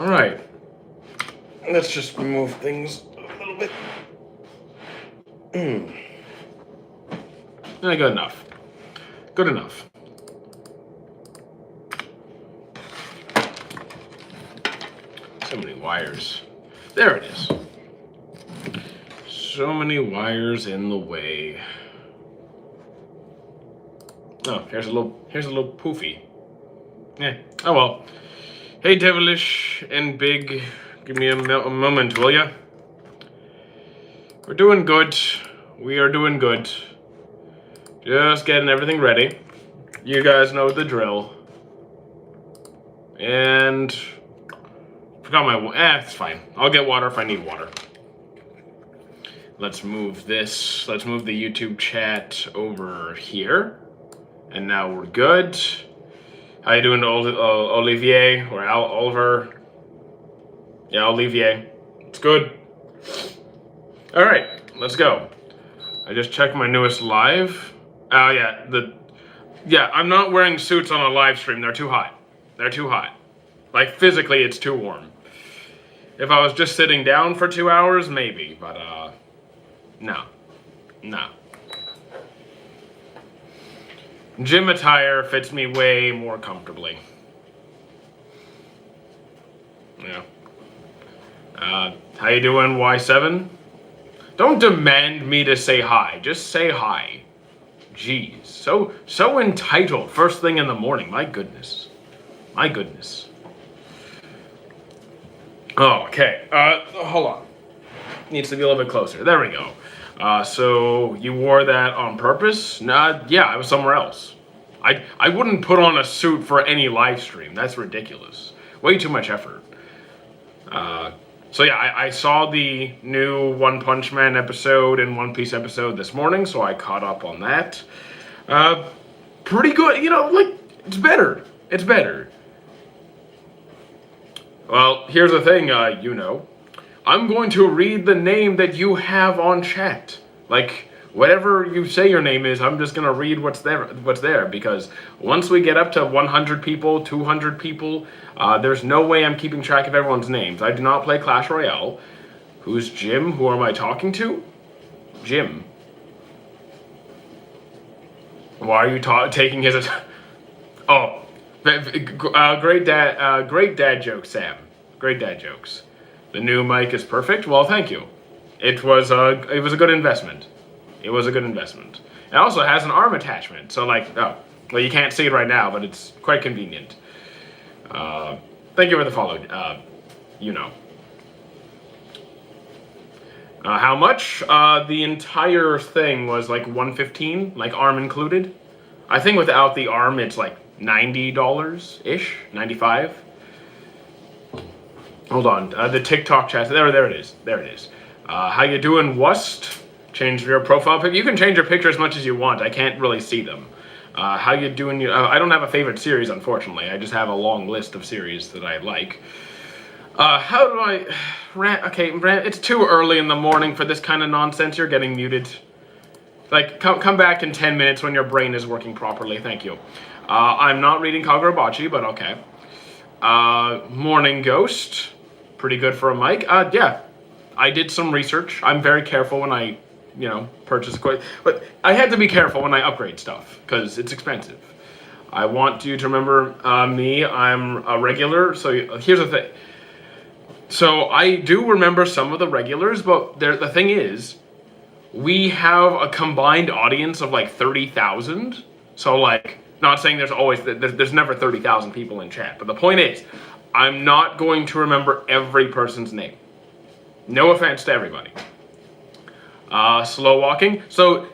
All right. Let's just move things a little bit. Good enough. Good enough. So many wires. There it is. So many wires in the way. Oh, here's a little poofy. Oh well. Hey, Devilish and Big, give me a moment, will ya? We're doing good. We are doing good. Just getting everything ready. You guys know the drill. And forgot my. It's fine. I'll get water if I need water. Let's move this. Let's move the YouTube chat over here. And now we're good. How you doing, Olivier or Oliver? Yeah, Olivier. It's good. All right, let's go. I just checked my newest live. Oh yeah, I'm not wearing suits on a live stream. They're too hot. They're too hot. Like physically, it's too warm. If I was just sitting down for 2 hours, maybe, but no. Gym attire fits me way more comfortably. Yeah. How you doing, Y7? Don't demand me to say hi. Just say hi. Jeez, so entitled. First thing in the morning. My goodness. My goodness. Oh, okay. Hold on. Needs to be a little bit closer. There we go. So you wore that on purpose? Nah, yeah, I was somewhere else. I wouldn't put on a suit for any live stream. That's ridiculous. Way too much effort. So yeah, I saw the new One Punch Man episode and One Piece episode this morning, so I caught up on that. Pretty good, like, it's better. It's better. Well, here's the thing, I'm going to read the name that you have on chat. Like, whatever you say your name is, I'm just gonna read what's there, because once we get up to 100 people, 200 people, there's no way I'm keeping track of everyone's names. I do not play Clash Royale. Who's Jim? Who am I talking to? Jim. Why are you taking his... Oh, great dad jokes, Sam. Great dad jokes. The new mic is perfect. Well, thank you. It was a good investment. It was a good investment. It also has an arm attachment, so well, you can't see it right now, but it's quite convenient. Thank you for the follow. How much? The entire thing was like $115, like arm included. I think without the arm, it's like $90-ish, 95. Hold on, the TikTok chat. There it is. There it is. How you doing, Wust? Change your profile pic. You can change your picture as much as you want. I can't really see them. How you doing? I don't have a favorite series, unfortunately. I just have a long list of series that I like. How do I rant? Okay, rant. It's too early in the morning for this kind of nonsense. You're getting muted. Like, come back in 10 minutes when your brain is working properly. Thank you. I'm not reading Kagurabachi, but okay. Morning Ghost. Pretty good for a mic. Yeah. I did some research. I'm very careful when I, purchase equipment. But I had to be careful when I upgrade stuff, because it's expensive. I want you to remember me. I'm a regular. So here's the thing. So I do remember some of the regulars, but the thing is, we have a combined audience of like 30,000. So like, not saying there's never 30,000 people in chat, but the point is, I'm not going to remember every person's name. No offense to everybody. Slow walking. So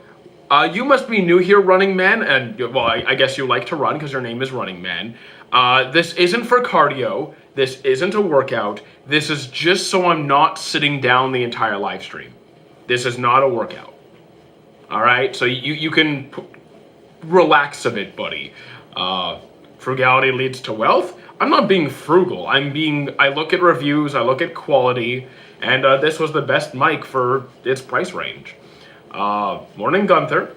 you must be new here, Running Man, and well, I guess you like to run because your name is Running Man. This isn't for cardio. This isn't a workout. This is just so I'm not sitting down the entire live stream. This is not a workout. All right, so you can relax a bit, buddy. Frugality leads to wealth. I'm not being frugal. I look at reviews, I look at quality, and this was the best mic for its price range. Morning, Gunther.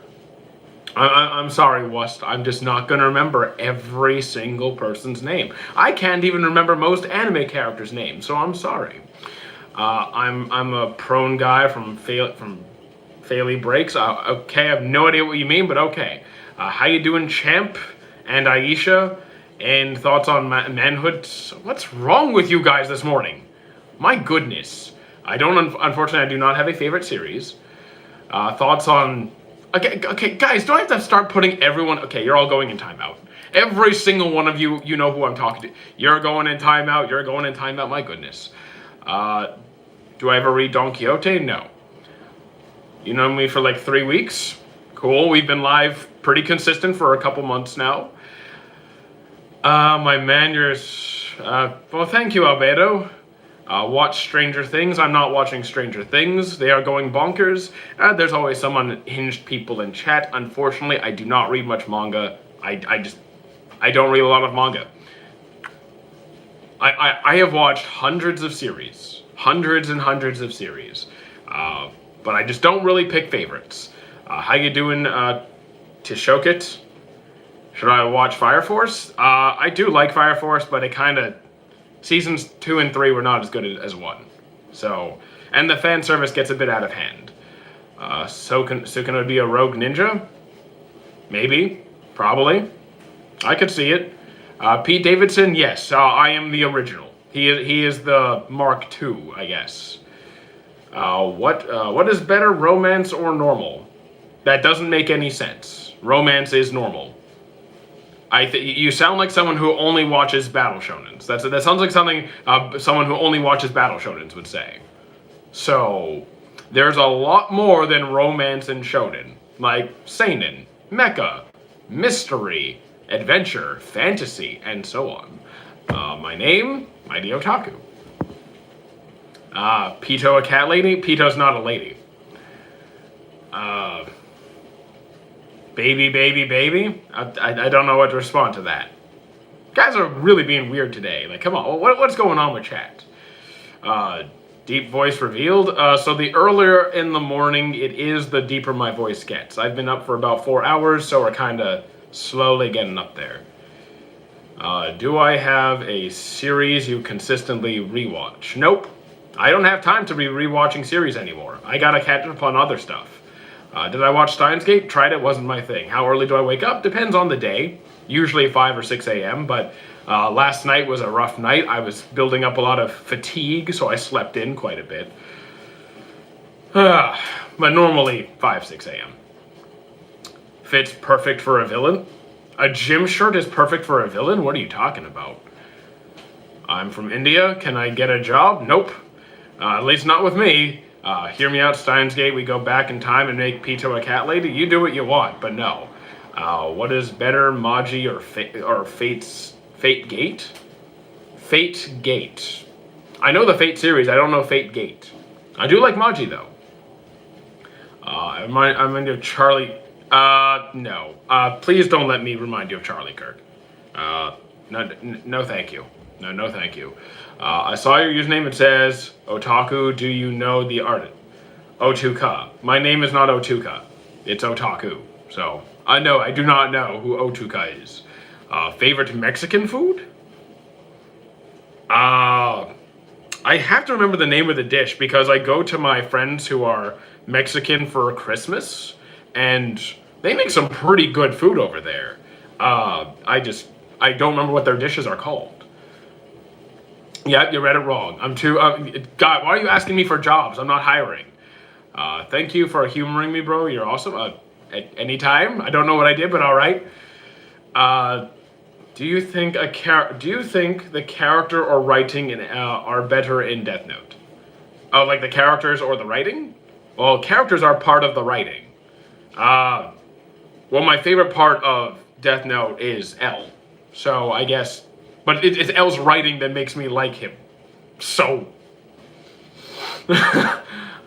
I'm sorry, Wust. I'm just not gonna remember every single person's name. I can't even remember most anime characters' names, so I'm sorry. I'm a prone guy from Faily Breaks. Okay, I have no idea what you mean, but okay. How you doing, Champ and Aisha? And thoughts on manhood? What's wrong with you guys this morning? My goodness. I don't. Unfortunately, I do not have a favorite series. Thoughts on? Okay, guys. Do I have to start putting everyone? Okay, you're all going in timeout. Every single one of you, you know who I'm talking to. You're going in timeout. You're going in timeout. My goodness. Do I ever read Don Quixote? No. You know me for like 3 weeks? Cool. We've been live pretty consistent for a couple months now. My man, well, thank you, Albedo. Watch Stranger Things. I'm not watching Stranger Things. They are going bonkers. There's always some unhinged people in chat. Unfortunately, I do not read much manga. I don't read a lot of manga. I have watched hundreds of series. Hundreds and hundreds of series. But I just don't really pick favorites. How you doing, Tishokit? Should I watch Fire Force? I do like Fire Force, but it kind of... Seasons 2 and 3 were not as good as 1. So... And the fan service gets a bit out of hand. Sukuna would be a rogue ninja? Maybe. Probably. I could see it. Pete Davidson? Yes. I am the original. He is the Mark II, I guess. What is better, romance or normal? That doesn't make any sense. Romance is normal. You sound like someone who only watches battle shonens. That sounds like something someone who only watches battle shonens would say. So there's a lot more than romance and shonen, like seinen, mecha, mystery, adventure, fantasy, and so on. My name, Mighty Otaku. Pito a cat lady? Pito's not a lady. Baby? I don't know what to respond to that. Guys are really being weird today. Like, come on, what's going on with chat? Deep voice revealed. So the earlier in the morning it is, the deeper my voice gets. I've been up for about 4 hours, so we're kind of slowly getting up there. Do I have a series you consistently rewatch? Nope. I don't have time to be rewatching series anymore. I gotta catch up on other stuff. Did I watch Steins Gate? Tried it, wasn't my thing. How early do I wake up? Depends on the day. Usually 5 or 6 a.m., but last night was a rough night. I was building up a lot of fatigue, so I slept in quite a bit. But normally 5, 6 a.m. Fits perfect for a villain? A gym shirt is perfect for a villain? What are you talking about? I'm from India. Can I get a job? Nope. At least not with me. Hear me out, Steins Gate. We go back in time and make Pito a cat lady. You do what you want, but no. What is better, Maji or Fate Gate? Fate Gate. I know the Fate series. I don't know Fate Gate. I do like Maji though. I'm into Charlie. No. Please don't let me remind you of Charlie Kirk. No, thank you. No, thank you. I saw your username. It says, Otaku, do you know the art? Otuka. My name is not Otuka. It's Otaku. So, I do not know who Otuka is. Favorite Mexican food? I have to remember the name of the dish because I go to my friends who are Mexican for Christmas, and they make some pretty good food over there. I don't remember what their dishes are called. Yeah, you read it wrong. God, why are you asking me for jobs? I'm not hiring. Thank you for humoring me, bro. You're awesome. At any time. I don't know what I did, but all right. Do you think the character or writing are better in Death Note? Oh, like the characters or the writing? Well, characters are part of the writing. Well, my favorite part of Death Note is L. So I guess, but it's L's writing that makes me like him. So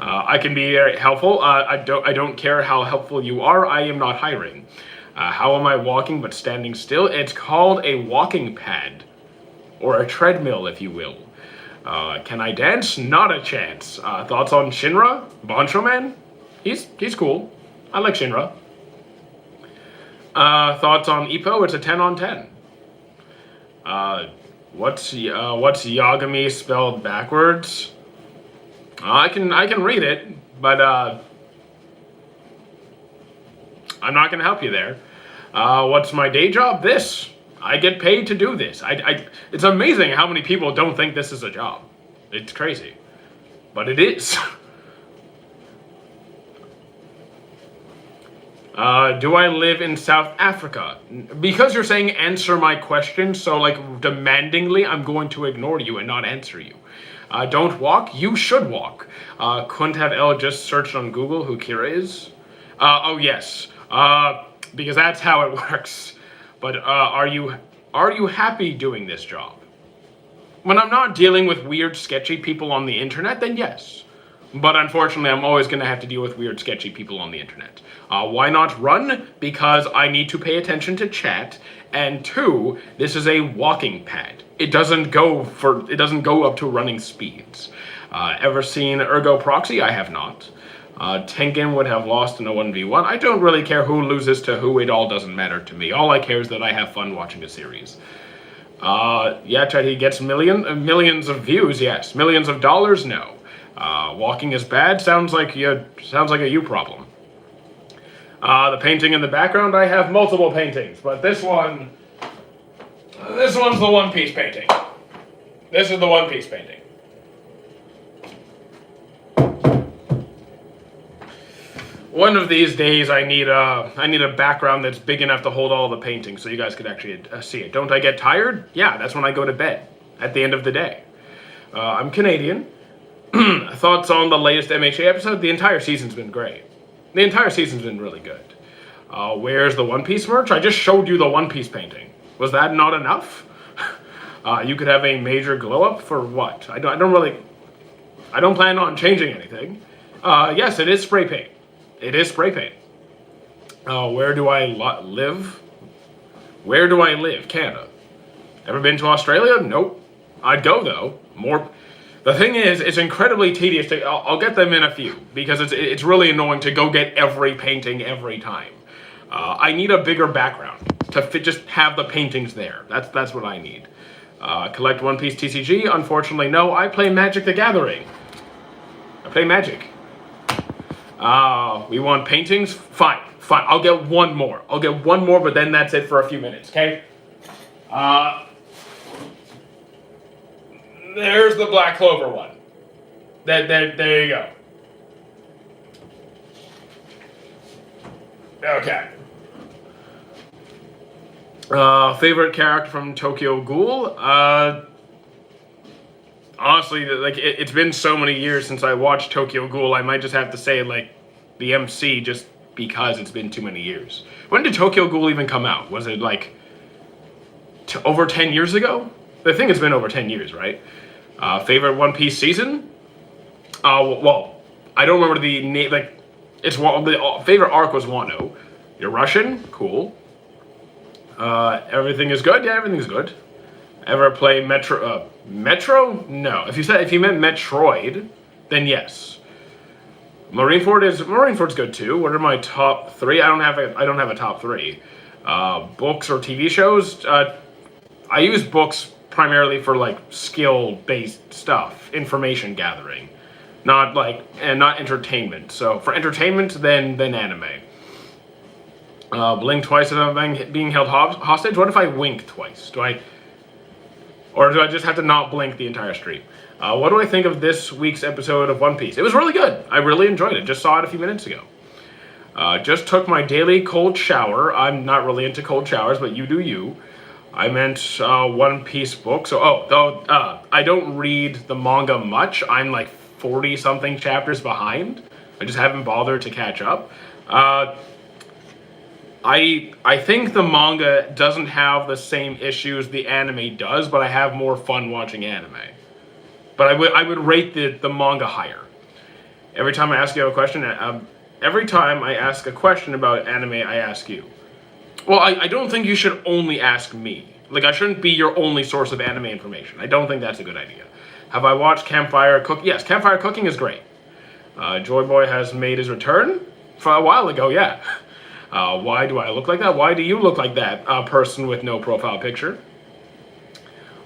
I can be very helpful. I don't care how helpful you are. I am not hiring. How am I walking but standing still? It's called a walking pad, or a treadmill, if you will. Can I dance? Not a chance. Thoughts on Shinra? Bancho Man? He's cool. I like Shinra. Thoughts on Ippo? It's a 10 on 10. What's Yagami spelled backwards? I can read it, but I'm not gonna help you there. What's my day job? This. I get paid to do this. It's amazing how many people don't think this is a job. It's crazy, but it is. Do I live in South Africa? Because you're saying answer my question, so like demandingly, I'm going to ignore you and not answer you. Don't walk? You should walk. Couldn't have L just searched on Google who Kira is? Oh yes. Because that's how it works. But are you happy doing this job? When I'm not dealing with weird, sketchy people on the internet, then yes. But unfortunately, I'm always going to have to deal with weird, sketchy people on the internet. Why not run? Because I need to pay attention to chat. And 2, this is a walking pad. It doesn't go up to running speeds. Ever seen Ergo Proxy? I have not. Tengen would have lost in a 1v1. I don't really care who loses to who. It all doesn't matter to me. All I care is that I have fun watching a series. Yeah, Chetty gets millions of views. Yes. Millions of dollars. No. Walking is bad. Sounds like a you problem. The painting in the background. I have multiple paintings, but this one's the One Piece painting. This is the One Piece painting. One of these days, I need a background that's big enough to hold all the paintings, so you guys could actually see it. Don't I get tired? Yeah, that's when I go to bed at the end of the day. I'm Canadian. Thoughts on the latest MHA episode? The entire season's been great. The entire season's been really good. Where's the One Piece merch? I just showed you the One Piece painting. Was that not enough? You could have a major glow up for what? I don't plan on changing anything. Yes, it is spray paint. It is spray paint. Where do I live? Where do I live? Canada. Ever been to Australia? Nope. I'd go though. More. The thing is, it's incredibly tedious. I'll get them in a few because it's really annoying to go get every painting every time. I need a bigger background to just have the paintings there. That's what I need. Collect One Piece TCG? Unfortunately, no. I play Magic the Gathering. I play Magic. We want paintings? Fine. I'll get one more. But then that's it for a few minutes, okay? There's the Black Clover one. There you go. Okay. Favorite character from Tokyo Ghoul? Honestly, like it's been so many years since I watched Tokyo Ghoul, I might just have to say like the MC just because it's been too many years. When did Tokyo Ghoul even come out? Was it like over 10 years ago? I think it's been over 10 years, right? Favorite One Piece season? Well, I don't remember the name. Like, it's the favorite arc was Wano. You're Russian? Cool. Everything is good? Yeah, everything's good. Ever play Metro? No. If you meant Metroid, then yes. Marineford's good too. What are my top 3? I don't have a top 3. Books or TV shows? I use books primarily for like skill-based stuff, information gathering, not entertainment. So for entertainment, then anime. Blink twice if I'm being held hostage. What if I wink twice? Do I just have to not blink the entire stream? What do I think of this week's episode of One Piece? It was really good. I really enjoyed it. Just saw it a few minutes ago. Just took my daily cold shower. I'm not really into cold showers, but you do you. I meant One Piece book. So, I don't read the manga much. I'm like 40-something chapters behind. I just haven't bothered to catch up. I think the manga doesn't have the same issues the anime does, but I have more fun watching anime. But I would rate the manga higher. Every time I ask you a question, every time I ask a question about anime, I ask you. Well, I don't think you should only ask me. Like, I shouldn't be your only source of anime information. I don't think that's a good idea. Have I watched Campfire Cooking? Yes, Campfire Cooking is great. Joy Boy has made his return for a while ago, yeah. Why do I look like that? Why do you look like that? A person with no profile picture.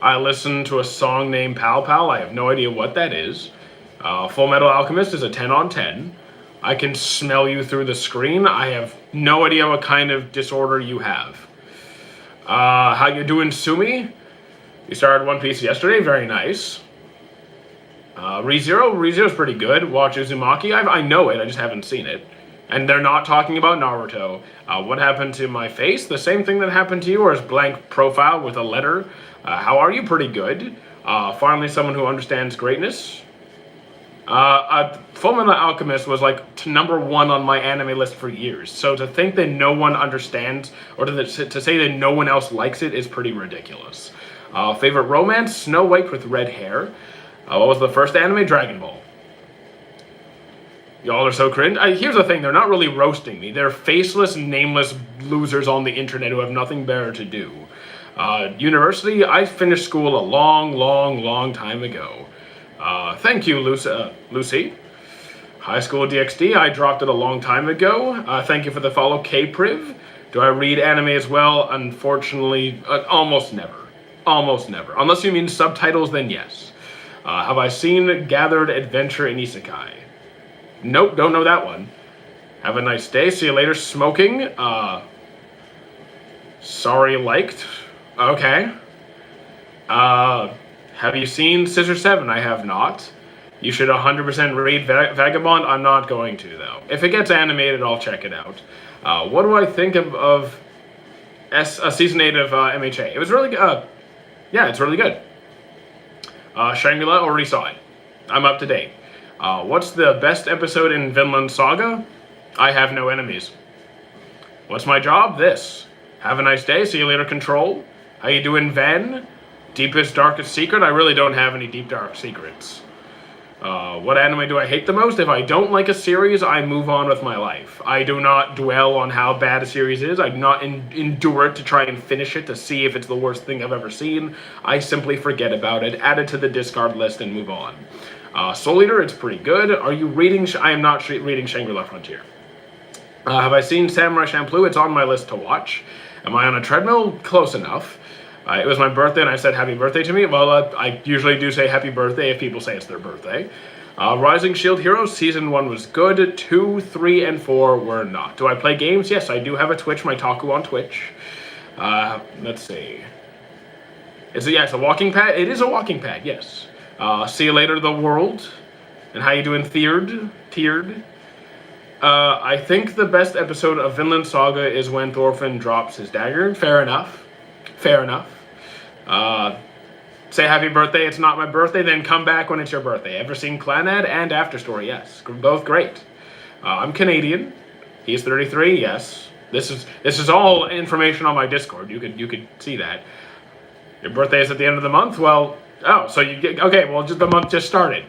I listen to a song named Pal Pal. I have no idea what that is. Full Metal Alchemist is a 10 on 10. I can smell you through the screen. I have no idea what kind of disorder you have. How you doing, Sumi? You started One Piece yesterday. Very nice. ReZero's pretty good. Watch Uzumaki. I know it. I just haven't seen it. And they're not talking about Naruto. What happened to my face? The same thing that happened to you, or is blank profile with a letter? How are you? Pretty good. Finally, someone who understands greatness. Fullmetal Alchemist was like #1 on my anime list for years. So to think that no one understands, or to say that no one else likes it, is pretty ridiculous. Favorite romance? Snow White with red hair. What was the first anime? Dragon Ball. Y'all are so cringe. Here's the thing, they're not really roasting me. They're faceless, nameless losers on the internet who have nothing better to do. University, I finished school a long time ago. Thank you, Lucy. High School DxD, I dropped it a long time ago. Thank you for the follow, K-Priv. Do I read anime as well? Unfortunately, almost never. Almost never. Unless you mean subtitles, then yes. Have I seen Gathered Adventure in Isekai? Nope, don't know that one. Have a nice day. See you later. Smoking. Sorry, liked. Okay. Have you seen Scissor 7? I have not. You should 100% read Vagabond. I'm not going to, though. If it gets animated, I'll check it out. What do I think of Season 8 of MHA? It was really good. Yeah, it's really good. Shangri-La already saw it. I'm up to date. What's the best episode in Vinland Saga? I have no enemies. What's my job? This. Have a nice day. See you later, Control. How you doing, Ven? Deepest, darkest secret? I really don't have any deep, dark secrets. What anime do I hate the most? If I don't like a series, I move on with my life. I do not dwell on how bad a series is. I do not endure it to try and finish it to see if it's the worst thing I've ever seen. I simply forget about it, add it to the discard list, and move on. Soul Eater, it's pretty good. Are you reading? I am not reading Shangri-La Frontier. Have I seen Samurai Champloo? It's on my list to watch. Am I on a treadmill? Close enough. It was my birthday and I said happy birthday to me. Well, I usually do say happy birthday if people say it's their birthday. Rising Shield Heroes, Season 1 was good. 2, 3, and 4 were not. Do I play games? Yes, I do have a Twitch, my Taku on Twitch. Let's see. It's a walking pad? It is a walking pad, yes. See you later, the world. And how you doing, Tiered? I think the best episode of Vinland Saga is when Thorfinn drops his dagger. Fair enough. Say happy birthday, it's not my birthday, then come back when it's your birthday. Ever seen Clannad and Afterstory? Yes. Both great. I'm Canadian. He's 33, yes. This is all information on my Discord. You could see that. Your birthday is at the end of the month? Well, so you get, okay, well, just the month just started.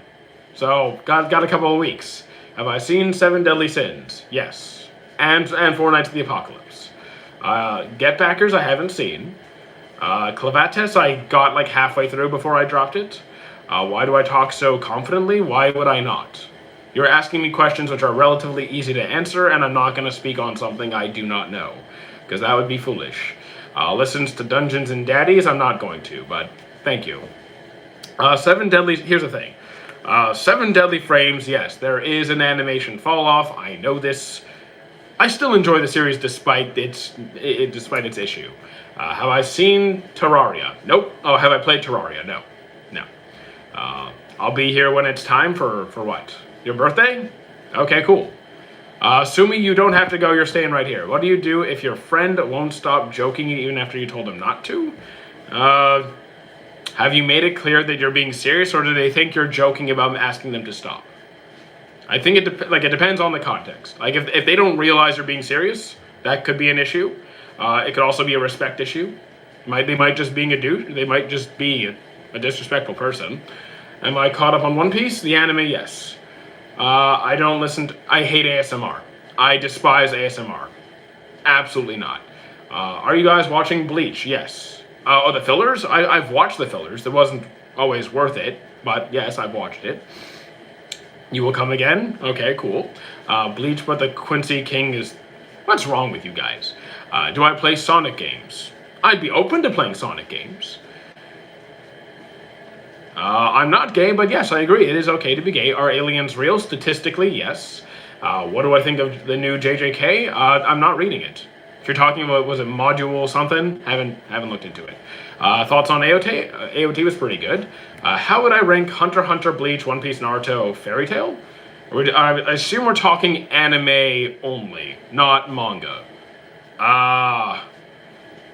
So, got a couple of weeks. Have I seen 7 Deadly Sins? Yes. And 4 Nights of the Apocalypse. Get Backers I haven't seen. Clavates I got like halfway through before I dropped it. Why do I talk so confidently? Why would I not? You're asking me questions which are relatively easy to answer, and I'm not going to speak on something I do not know, because that would be foolish. Listens to Dungeons and Daddies? I'm not going to, but thank you. 7 Deadly... Here's the thing. 7 Deadly Frames, yes, there is an animation fall-off. I know this. I still enjoy the series despite its issue. Have I seen Terraria? Nope. Oh, have I played Terraria? No. I'll be here when it's time for what? Your birthday? Okay, cool. Sumi, you don't have to go. You're staying right here. What do you do if your friend won't stop joking even after you told him not to? Have you made it clear that you're being serious, or do they think you're joking about asking them to stop? I think it depends on the context. Like if they don't realize you're being serious, that could be an issue. It could also be a respect issue. They might just being a dude. They might just be a disrespectful person. Am I caught up on One Piece? The anime, yes. I don't listen to... I hate ASMR. I despise ASMR. Absolutely not. Are you guys watching Bleach? Yes. The fillers? I've watched the fillers. It wasn't always worth it, but yes, I've watched it. You will come again? Okay, cool. Bleach, but the Quincy King is What's wrong with you guys? Do I play Sonic games? I'd be open to playing Sonic games. I'm not gay, but yes, I agree. It is okay to be gay. Are aliens real? Statistically, yes. What do I think of the new JJK? I'm not reading it. If you're talking about, was it module something? Haven't looked into it. Thoughts on AOT? AOT was pretty good. How would I rank Hunter x Hunter, Bleach, One Piece, Naruto, Fairy Tail? I assume we're talking anime only, not manga.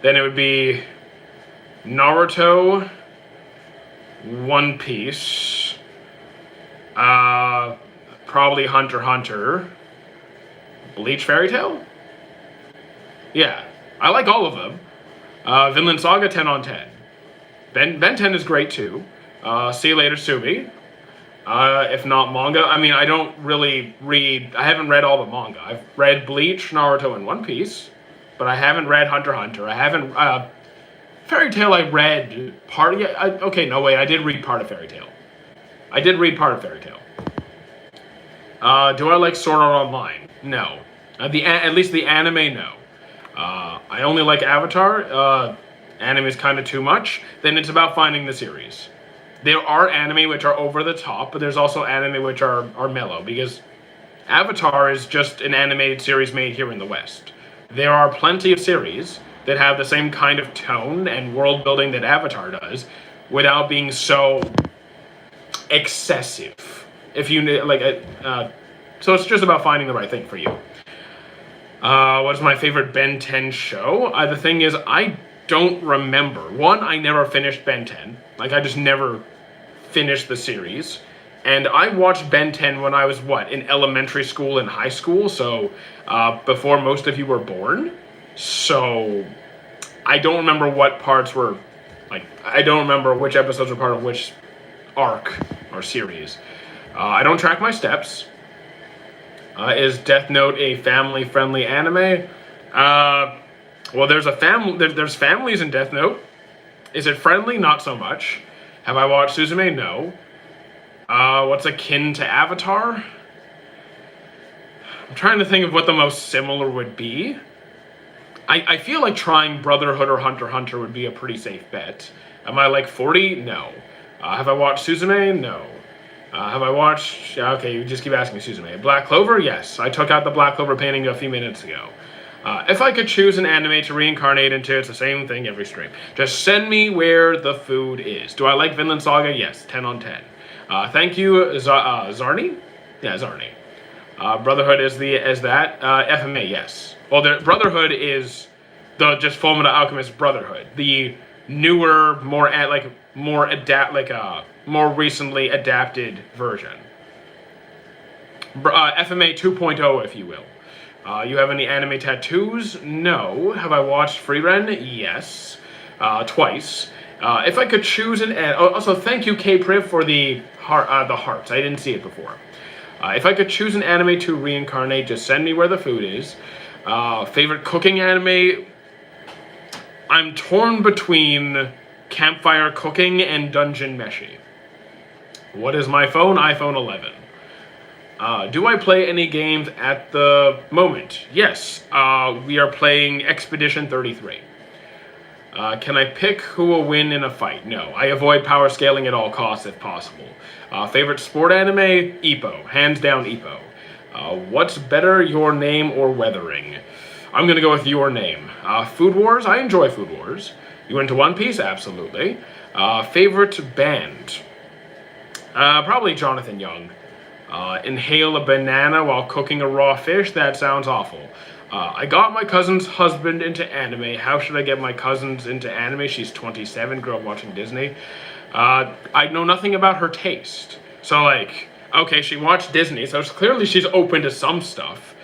Then it would be Naruto, One Piece, probably Hunter x Hunter, Bleach, Fairy Tail? Yeah, I like all of them. Vinland Saga, 10 on 10. Ben 10 is great too. See you later, Sumi. If not manga, I mean, I don't really read, I haven't read all the manga. I've read Bleach, Naruto, and One Piece, but I haven't read Hunter x Hunter. I haven't, Fairy Tail I read part of, okay, no wait, I did read part of Fairy Tail. I did read part of Fairy Tail. Do I like Sword Art Online? No. At least the anime, no. I only like Avatar. Anime is kind of too much. Then it's about finding the series. There are anime which are over the top, but there's also anime which are mellow, because Avatar is just an animated series made here in the West. There are plenty of series that have the same kind of tone and world building that Avatar does, without being so excessive. If you so it's just about finding the right thing for you. What's my favorite Ben 10 show? The thing is, I don't remember. One, I never finished Ben 10. Like, I just never finished the series. And I watched Ben 10 when I was, in elementary school and high school, so before most of you were born. So I don't remember what parts were, I don't remember which episodes were part of which arc or series. I don't track my steps. Is Death Note a family-friendly anime? Well, there's families in Death Note. Is it friendly? Not so much. Have I watched Suzume? No. What's akin to Avatar? I'm trying to think of what the most similar would be. I feel like trying Brotherhood or Hunter x Hunter would be a pretty safe bet. Am I like 40? No. Have I watched Suzume? No. Have I watched... Okay, you just keep asking me Suzume. Black Clover? Yes. I took out the Black Clover painting a few minutes ago. If I could choose an anime to reincarnate into, it's the same thing every stream. Just send me where the food is. Do I like Vinland Saga? Yes. 10 on 10. Thank you, Zarni? Yeah, Zarni. Brotherhood is that. FMA, yes. Well, the Brotherhood is the just Fullmetal Alchemist Brotherhood. The newer, more recently adapted version. FMA 2.0, if you will. You have any anime tattoos? No. Have I watched Frieren? Yes. Twice. If I could choose also, thank you, K-Priv, for the hearts. I didn't see it before. If I could choose an anime to reincarnate, just send me where the food is. Favorite cooking anime? I'm torn between Campfire Cooking and Dungeon Meshi. What is my phone? iPhone 11. Do I play any games at the moment? Yes. We are playing Expedition 33. Can I pick who will win in a fight? No. I avoid power scaling at all costs if possible. Favorite sport anime? Ippo. Hands down Ippo. What's better, Your Name or Weathering? I'm going to go with Your Name. Food Wars? I enjoy Food Wars. You into One Piece? Absolutely. Favorite band? Probably Jonathan Young. Inhale a banana while cooking a raw fish? That sounds awful. I got my cousin's husband into anime. How should I get my cousins into anime? She's 27, grew up watching Disney. I know nothing about her taste. So, okay, she watched Disney, so clearly she's open to some stuff.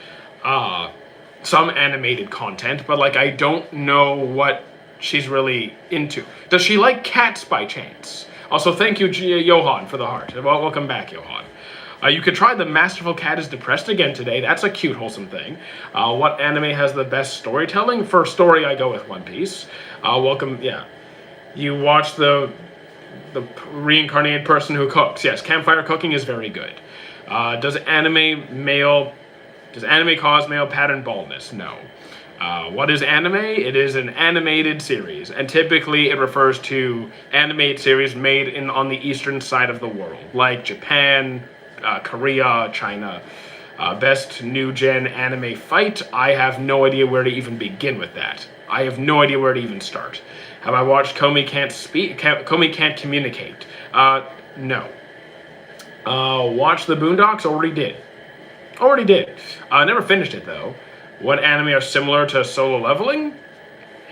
Some animated content, but, I don't know what she's really into. Does she like cats by chance? Also, thank you, Johan, for the heart. Welcome back, Johan. You could try The Masterful Cat is Depressed again today. That's a cute, wholesome thing. What anime has the best storytelling? For story, I go with One Piece. Welcome, yeah. You watch the reincarnated person who cooks. Yes, Campfire Cooking is very good. Does anime male Does anime cause male pattern baldness? No. What is anime? It is an animated series, and typically it refers to animated series made on the eastern side of the world, like Japan, Korea, China. Best new gen anime fight? I have no idea where to even begin with that. I have no idea where to even start. Have I watched Komi Can't Komi Can't Communicate? No. Watch the Boondocks? Already did. Never finished it though. What anime are similar to Solo Leveling?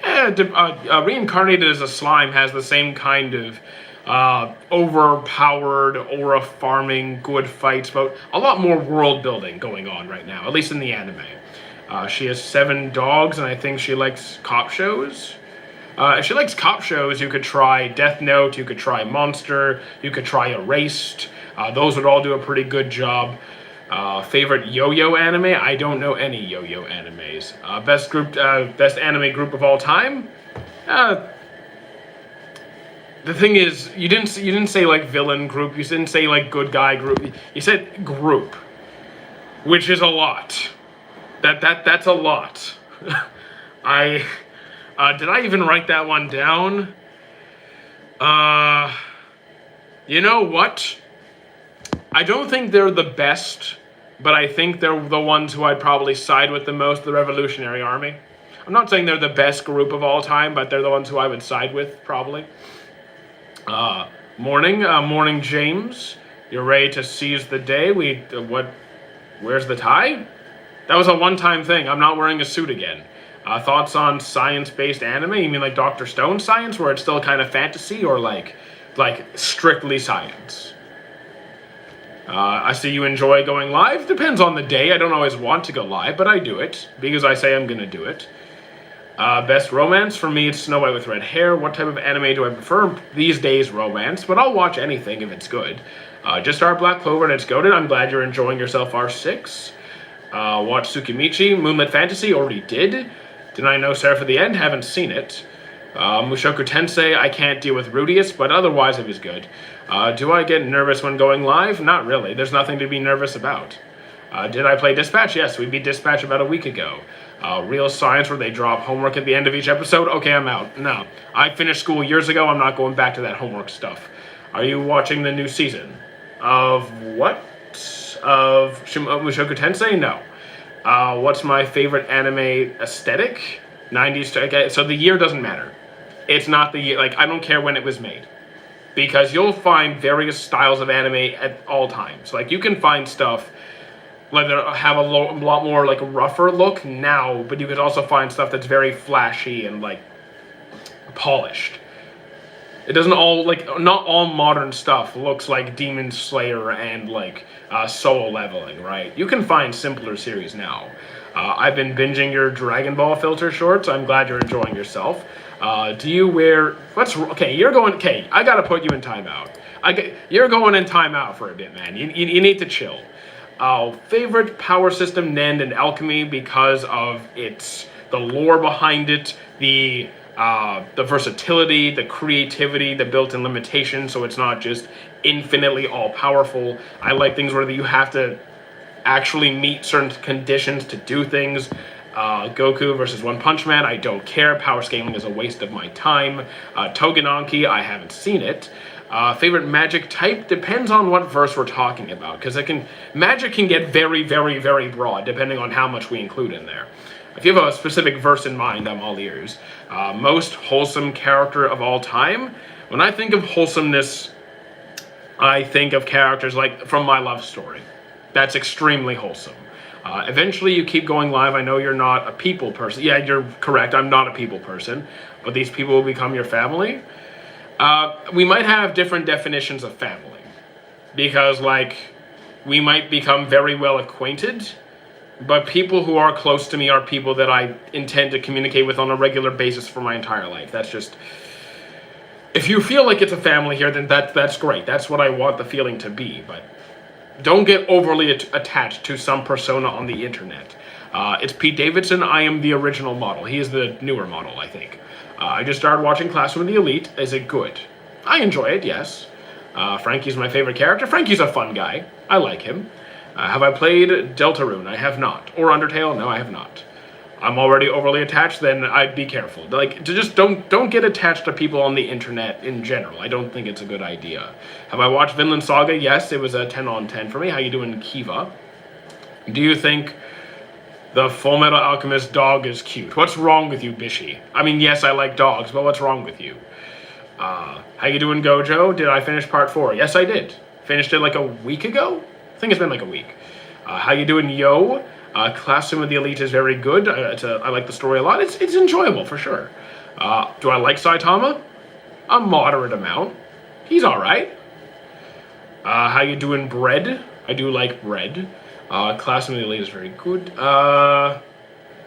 Reincarnated as a Slime has the same kind of overpowered aura farming, good fights, but a lot more world building going on right now, at least in the anime. She has 7 dogs, and I think she likes cop shows. If she likes cop shows, you could try Death Note, you could try Monster, you could try Erased. Those would all do a pretty good job. Favorite yo-yo anime? I don't know any yo-yo animes. Best anime group of all time? The thing is, you didn't say like villain group. You didn't say like good guy group. You said group, which is a lot. That's a lot. Did I even write that one down? You know what? I don't think they're the best, but I think they're the ones who I'd probably side with the most, the Revolutionary Army. I'm not saying they're the best group of all time, but they're the ones who I would side with, probably. Morning James. You're ready to seize the day. Where's the tie? That was a one-time thing. I'm not wearing a suit again. Thoughts on science-based anime? You mean like Dr. Stone science, where it's still kind of fantasy, or like strictly science? I see you enjoy going live. Depends on the day. I don't always want to go live, but I do it because I say I'm gonna do it. Best romance? For me, it's Snow White with red hair. What type of anime do I prefer? These days, romance, but I'll watch anything if it's good. Just started Black Clover and it's goated. I'm glad you're enjoying yourself, R6. Watch Tsukimichi. Moonlit Fantasy, already did. Did I know Sarah for the End? Haven't seen it. Mushoku Tensei, I can't deal with Rudius, but otherwise it was good. Do I get nervous when going live? Not really. There's nothing to be nervous about. Did I play Dispatch? Yes, we beat Dispatch about a week ago. Real Science, where they drop homework at the end of each episode? Okay, I'm out. No. I finished school years ago. I'm not going back to that homework stuff. Are you watching the new season? Of what? Of Mushoku Tensei? No. What's my favorite anime aesthetic? 90s. Okay, so the year doesn't matter. It's not the year. Like, I don't care when it was made. Because you'll find various styles of anime at all times. Like, you can find stuff like that have a lot more like a rougher look now, but you could also find stuff that's very flashy and like polished. It doesn't all not all modern stuff looks like Demon Slayer and like Solo Leveling, right? You can find simpler series now. I've been binging your Dragon Ball filter shorts. I'm glad you're enjoying yourself. Do you wear? You're going. Okay, I gotta put you in timeout. You're going in timeout for a bit, man. You need to chill. Favorite power system, Nend and Alchemy, because of the lore behind it, the versatility, the creativity, the built-in limitations, so it's not just infinitely all-powerful. I like things where you have to actually meet certain conditions to do things. Goku versus One Punch Man, I don't care. Power scaling is a waste of my time. Togenanki, I haven't seen it. Favorite magic type depends on what verse we're talking about, because magic can get very, very, very broad depending on how much we include in there. If you have a specific verse in mind, I'm all ears. Most wholesome character of all time. When I think of wholesomeness, I think of characters like from My Love Story. That's extremely wholesome. Eventually, you keep going live. I know you're not a people person. Yeah, you're correct. I'm not a people person, but these people will become your family. We might have different definitions of family, because we might become very well acquainted, but people who are close to me are people that I intend to communicate with on a regular basis for my entire life. That's just, if you feel like it's a family here, then that's great. That's what I want the feeling to be, but don't get overly attached to some persona on the internet. It's Pete Davidson. I am the original model. He is the newer model, I think. I just started watching Classroom of the Elite. Is it good? I enjoy it, yes. Frankie's my favorite character. Frankie's a fun guy. I like him. Have I played Deltarune? I have not. Or Undertale? No, I have not. I'm already overly attached, then I'd be careful. Like, to just don't get attached to people on the internet in general. I don't think it's a good idea. Have I watched Vinland Saga? Yes, it was a 10 on 10 for me. How you doing, Kiva? Do you think the Full Metal Alchemist dog is cute? What's wrong with you, Bishi? I mean, yes, I like dogs, but what's wrong with you? How you doing, Gojo? Did I finish part 4? Yes, I did. Finished it like a week ago? I think it's been like a week. How you doing, Yo? Classroom of the Elite is very good. I like the story a lot. It's enjoyable, for sure. Do I like Saitama? A moderate amount. He's alright. How you doing, Bread? I do like Bread. Classroom of the Elite is very good.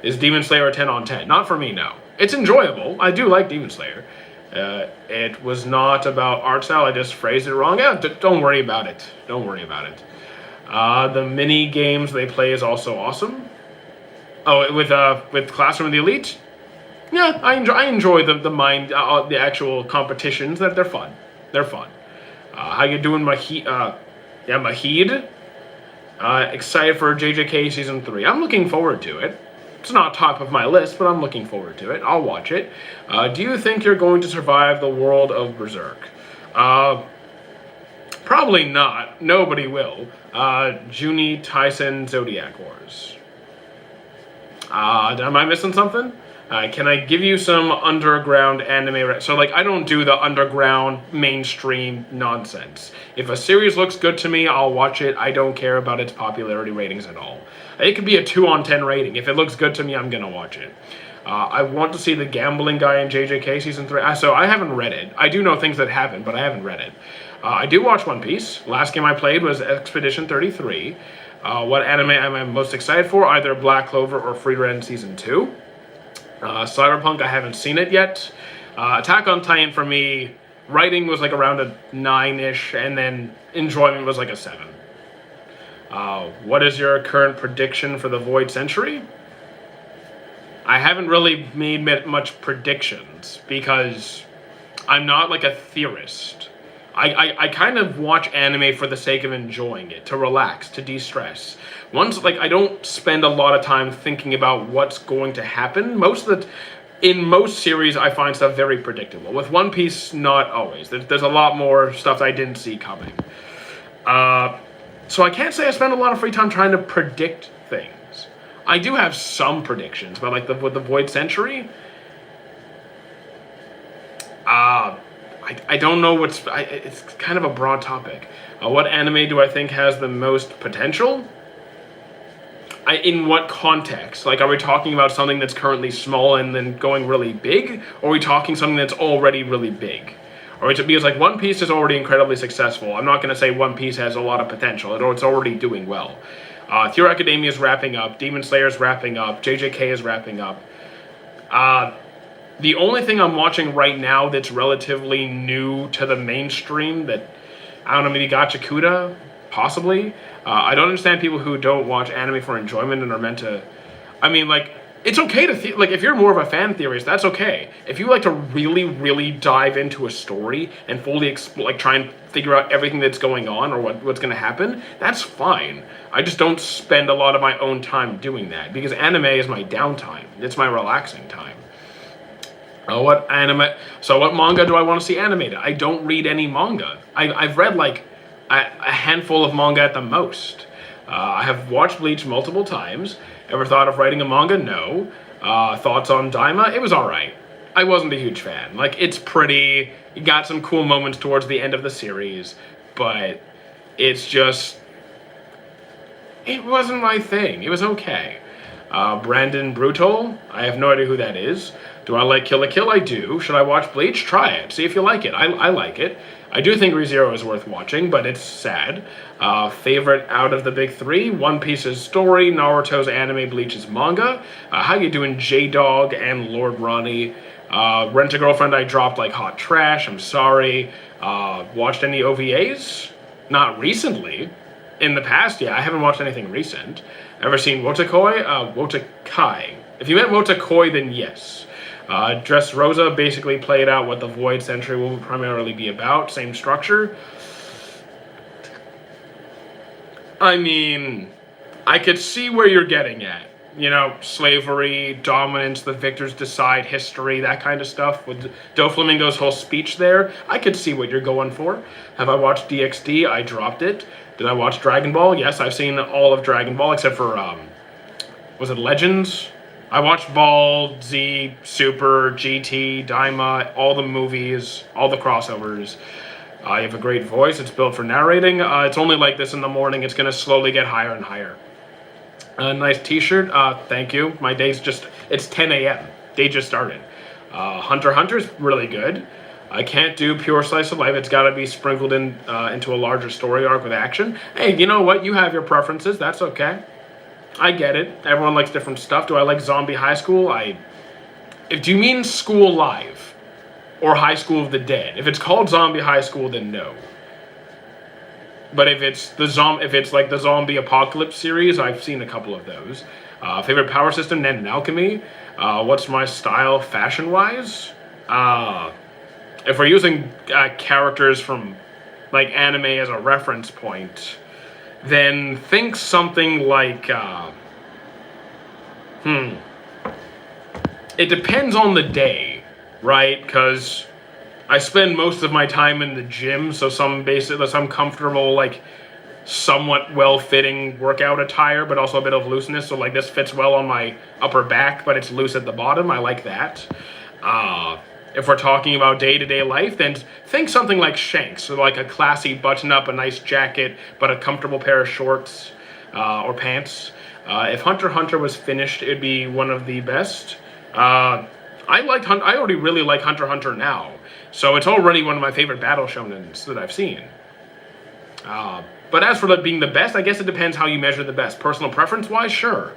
Is Demon Slayer a 10 on 10? Not for me, no. It's enjoyable. I do like Demon Slayer. It was not about art style. I just phrased it wrong. Yeah, don't worry about it. Don't worry about it. The mini games they play is also awesome. Oh, with Classroom of the Elite, yeah, I enjoy the actual competitions. That they're fun. They're fun. How you doing, Mahid? Mahid. Excited for JJK season 3. I'm looking forward to it. It's not top of my list, but I'm looking forward to it. I'll watch it. Do you think you're going to survive the world of Berserk? Probably not. Nobody will. Junie Tyson Zodiac Wars. Am I missing something? Can I give you some underground anime? So, like, I don't do the underground mainstream nonsense. If a series looks good to me, I'll watch it. I don't care about its popularity ratings at all. It could be a 2 on 10 rating. If it looks good to me, I'm going to watch it. I want to see the gambling guy in JJK season 3. So I haven't read it. I do know things that happen, but I haven't read it. I do watch One Piece. Last game I played was Expedition 33. What anime am I most excited for? Either Black Clover or Frieren season 2. Cyberpunk, I haven't seen it yet. Attack on Titan for me, writing was like around a 9-ish, and then enjoyment was like a 7. What is your current prediction for the Void Century? I haven't really made much predictions because I'm not like a theorist. I kind of watch anime for the sake of enjoying it, to relax, to de-stress. I don't spend a lot of time thinking about what's going to happen. In most series, I find stuff very predictable. With One Piece, not always. There's a lot more stuff I didn't see coming. So I can't say I spend a lot of free time trying to predict things. I do have some predictions, but like with the Void Century, I don't know it's kind of a broad topic. What anime do I think has the most potential? In what context? Like, are we talking about something that's currently small and then going really big? Or are we talking something that's already really big? Because like One Piece is already incredibly successful. I'm not going to say One Piece has a lot of potential. It's already doing well. Hero Academia is wrapping up. Demon Slayer is wrapping up. JJK is wrapping up. The only thing I'm watching right now that's relatively new to the mainstream that, I don't know, maybe Gachakuda, possibly. I don't understand people who don't watch anime for enjoyment and are meant to, I mean, like, it's okay to, if you're more of a fan theorist, that's okay. If you like to really, really dive into a story and fully try and figure out everything that's going on or what's going to happen, that's fine. I just don't spend a lot of my own time doing that because anime is my downtime. It's my relaxing time. What manga do I want to see animated? I don't read any manga. I've read like a handful of manga at the most. I have watched Bleach multiple times. Ever thought of writing a manga? No. Thoughts on Daima? It was alright. I wasn't a huge fan. Like, it's pretty, it got some cool moments towards the end of the series, but it's just, it wasn't my thing. It was okay. Brandon Brutal? I have no idea who that is. Do I like Kill la Kill? I do. Should I watch Bleach? Try it. See if you like it. I like it. I do think ReZero is worth watching, but it's sad. Favorite out of the big 3? One Piece's story, Naruto's anime, Bleach's manga. How you doing, J-Dog and Lord Ronnie? Rent-A-Girlfriend I dropped like hot trash. I'm sorry. Watched any OVAs? Not recently. In the past, yeah, I haven't watched anything recent. Ever seen Wotakoi? Wotakai. If you meant Wotakoi, then yes. Dressrosa basically played out what the Void Century will primarily be about. Same structure. I mean, I could see where you're getting at. You know, slavery, dominance, the victors decide history, that kind of stuff. With Doflamingo's whole speech there, I could see what you're going for. Have I watched DxD? I dropped it. Did I watch Dragon Ball? Yes, I've seen all of Dragon Ball except for, was it Legends? I watched Ball, Z, Super, GT, Daima, all the movies, all the crossovers. You have a great voice. It's built for narrating. It's only like this in the morning. It's going to slowly get higher and higher. A nice t-shirt. Thank you. My day's just... It's 10 a.m. Day just started. Hunter x Hunter's really good. I can't do pure slice of life. It's got to be sprinkled in into a larger story arc with action. Hey, you know what? You have your preferences. That's okay. I get it. Everyone likes different stuff. Do I like Zombie High School? If do you mean School Live or High School of the Dead? If it's called Zombie High School, then no. But if it's like the Zombie Apocalypse series, I've seen a couple of those. Favorite power system, Nen and Alchemy. What's my style fashion-wise? If we're using characters from like anime as a reference point, then think something like it depends on the day, right? Because I spend most of my time in the gym, so some comfortable, like somewhat well-fitting workout attire, but also a bit of looseness. So like this fits well on my upper back, but it's loose at the bottom. I like that. If we're talking about day-to-day life, then think something like Shanks, so like a classy button-up, a nice jacket, but a comfortable pair of shorts or pants. If Hunter x Hunter was finished, it'd be one of the best. I already really like Hunter x Hunter now, so it's already one of my favorite battle shonens that I've seen. But as for being the best, I guess it depends how you measure the best. Personal preference-wise, sure.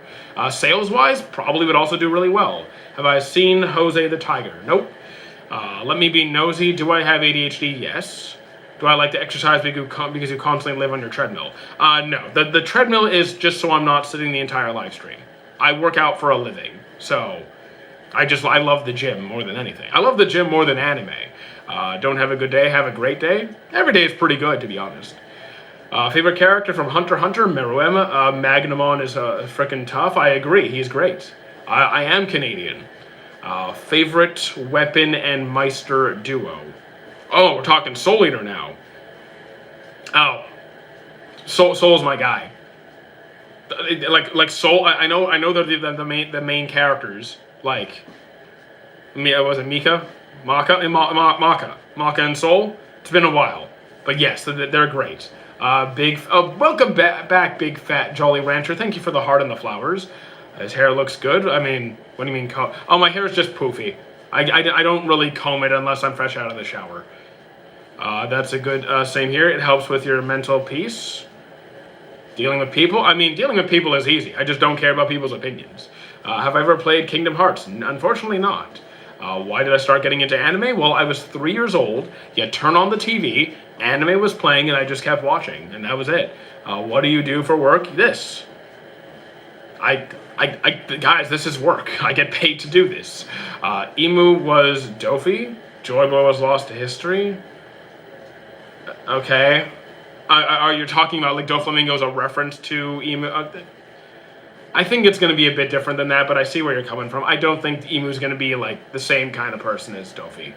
Sales-wise, probably would also do really well. Have I seen Jose the Tiger? Nope. Let me be nosy. Do I have ADHD? Yes. Do I like to exercise because you constantly live on your treadmill? No. The treadmill is just so I'm not sitting the entire live stream. I work out for a living, so I love the gym more than anything. I love the gym more than anime. Don't have a good day, have a great day. Every day is pretty good, to be honest. Favorite character from Hunter x Hunter? Meruem. Magnamon is frickin' tough. I agree, he's great. I am Canadian. Favorite weapon and Meister duo? Oh, we're talking Soul Eater now. Oh, Soul's my guy. Like Soul. I know they're the main characters. Like, was it Maka, Maka and Soul? It's been a while, but yes, they're great. Welcome back, big fat jolly rancher. Thank you for the heart and the flowers. His hair looks good. I mean, what do you mean? Oh, my hair is just poofy. I don't really comb it unless I'm fresh out of the shower. That's a good, same here. It helps with your mental peace. Dealing with people? I mean, dealing with people is easy. I just don't care about people's opinions. Have I ever played Kingdom Hearts? Unfortunately not. Why did I start getting into anime? Well, I was 3 years old. You turn on the TV, anime was playing, and I just kept watching, and that was it. What do you do for work? This. Guys, this is work. I get paid to do this. Emu was Dofi. Joy Boy was lost to history. Okay. Are you talking about like Doflamingo as a reference to Emu? I think it's going to be a bit different than that, but I see where you're coming from. I don't think Emu's going to be like the same kind of person as Dofi.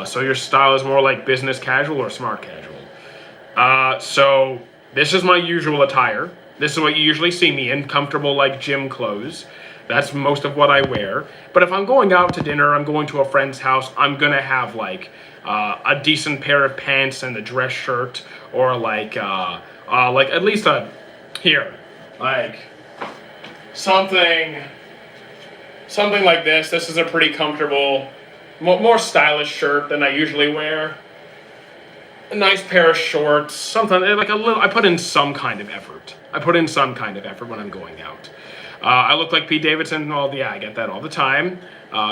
So your style is more like business casual or smart casual. So this is my usual attire. This is what you usually see me in, comfortable like gym clothes. That's most of what I wear. But if I'm going out to dinner, I'm going to a friend's house, I'm gonna have like a decent pair of pants and a dress shirt, or like at least like something like this. This is a pretty comfortable, more stylish shirt than I usually wear. A nice pair of shorts, something like a little. I put in some kind of effort. When I'm going out. I look like Pete Davidson. Well, yeah, I get that all the time.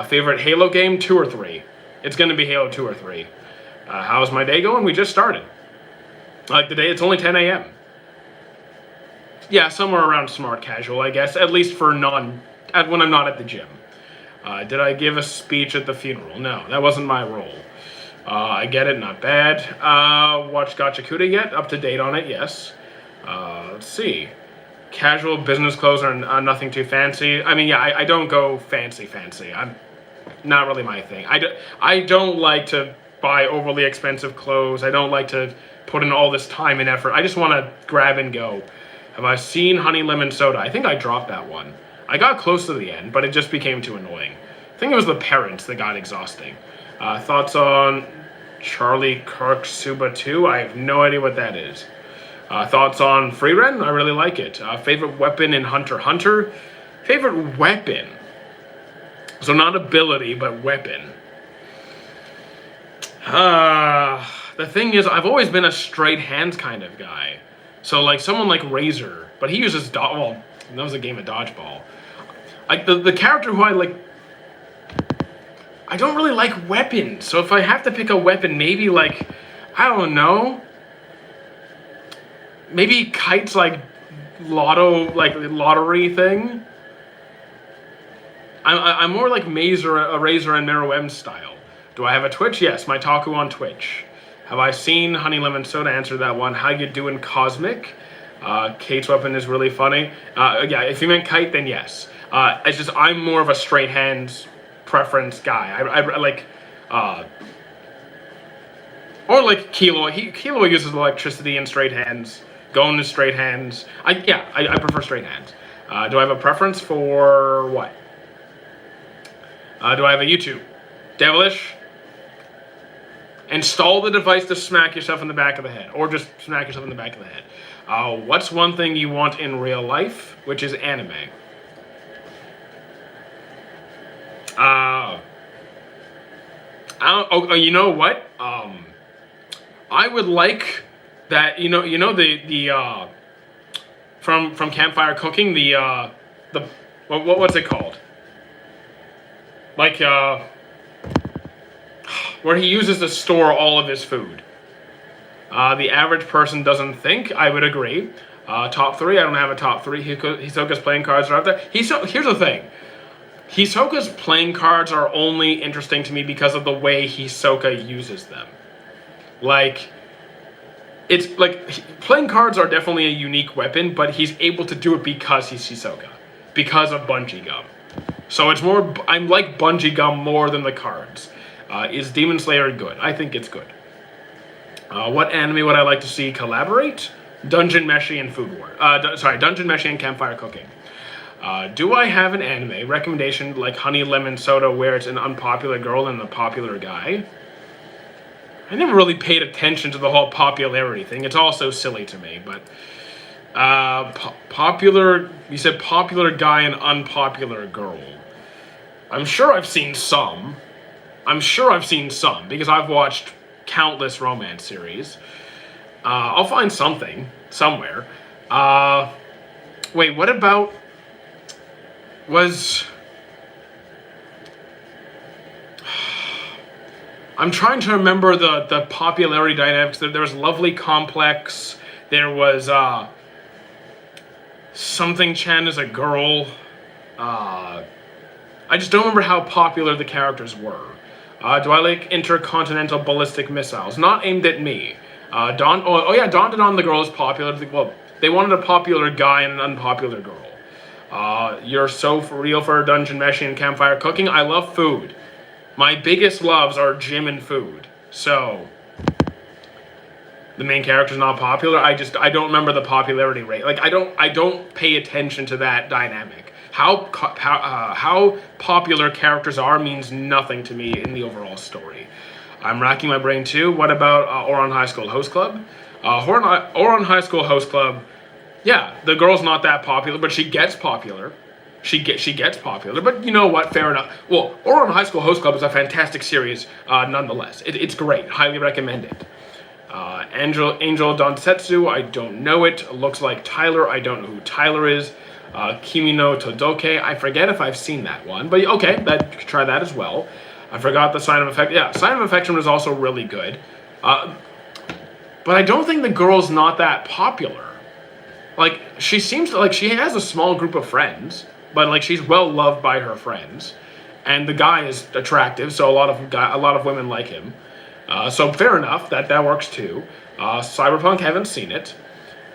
Favorite Halo game, 2 or 3? It's gonna be Halo 2 or 3. How's my day going? We just started. Like the day, it's only 10 a.m. Yeah, somewhere around smart casual, I guess. At least for when I'm not at the gym. Did I give a speech at the funeral? No, that wasn't my role. I get it, not bad. Watched Gachakuda yet? Up to date on it, yes. Let's see. Casual business clothes are nothing too fancy. I mean, yeah, I don't go fancy. I'm not really my thing. I don't like to buy overly expensive clothes. I don't like to put in all this time and effort. I just want to grab and go. Have I seen Honey Lemon Soda? I think I dropped that one. I got close to the end, but it just became too annoying. I think it was the parents that got exhausting. Thoughts on Charlie Kirk Suba 2? I have no idea what that is. Thoughts on Freeren? I really like it. Favorite weapon in Hunter x Hunter? Favorite weapon? So not ability, but weapon. The thing is, I've always been a straight hands kind of guy. So like someone like Razor, but he uses well, that was a game of dodgeball. Like the character who I like, I don't really like weapons. So if I have to pick a weapon, maybe like, I don't know. Maybe Kite's like lottery thing. I'm more like a Razor and Mero M style. Do I have a Twitch? Yes, my Taku on Twitch. Have I seen Honey Lemon Soda? Answer that one. How you doing, Cosmic? Kate's weapon is really funny. Yeah, if you meant Kite, then yes. It's just I'm more of a straight hands preference guy. I like, or like Kilo. Kilo uses electricity and straight hands. Going to straight hands. I prefer straight hands. Do I have a preference for what? Do I have a YouTube? Devilish? Install the device to smack yourself in the back of the head. Or just smack yourself in the back of the head. What's one thing you want in real life? Which is anime. You know what? I would like that, the from Campfire Cooking, what's it called? Like, where he uses to store all of his food. The average person doesn't think. I would agree. Top 3, I don't have a top 3. Hisoka's playing cards are out there. Here's the thing. Hisoka's playing cards are only interesting to me because of the way Hisoka uses them. Like, it's like, playing cards are definitely a unique weapon, but he's able to do it because he's Hisoka. Because of Bungee Gum. So it's more, I'm like Bungee Gum more than the cards. Is Demon Slayer good? I think it's good. What anime would I like to see collaborate? Dungeon Meshi and Food War. Dungeon Meshi and Campfire Cooking. Do I have an anime recommendation like Honey Lemon Soda where it's an unpopular girl and a popular guy? I never really paid attention to the whole popularity thing. It's all so silly to me, but... popular... You said popular guy and unpopular girl. I'm sure I've seen some, because I've watched countless romance series. I'll find something, somewhere. Wait, what about... I'm trying to remember the popularity dynamics. There was Lovely Complex. There was something Chan as a girl. I just don't remember how popular the characters were. Do I like intercontinental ballistic missiles? Not aimed at me. Dawn did on the girl is popular. Well, they wanted a popular guy and an unpopular girl. You're so for real for Dungeon Meshi and Campfire Cooking. I love food. My biggest loves are gym and food. So, the main character's not popular. I don't remember the popularity rate. Like, I don't pay attention to that dynamic. How popular characters are means nothing to me in the overall story. I'm racking my brain too. What about Ouran High School Host Club? Ouran High School Host Club, yeah, the girl's not that popular, but she gets popular. She gets popular, but you know what? Fair enough. Well, Ouran High School Host Club is a fantastic series, nonetheless. It's great. Highly recommend it. Angel Donsetsu, I don't know it. Looks like Tyler. I don't know who Tyler is. Kimi no Todoke, I forget if I've seen that one, but okay, try that as well. I forgot the Sign of Affection. Yeah, Sign of Affection was also really good. But I don't think the girl's not that popular. Like, she seems to, like, she has a small group of friends, but, like, she's well loved by her friends. And the guy is attractive, so a lot of women like him. So fair enough, that works too. Cyberpunk, haven't seen it.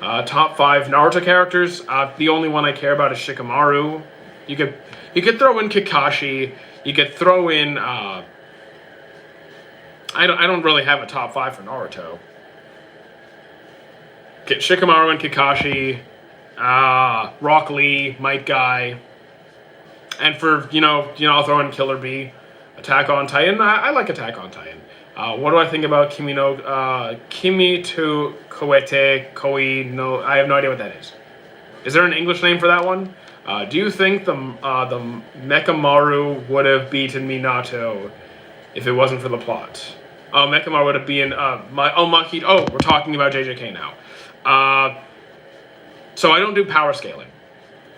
Top 5 Naruto characters. The only one I care about is Shikamaru. You could throw in Kakashi. You could throw in. I don't really have a top 5 for Naruto. Get Shikamaru and Kakashi, Rock Lee, Might Guy, and for I'll throw in Killer Bee, Attack on Titan. I like Attack on Titan. What do I think about Kimi to Koete Koi? No, I have no idea what that is. Is there an English name for that one? Do you think the Mechamaru would have beaten Minato if it wasn't for the plot? Mechamaru would have been Maki. Oh, we're talking about JJK now. So I don't do power scaling.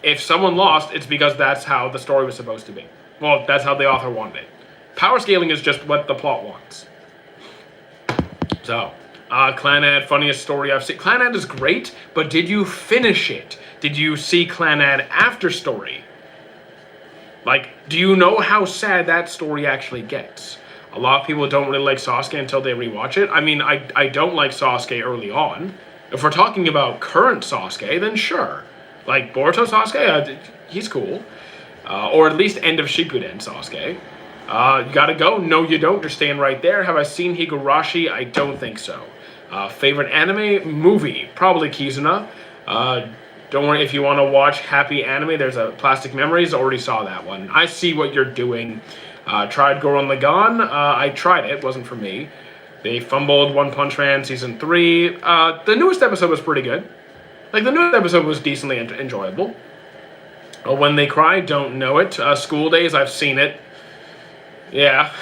If someone lost, it's because that's how the story was supposed to be. Well, that's how the author wanted it. Power scaling is just what the plot wants. So, Clannad, funniest story I've seen. Clannad is great, but did you finish it? Did you see Clannad after story? Like, do you know how sad that story actually gets? A lot of people don't really like Sasuke until they rewatch it. I mean, I don't like Sasuke early on. If we're talking about current Sasuke, then sure. Like, Boruto Sasuke, he's cool. Or at least end of Shippuden Sasuke. You gotta go? No, you don't. You're staying right there. Have I seen Higurashi? I don't think so. Favorite anime? Movie? Probably Kizuna. Don't worry, if you want to watch happy anime, there's a Plastic Memories. Already saw that one. I see what you're doing. Tried Gurren Lagann. I tried it. Wasn't for me. They fumbled One Punch Man Season 3. The newest episode was pretty good. Like, the newest episode was decently enjoyable. When They Cry, don't know it. School Days, I've seen it. Yeah.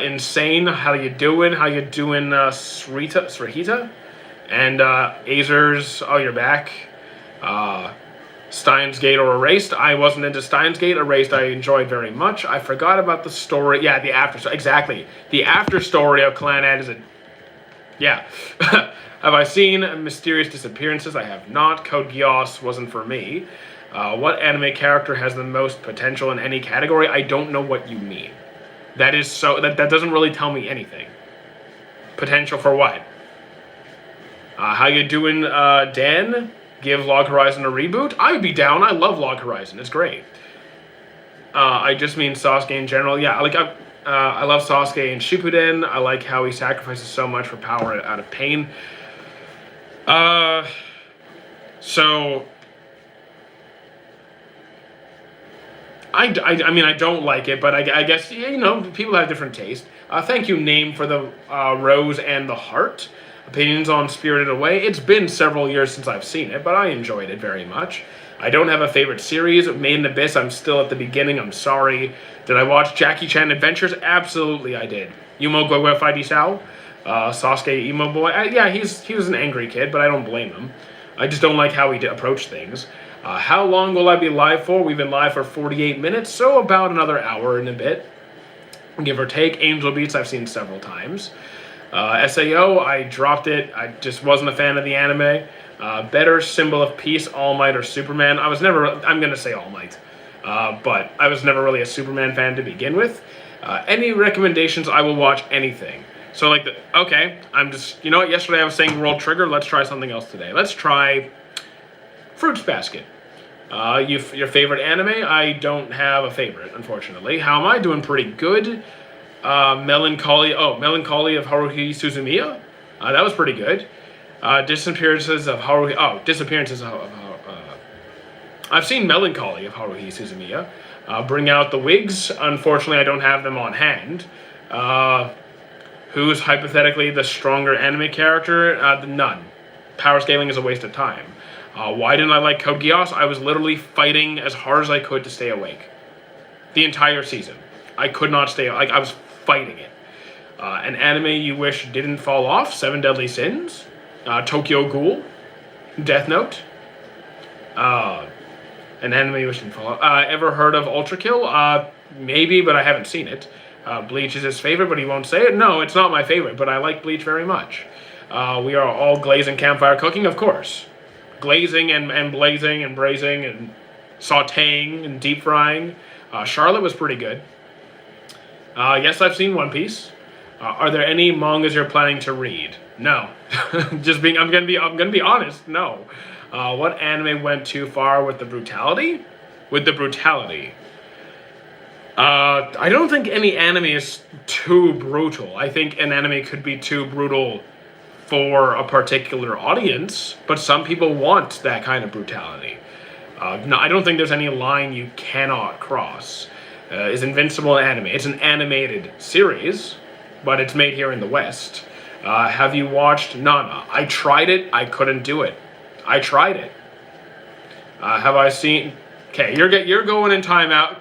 Insane, how you doing? How you doing, Srihita? And Azers, oh, you're back. Steins Gate or Erased. I wasn't into Steins Gate. Erased I enjoyed very much. I forgot about the story. Yeah, the after story. Exactly. The after story of Clannad is a... Yeah. Have I seen Mysterious Disappearances? I have not. Code Geass wasn't for me. What anime character has the most potential in any category? I don't know what you mean. That is so... That doesn't really tell me anything. Potential for what? How you doing, Dan? Give Log Horizon a reboot? I'd be down. I love Log Horizon. It's great. I just mean Sasuke in general. Yeah, I love Sasuke in Shippuden. I like how he sacrifices so much for power out of pain. So... I mean, I don't like it, but I guess, people have different taste. Thank you, Name, for the rose and the heart. Opinions on Spirited Away. It's been several years since I've seen it, but I enjoyed it very much. I don't have a favorite series. Made in Abyss, I'm still at the beginning. I'm sorry. Did I watch Jackie Chan Adventures? Absolutely, I did. Yumo Gogwe Fighty Sao. Sasuke Emo Boy. Yeah, he was an angry kid, but I don't blame him. I just don't like how he approached things. How long will I be live for? We've been live for 48 minutes, so about another hour and a bit. Give or take. Angel Beats I've seen several times. SAO, I dropped it. I just wasn't a fan of the anime. Better Symbol of Peace, All Might, or Superman. I'm going to say All Might. But I was never really a Superman fan to begin with. Any recommendations? I will watch anything. So, okay, I'm just, yesterday I was saying World Trigger. Let's try something else today. Let's try Fruits Basket. Your favorite anime? I don't have a favorite, unfortunately. How am I? Doing pretty good. Melancholy of Haruhi Suzumiya. That was pretty good. Disappearances of Haruhi. I've seen Melancholy of Haruhi Suzumiya. Bring Out the Wigs. Unfortunately, I don't have them on hand. Who's hypothetically the stronger anime character? None. Power scaling is a waste of time. Why didn't I like Code Geass? I was literally fighting as hard as I could to stay awake. The entire season. I could not stay, I was fighting it. An anime you wish didn't fall off? Seven Deadly Sins. Tokyo Ghoul. Death Note. An anime you wish didn't fall off. Ever heard of Ultra Kill? Maybe, but I haven't seen it. Bleach is his favorite, but he won't say it. No, it's not my favorite, but I like Bleach very much. We are all glazing campfire cooking, of course. Glazing and blazing and braising and sauteing and deep frying. Charlotte was pretty good. Yes, I've seen One Piece. Are there any mangas you're planning to read? No. I'm gonna be honest. No. What anime went too far with the brutality? With the brutality. I don't think any anime is too brutal. I think an anime could be too brutal for a particular audience, but some people want that kind of brutality. No, I don't think there's any line you cannot cross. Is Invincible an anime? It's an animated series, but it's made here in the West. Have you watched Nana? I tried it. I couldn't do it. I tried it. Have I seen? Okay, you're going in timeout.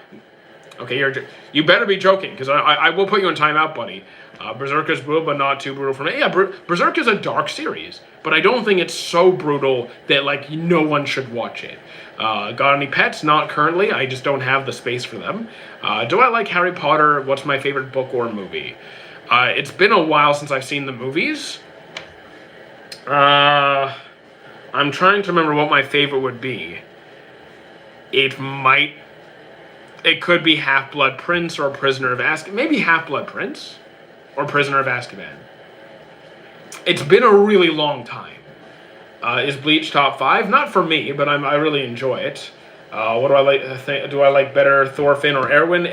Okay, you better be joking, because I will put you in timeout, buddy. Berserk is brutal, but not too brutal for me. Yeah, Berserk is a dark series, but I don't think it's so brutal that like no one should watch it. Got any pets? Not currently. I just don't have the space for them. Do I like Harry Potter? What's my favorite book or movie? It's been a while since I've seen the movies. I'm trying to remember what my favorite would be. It could be Half-Blood Prince or Prisoner of Azkaban. Maybe Half-Blood Prince or Prisoner of Azkaban. It's been a really long time. Is Bleach top 5? Not for me, but I really enjoy it. What do I like? Do I like better, Thorfinn or Erwin?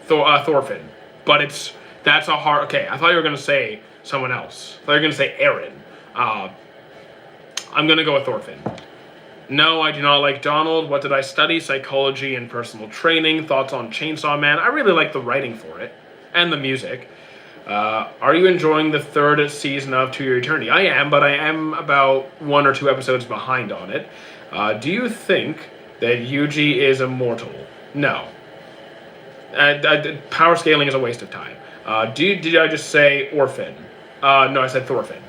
Thorfinn. But that's a hard. Okay, I thought you were gonna say someone else. I thought you were gonna say Eren. I'm gonna go with Thorfinn. No, I do not like Donald. What did I study? Psychology and personal training. Thoughts on Chainsaw Man? I really like the writing for it and the music. Are you enjoying the third season of To Your Eternity? I am, but I am about 1 or 2 episodes behind on it. Do you think that Yuji is immortal? No. Power scaling is a waste of time. Did I just say Orphan? No, I said Thorfinn.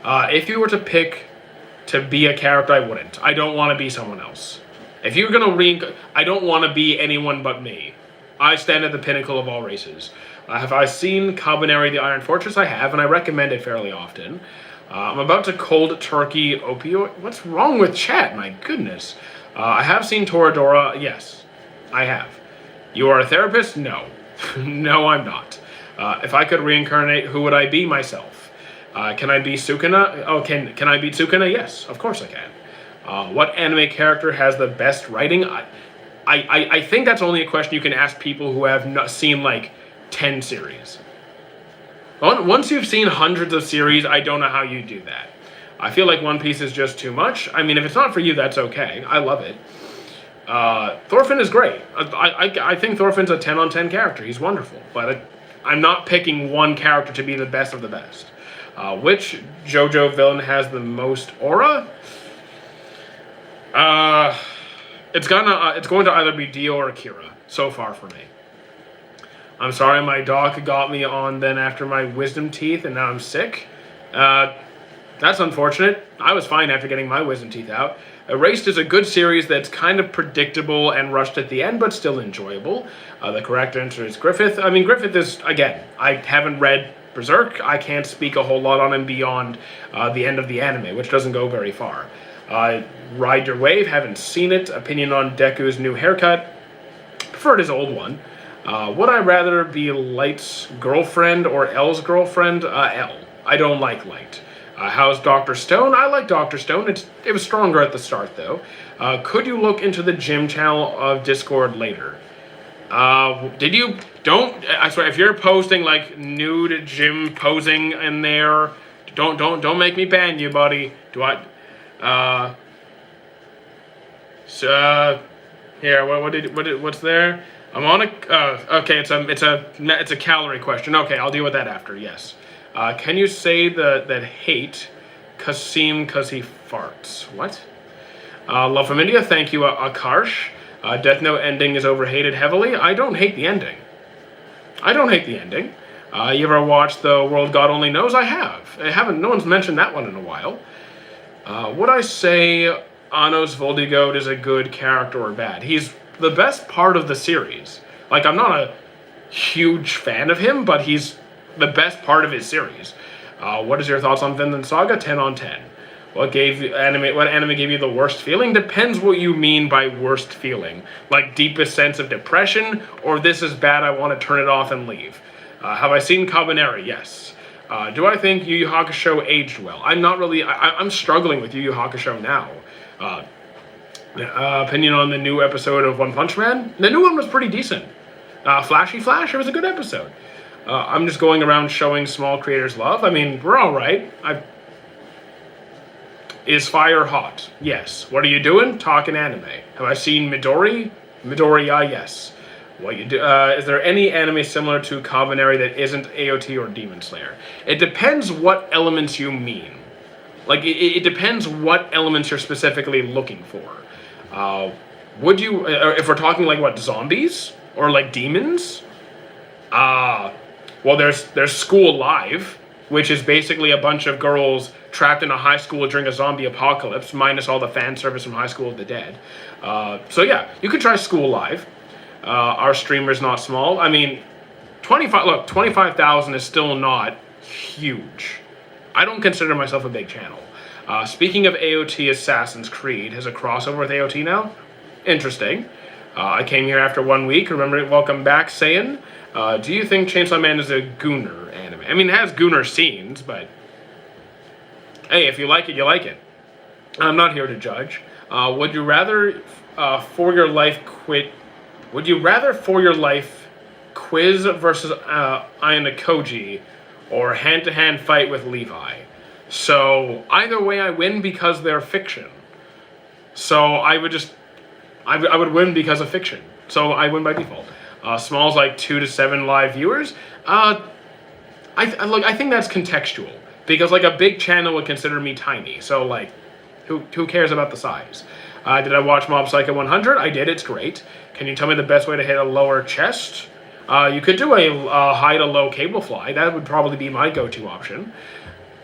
If you were to pick to be a character, I wouldn't. I don't want to be someone else. If you're gonna I don't want to be anyone but me. I stand at the pinnacle of all races. Have I seen Kabaneri the Iron Fortress? I have, and I recommend it fairly often. I'm about to cold turkey opioid. What's wrong with chat? My goodness. I have seen Toradora. Yes, I have. You are a therapist? No. No, I'm not. If I could reincarnate, who would I be? Myself. Can I be Sukuna? Oh, can I beat Sukuna? Yes, of course I can. What anime character has the best writing? I think that's only a question you can ask people who have not seen like 10 series. Once you've seen hundreds of series, I don't know how you do that. I feel like One Piece is just too much. I mean, if it's not for you, that's okay. I love it. Thorfinn is great. I think Thorfinn's a 10 on 10 character. He's wonderful. But I'm not picking one character to be the best of the best. Which JoJo villain has the most aura? It's going to either be Dio or Akira so far for me. I'm sorry, my dog got me on then after my wisdom teeth, and now I'm sick. That's unfortunate. I was fine after getting my wisdom teeth out. Erased is a good series that's kind of predictable and rushed at the end, but still enjoyable. The correct answer is Griffith. I mean, Griffith is, again, I haven't read Berserk. I can't speak a whole lot on him beyond the end of the anime, which doesn't go very far. Ride Your Wave, haven't seen it. Opinion on Deku's new haircut. Preferred his old one. Would I rather be Light's girlfriend or L's girlfriend? L. I don't like Light. How's Dr. Stone? I like Dr. Stone. It was stronger at the start, though. Could you look into the gym channel of Discord later? Did you? I swear, if you're posting like nude gym posing in there, don't make me ban you, buddy. Do I? Here, what's there? I'm on a. Okay, it's a calorie question. Okay, I'll deal with that after. Yes. Can you say that hate Kasim cause he farts? What? Love from India. Thank you, Akarsh. Death Note ending is overhated heavily. I don't hate the ending. You ever watched The World God Only Knows? I have. No one's mentioned that one in a while. Would I say Anos Voldigode is a good character or bad? He's the best part of the series. Like, I'm not a huge fan of him, but he's the best part of his series. What is your thoughts on Vinland Saga? 10 on 10. What anime gave you the worst feeling? Depends what you mean by worst feeling. Like deepest sense of depression, or this is bad, I want to turn it off and leave. Have I seen Kabaneri? Yes. Do I think Yu Yu Hakusho aged well? I'm not really. I'm struggling with Yu Yu Hakusho now. Uh, Opinion on the new episode of One Punch Man? The new one was pretty decent. Flashy Flash, it was a good episode. I'm just going around showing small creators love. I mean, we're all right. Is fire hot? Yes. What are you doing? Talking anime. Have I seen Midori? Midori, yes. What you do? Is there any anime similar to Kabaneri that isn't AOT or Demon Slayer? It depends what elements you mean. Like, it depends what elements you're specifically looking for. Would you, if we're talking like what, zombies? Or like demons? Well, there's School Live, which is basically a bunch of girls trapped in a high school during a zombie apocalypse, minus all the fan service from High School of the Dead. So yeah, you could try School Live. Our streamer's not small. I mean, 25,000 is still not huge. I don't consider myself a big channel. Speaking of AOT, Assassin's Creed has a crossover with AOT now. Interesting. I came here after 1 week. Remember, welcome back, Saiyan. Do you think Chainsaw Man is a Gooner anime? I mean, it has Gooner scenes, but hey, if you like it, you like it. I'm not here to judge. Would you rather for your life quiz versus Ayana Koji or hand-to-hand fight with Levi? So either way, I win because they're fiction. So I would win because of fiction. So I win by default. Small's like 2 to 7 live viewers. I think that's contextual because like a big channel would consider me tiny. So like, who cares about the size? Did I watch Mob Psycho 100? I did. It's great. Can you tell me the best way to hit a lower chest? You could do a high to low cable fly. That would probably be my go-to option.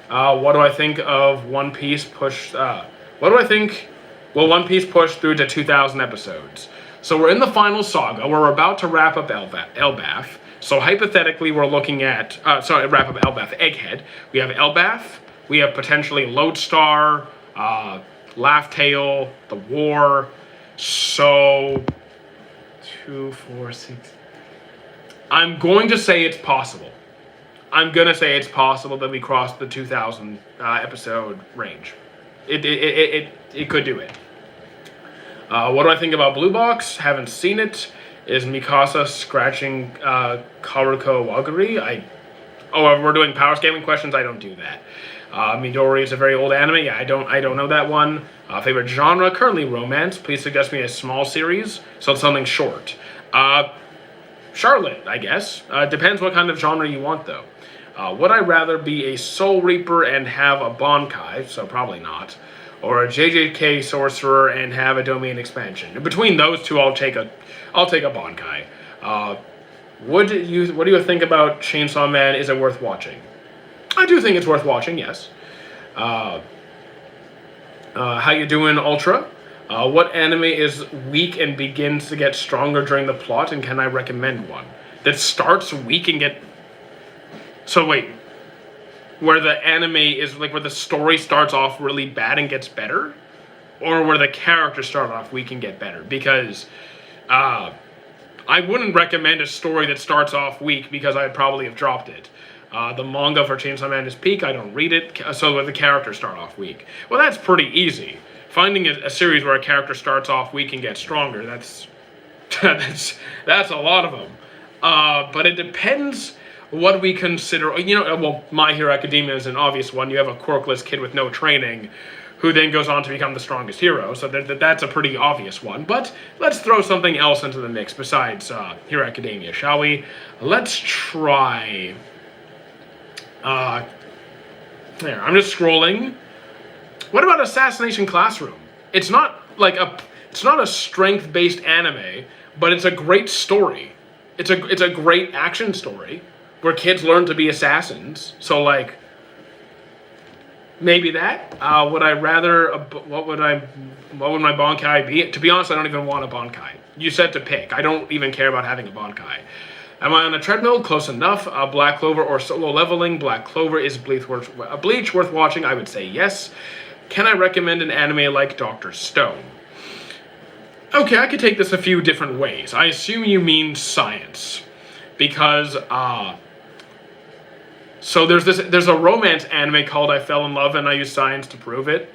What do I think of One Piece push? What do I think? Well, One Piece pushed through to 2,000 episodes. So we're in the final saga. We're about to wrap up Elbaf. So hypothetically, we're looking at wrap up Elbaf Egghead. We have Elbaf. We have potentially Lodestar, Laugh Tale, The War. So 2, 4, 6. I'm going to say it's possible. I'm gonna say it's possible that we cross the 2,000 episode range. It could do it. What do I think about Blue Box? Haven't seen it. Is Mikasa scratching Karuko Wagari? We're doing power scaling questions. I don't do that. Midori is a very old anime. Yeah, I don't know that one. Favorite genre? Currently romance. Please suggest me a small series, so it's something short. Charlotte, I guess. Depends what kind of genre you want, though. Would I rather be a Soul Reaper and have a Bankai, so probably not, or a JJK Sorcerer and have a Domain Expansion? Between those two, I'll take a Bankai. What do you think about Chainsaw Man? Is it worth watching? I do think it's worth watching, yes. How you doing, Ultra? What anime is weak and begins to get stronger during the plot, and can I recommend one? That starts weak and get... So wait, where the anime is, like, where the story starts off really bad and gets better? Or where the characters start off weak and get better? Because, I wouldn't recommend a story that starts off weak because I'd probably have dropped it. The manga for Chainsaw Man is peak, I don't read it, so the characters start off weak. Well, that's pretty easy. Finding a series where a character starts off weak and gets stronger, that's a lot of them. But it depends what we consider. Well, My Hero Academia is an obvious one. You have a quirkless kid with no training who then goes on to become the strongest hero. So that's a pretty obvious one. But let's throw something else into the mix besides Hero Academia, shall we? Let's try... there, I'm just scrolling. What about Assassination Classroom? It's not a strength-based anime, but it's a great story. It's a great action story where kids learn to be assassins. So like, maybe that. Would I rather? What would my Bankai be? To be honest, I don't even want a Bankai. You said to pick. I don't even care about having a Bankai. Am I on a treadmill? Close enough. Black Clover or Solo Leveling? Black Clover is Bleach worth watching? I would say yes. Can I recommend an anime like Dr. Stone? Okay, I could take this a few different ways. I assume you mean science. Because, So there's a romance anime called I Fell in Love and I Used Science to Prove It.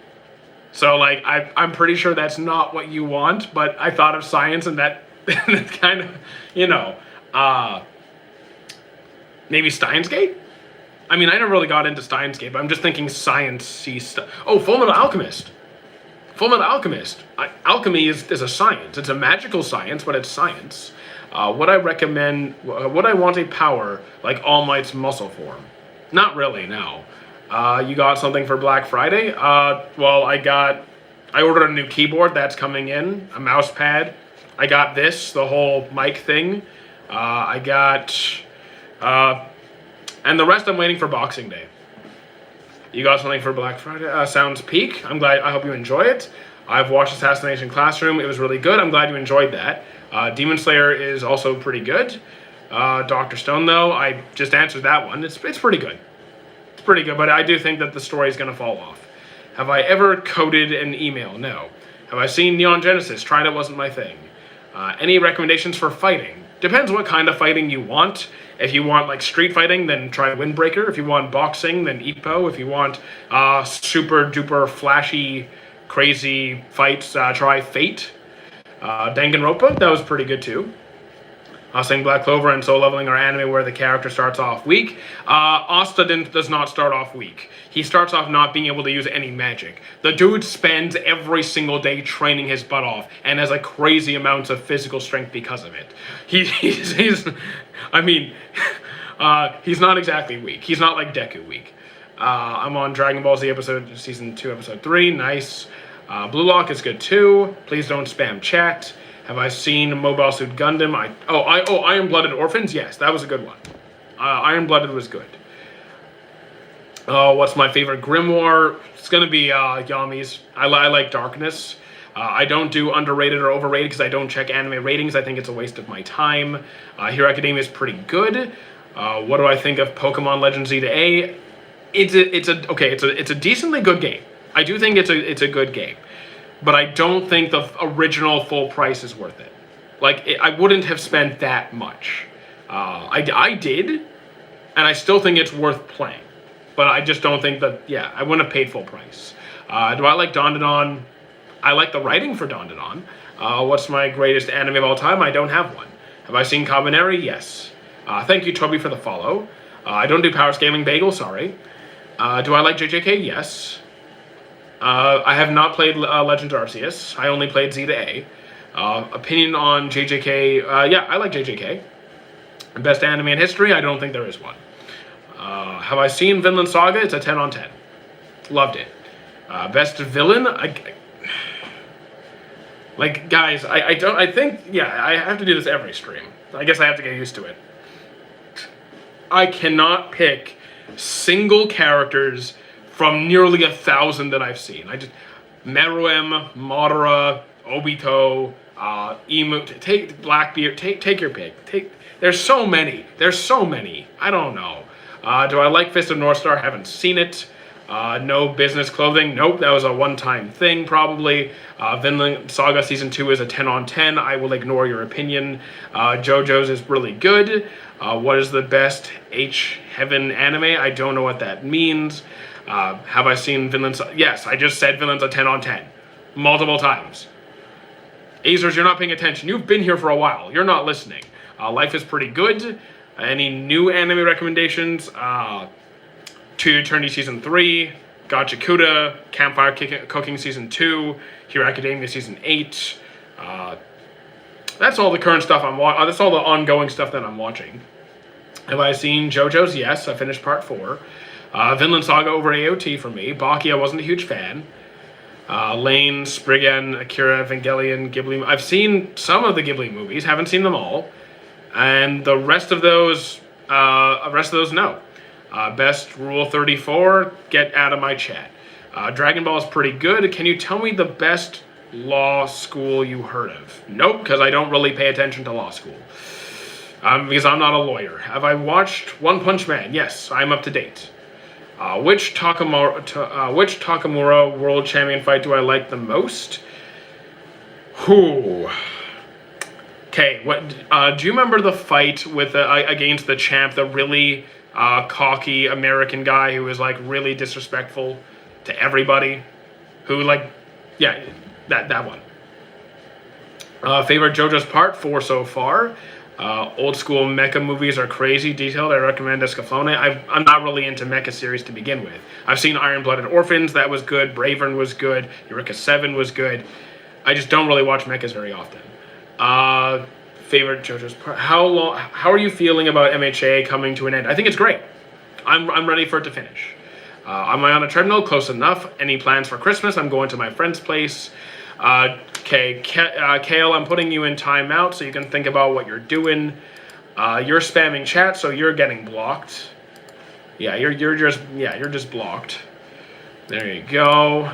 So like I'm pretty sure that's not what you want, but I thought of science and that that's kind of, you know, maybe Steins Gate? I mean, I never really got into Steins Gate, but I'm just thinking science-y stuff. Oh, Fullmetal Alchemist. Fullmetal Alchemist. Alchemy is a science. It's a magical science, but it's science. Would I recommend, would I want a power like All Might's muscle form? Not really, no. You got something for Black Friday? Well, I ordered a new keyboard that's coming in, a mouse pad. I got this, the whole mic thing. I got, and the rest I'm waiting for Boxing Day. You got something for Black Friday? Sounds peak. I'm glad. I hope you enjoy it. I've watched Assassination Classroom. It was really good. I'm glad you enjoyed that. Demon Slayer is also pretty good. Dr. Stone, though, I just answered that one. It's pretty good. It's pretty good, but I do think that the story is going to fall off. Have I ever coded an email? No. Have I seen Neon Genesis? Tried it, wasn't my thing. Any recommendations for fighting? Depends what kind of fighting you want. If you want like street fighting, then try Windbreaker. If you want boxing, then Ippo. If you want super duper flashy, crazy fights, try Fate. Danganronpa, that was pretty good too. Saying Black Clover and Soul Leveling are anime where the character starts off weak. Asta does not start off weak. He starts off not being able to use any magic. The dude spends every single day training his butt off and has like crazy amounts of physical strength because of it. He's I mean, he's not exactly weak. He's not like Deku weak. I'm on Dragon Ball Z season 2, episode 3. Nice. Blue Lock is good too. Please don't spam chat. Have I seen Mobile Suit Gundam? Iron Blooded Orphans? Yes, that was a good one. Iron Blooded was good. What's my favorite grimoire? It's gonna be Yami's. I like Darkness. I don't do underrated or overrated because I don't check anime ratings. I think it's a waste of my time. Hero Academia is pretty good. What do I think of Pokemon Legends Z to A? It's a decently good game. I do think it's a good game. But I don't think the original full price is worth it. Like, I wouldn't have spent that much. I did, and I still think it's worth playing. But I just don't think that, I wouldn't have paid full price. Do I like Dandadan? I like the writing for Dandadan. What's my greatest anime of all time? I don't have one. Have I seen Kabaneri? Yes. Thank you, Toby, for the follow. I don't do power scaling bagel, sorry. Do I like JJK? Yes. I have not played Legend Arceus. I only played Z to A. Opinion on JJK? I like JJK. Best anime in history? I don't think there is one. Have I seen Vinland Saga? It's a 10 on 10. Loved it. Best villain? Guys, I think I have to do this every stream. I guess I have to get used to it. I cannot pick single characters from nearly 1,000 that I've seen. Meruem, Madara, Obito, Emu, take Blackbeard, take your pick. There's so many. I don't know. Do I like Fist of North Star? Haven't seen it. No Business Clothing. Nope, that was a one-time thing probably. Vinland Saga Season 2 is a 10 on 10. I will ignore your opinion. JoJo's is really good. What is the best H-Heaven anime? I don't know what that means. Have I seen Vinland Saga? Yes, I just said Vinland's a 10 on 10. Multiple times. Azers, you're not paying attention. You've been here for a while. You're not listening. Life is pretty good. Any new anime recommendations? To Eternity Season 3, Gachakuda, Campfire Cooking Season 2, Hero Academia Season 8. That's all the current stuff I'm watching. That's all the ongoing stuff that I'm watching. Have I seen JoJo's? Yes, I finished Part 4. Vinland Saga over AOT for me. Baki, I wasn't a huge fan. Lane, Spriggan, Akira, Evangelion, Ghibli. I've seen some of the Ghibli movies, haven't seen them all. And the rest of those, no. Best Rule 34, get out of my chat. Dragon Ball is pretty good. Can you tell me the best law school you heard of? Nope, because I don't really pay attention to law school. Because I'm not a lawyer. Have I watched One Punch Man? Yes, I'm up to date. Which Takamura World Champion fight do I like the most? Okay, what? Do you remember the fight with against the champ that really cocky American guy who was like really disrespectful to everybody. Who like, yeah, that one. Favorite JoJo's Part 4 so far. Old school mecha movies are crazy detailed. I recommend Escaflowne. I'm not really into mecha series to begin with. I've seen Iron Blooded Orphans, that was good. Bravern was good. Eureka 7 was good. I just don't really watch mechas very often. Favorite JoJo's Part. How are you feeling about MHA coming to an end? I think it's great. I'm ready for it to finish. Am I on a treadmill? Close enough. Any plans for Christmas? I'm going to my friend's place. Okay, Kale, I'm putting you in timeout so you can think about what you're doing. You're spamming chat, so you're getting blocked. Yeah, you're just blocked. There you go.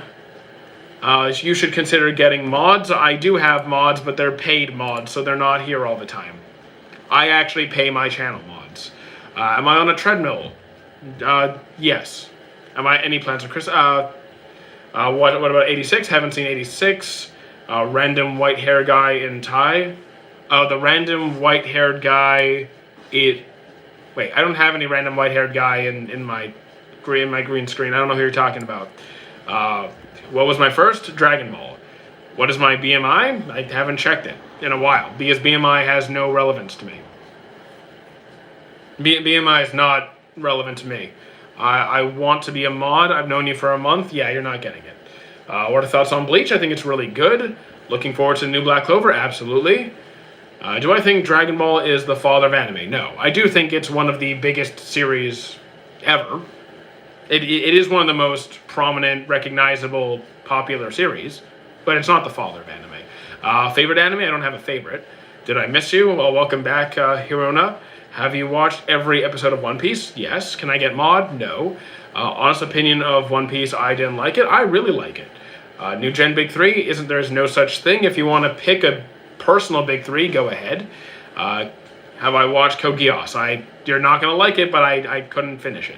You should consider getting mods. I do have mods, but they're paid mods, so they're not here all the time. I actually pay my channel mods. Am I on a treadmill? Yes. Am I any plans for Christmas? What about 86? Haven't seen 86. Random white hair guy in Thai. The random white haired guy. Wait, I don't have any random white haired guy in my green screen. I don't know who you're talking about. What was my first? Dragon Ball. What is my BMI? I haven't checked it in a while because BMI has no relevance to me. BMI is not relevant to me. I want to be a mod. I've known you for a month. Yeah, you're not getting it. What are thoughts on Bleach? I think it's really good. Looking forward to the new Black Clover? Absolutely. Do I think Dragon Ball is the father of anime? No. I do think it's one of the biggest series ever. It is one of the most prominent, recognizable, popular series, but it's not the father of anime. Favorite anime? I don't have a favorite. Did I miss you? Well, welcome back, Hirona. Have you watched every episode of One Piece? Yes. Can I get mod? No. Honest opinion of One Piece, I didn't like it. I really like it. New Gen Big 3, there's no such thing. If you want to pick a personal Big 3, go ahead. Have I watched Code Geass? You're not going to like it, but I couldn't finish it.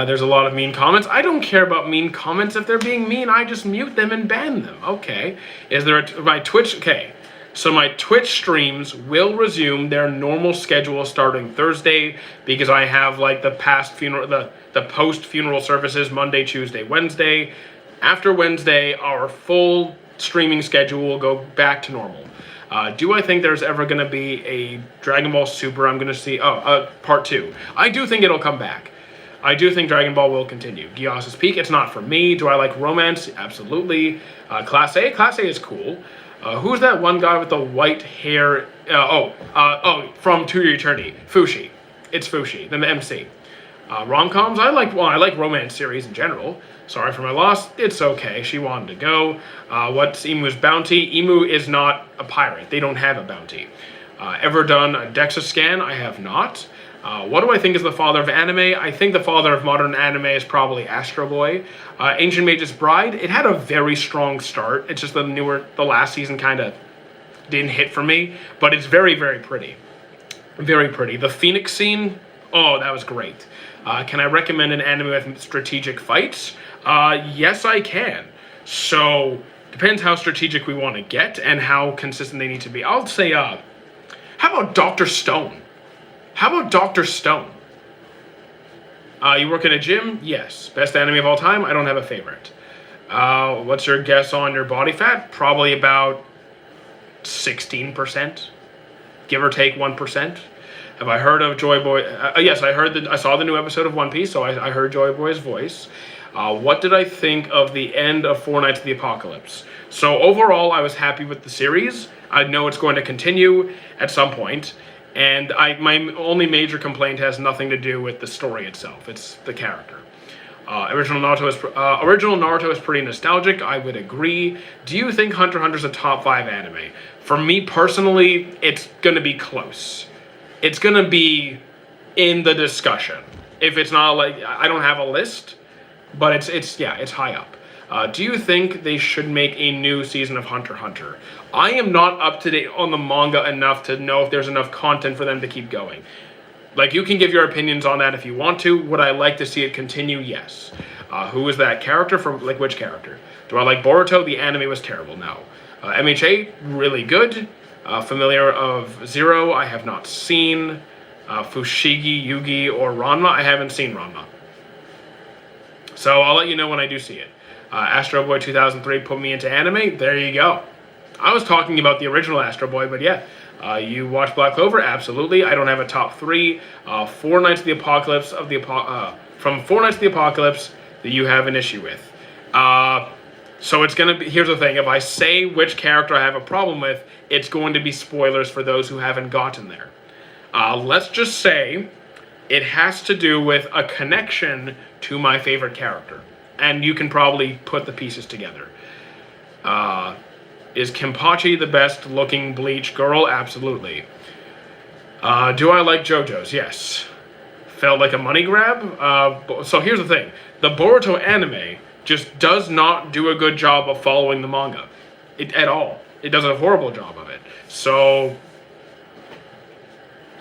There's a lot of mean comments. I don't care about mean comments. If they're being mean, I just mute them and ban them. Okay. Is there my Twitch? Okay. So my Twitch streams will resume their normal schedule starting Thursday because I have like the post funeral services Monday, Tuesday, Wednesday. After Wednesday, our full streaming schedule will go back to normal. Do I think there's ever going to be a Dragon Ball Super I'm going to see? Part 2. I do think it'll come back. I do think Dragon Ball will continue. Geass's Peak, it's not for me. Do I like romance? Absolutely. Class A? Class A is cool. Who's that one guy with the white hair? From To Your Eternity. Fushi. It's Fushi, the MC. Rom-coms? I like romance series in general. Sorry for my loss. It's okay. She wanted to go. What's Emu's bounty? Emu is not a pirate. They don't have a bounty. Ever done a DEXA scan? I have not. What do I think is the father of anime? I think the father of modern anime is probably Astro Boy. Ancient Mage's Bride, it had a very strong start. It's just the last season kind of didn't hit for me, but it's very, very pretty. Very pretty. The Phoenix scene, oh, that was great. Can I recommend an anime with strategic fights? Yes, I can. So, depends how strategic we want to get and how consistent they need to be. I'll say, how about Dr. Stone? How about Dr. Stone? You work in a gym? Yes. Best anime of all time? I don't have a favorite. What's your guess on your body fat? Probably about 16%, give or take 1%. Have I heard of Joy Boy? Yes, I saw the new episode of One Piece, so I heard Joy Boy's voice. What did I think of the end of Four Knights of the Apocalypse? So overall, I was happy with the series. I know it's going to continue at some point. And my only major complaint has nothing to do with the story itself. It's the character. Original Naruto is pretty nostalgic. I would agree. Do you think Hunter x Hunter is a top 5 anime? For me personally, it's going to be close. It's going to be in the discussion. If it's not like, I don't have a list, but it's high up. Do you think they should make a new season of Hunter x Hunter? I am not up to date on the manga enough to know if there's enough content for them to keep going. Like, you can give your opinions on that if you want to. Would I like to see it continue? Yes. Who is that character from, like, which character? Do I like Boruto? The anime was terrible. No. MHA, really good. Familiar of Zero, I have not seen. Fushigi, Yugi, or Ranma. I haven't seen Ranma, so I'll let you know when I do see it. Astro Boy 2003 put me into anime. There you go. I was talking about the original Astro Boy, but yeah. You watch Black Clover? Absolutely. I don't have a top 3. Four Nights of the Apocalypse from Four Nights of the Apocalypse that you have an issue with. So it's going to be, here's the thing, if I say which character I have a problem with, it's going to be spoilers for those who haven't gotten there. Let's just say it has to do with a connection to my favorite character. And you can probably put the pieces together. Is Kenpachi the best looking Bleach girl? Absolutely. Do I like JoJo's? Yes. Felt like a money grab? So here's the thing. The Boruto anime just does not do a good job of following the manga. At all. It does a horrible job of it. So,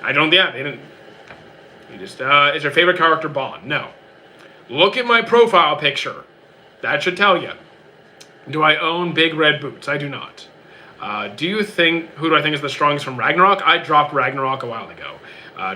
they didn't. Is your favorite character Bond? No. Look at my profile picture. That should tell you. Do I own big red boots? I do not. Who do I think is the strongest from Ragnarok? I dropped Ragnarok a while ago.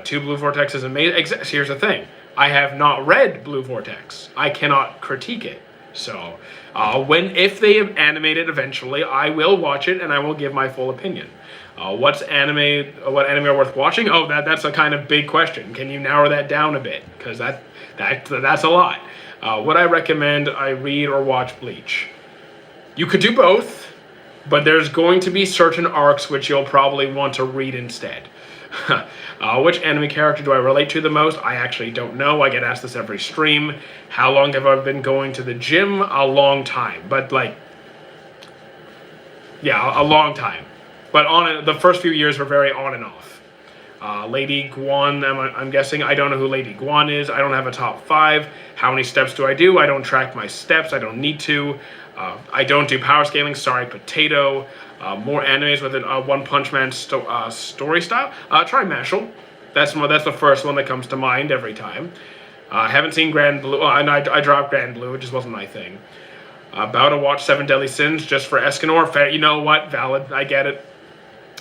2 Blue Vortex is amazing. Here's the thing. I have not read Blue Vortex. I cannot critique it. So, if they animate it eventually, I will watch it and I will give my full opinion. What anime are worth watching? Oh, that's a kind of big question. Can you narrow that down a bit? Because that's a lot. Would I recommend I read or watch Bleach? You could do both, but there's going to be certain arcs which you'll probably want to read instead. Which anime character do I relate to the most? I actually don't know. I get asked this every stream. How long have I been going to the gym? A long time. But a long time. But the first few years were very on and off. Lady Guan, I'm guessing. I don't know who Lady Guan is. I don't have a top 5. How many steps do I do? I don't track my steps. I don't need to. I don't do power scaling. Sorry, potato. More animes with a One Punch Man story style. Try Mashle. That's the first one that comes to mind every time. I haven't seen Grand Blue. And I dropped Grand Blue. It just wasn't my thing. About to watch 7 Deadly Sins just for Escanor. Fair, you know what? Valid. I get it.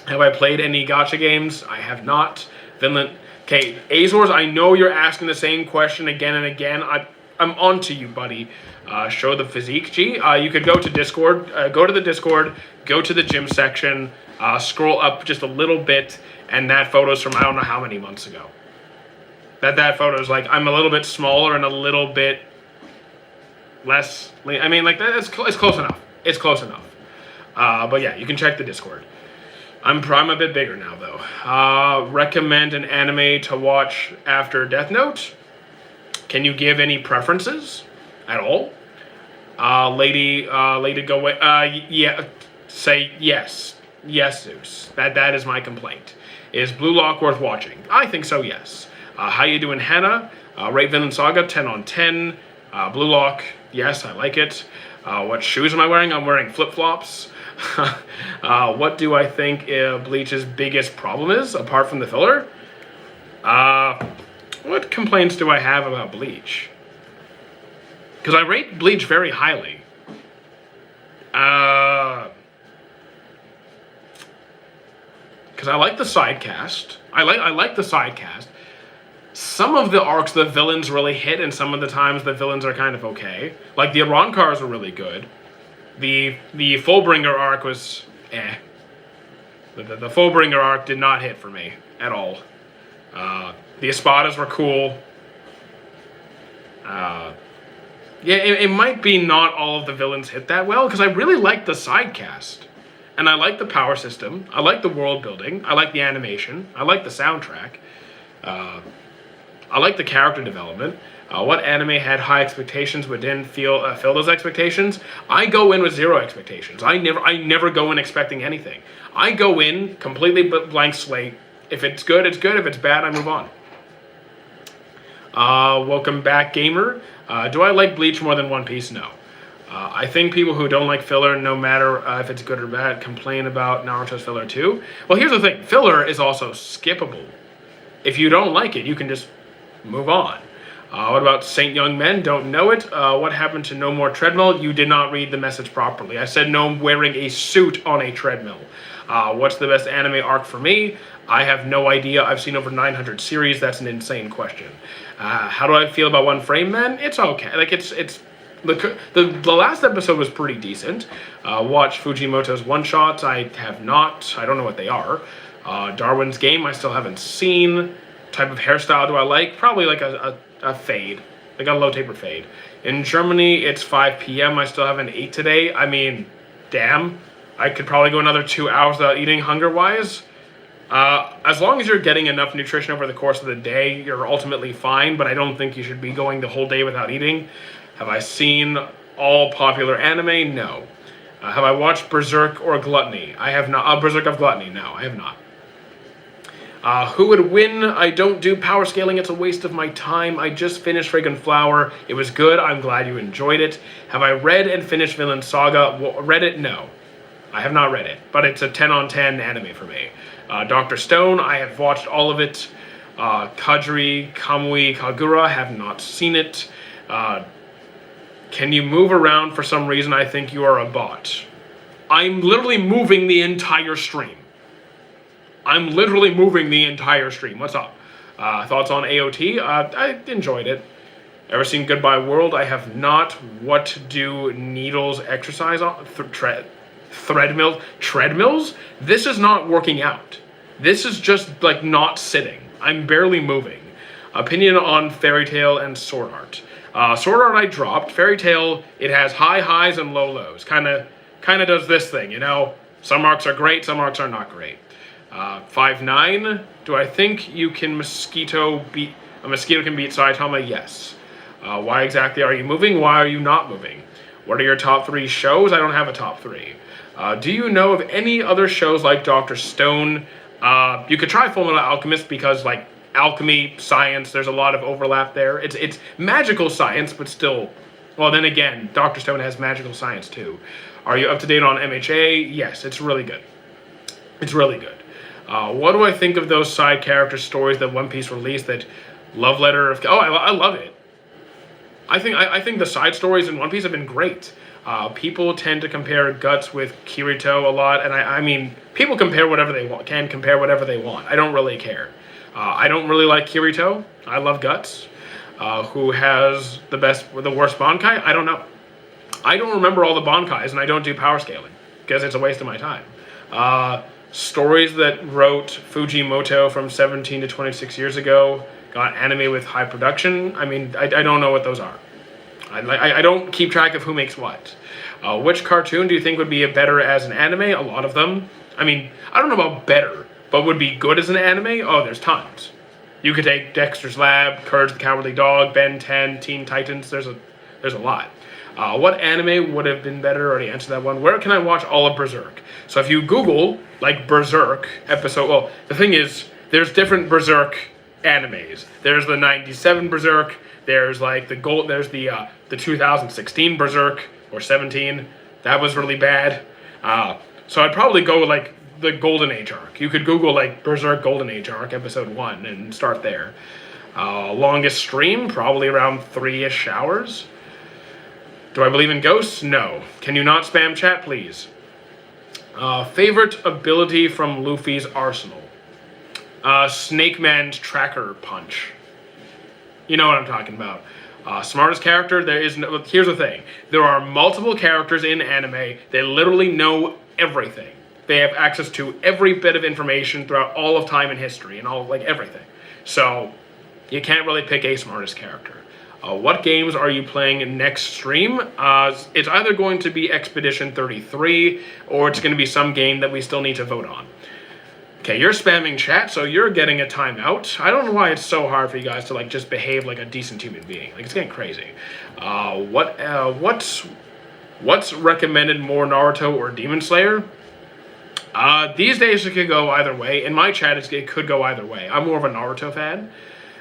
Have I played any gacha games? I have not. Vinland. Okay, Azores, I know you're asking the same question again and again. I'm on to you, buddy. Show the physique. You could go to Discord. Go to the Discord. Go to the gym section. Scroll up just a little bit. And that photo's from I don't know how many months ago. That photo's like, I'm a little bit smaller and a little bit less. I mean, like, it's close enough. It's close enough. But yeah, you can check the Discord. I'm a bit bigger now, though. Recommend an anime to watch after Death Note? Can you give any preferences at all? Lady Go away. Yeah, say yes. Yes, Zeus. That is my complaint. Is Blue Lock worth watching? I think so, yes. How you doing, Hannah? Rate Vinland Saga, 10 on 10. Blue Lock, yes, I like it. What shoes am I wearing? I'm wearing flip-flops. What do I think Bleach's biggest problem is, apart from the filler? What complaints do I have about Bleach? Because I rate Bleach very highly. Because I like the side cast. I like the side cast. Some of the arcs the villains really hit, and some of the times the villains are kind of okay. Like the Arrancars were really good. The Fullbringer arc was The Fullbringer arc did not hit for me at all. The Espadas were cool. It might be not all of the villains hit that well, because I really like the side cast. And I like the power system. I like the world building. I like the animation. I like the soundtrack. I like the character development. What anime had high expectations but didn't fill those expectations? I go in with 0 expectations. I never go in expecting anything. I go in completely blank slate. If it's good, it's good. If it's bad, I move on. Welcome back, gamer. Do I like Bleach more than One Piece? No. I think people who don't like filler, no matter if it's good or bad, complain about Naruto's filler too. Well, here's the thing. Filler is also skippable. If you don't like it, you can just move on. What about Saint Young Men? Don't know it. What happened to No More Treadmill? You did not read the message properly. I said no wearing a suit on a treadmill. What's the best anime arc for me? I have no idea. I've seen over 900 series. That's an insane question. How do I feel about One Frame Men? It's okay. Like it's the last episode was pretty decent. Watch Fujimoto's one shots. I have not. I don't know what they are. Darwin's Game. I still haven't seen. Type of hairstyle do I like? Probably like a fade, like a low taper fade. In Germany, it's 5 p.m. I still haven't ate today. I mean, damn. I could probably go another 2 hours without eating hunger-wise. As long as you're getting enough nutrition over the course of the day, you're ultimately fine, but I don't think you should be going the whole day without eating. Have I seen all popular anime? No. Have I watched Berserk or Gluttony? I have not. Berserk of Gluttony? No, I have not. Who would win? I don't do power scaling. It's a waste of my time. I just finished Friggin' Flower. It was good. I'm glad you enjoyed it. Have I read and finished Vinland Saga? Read it? No. I have not read it, but it's a 10 on 10 anime for me. Dr. Stone, I have watched all of it. Kajiri, Kamui, Kagura, have not seen it. Can you move around for some reason? I think you are a bot. I'm literally moving the entire stream. I'm literally moving the entire stream. What's up? Thoughts on AOT? I enjoyed it. Ever seen Goodbye World? I have not. What do needles exercise on? Treadmills? This is not working out. This is just like not sitting. I'm barely moving. Opinion on Fairy Tail and Sword Art. Sword Art I dropped. Fairy Tail, it has high highs and low lows. Kind of does this thing, you know? Some arcs are great, some arcs are not great. 5'9". Do I think a mosquito can beat Saitama? Yes. Why exactly are you moving? Why are you not moving? What are your top 3 shows? I don't have a top 3. Do you know of any other shows like Dr. Stone? You could try Fullmetal Alchemist because like alchemy, science, there's a lot of overlap there. It's magical science, but still, well then again, Dr. Stone has magical science too. Are you up to date on MHA? Yes, it's really good. It's really good. What do I think of those side character stories that One Piece released? That love letter of I love it. I think the side stories in One Piece have been great. People tend to compare Guts with Kirito a lot, and I mean people compare whatever they want. Can compare whatever they want. I don't really care. I don't really like Kirito. I love Guts. Who has the worst Bankai? I don't know. I don't remember all the Bankais, and I don't do power scaling because it's a waste of my time. Stories that wrote Fujimoto from 17 to 26 years ago got anime with high production. I mean, I don't know what those are. I don't keep track of who makes what. Which cartoon do you think would be better as an anime? A lot of them. I mean, I don't know about better, but would be good as an anime? Oh, there's tons. You could take Dexter's Lab, Courage the Cowardly Dog, Ben 10, Teen Titans. There's a lot. What anime would have been better? Already answered that one. Where can I watch all of Berserk? So if you Google like Berserk episode, well, the thing is, there's different Berserk animes. There's the '97 Berserk. There's like there's the 2016 Berserk or 17. That was really bad. So I'd probably go like the Golden Age arc. You could Google like Berserk Golden Age arc episode 1 and start there. Longest stream probably around 3-ish hours. Do I believe in ghosts? No. Can you not spam chat, please? Favorite ability from Luffy's arsenal? Snake Man's Tracker Punch. You know what I'm talking about. Smartest character, here's the thing. There are multiple characters in anime. They literally know everything. They have access to every bit of information throughout all of time and history and everything. So you can't really pick a smartest character. What games are you playing next stream? It's either going to be Expedition 33 or it's going to be some game that we still need to vote on. Okay, you're spamming chat, so you're getting a timeout. I don't know why it's so hard for you guys to just behave like a decent human being. It's getting crazy. What's recommended more, Naruto or Demon Slayer? These days it could go either way. In my chat, it could go either way. I'm more of a Naruto fan.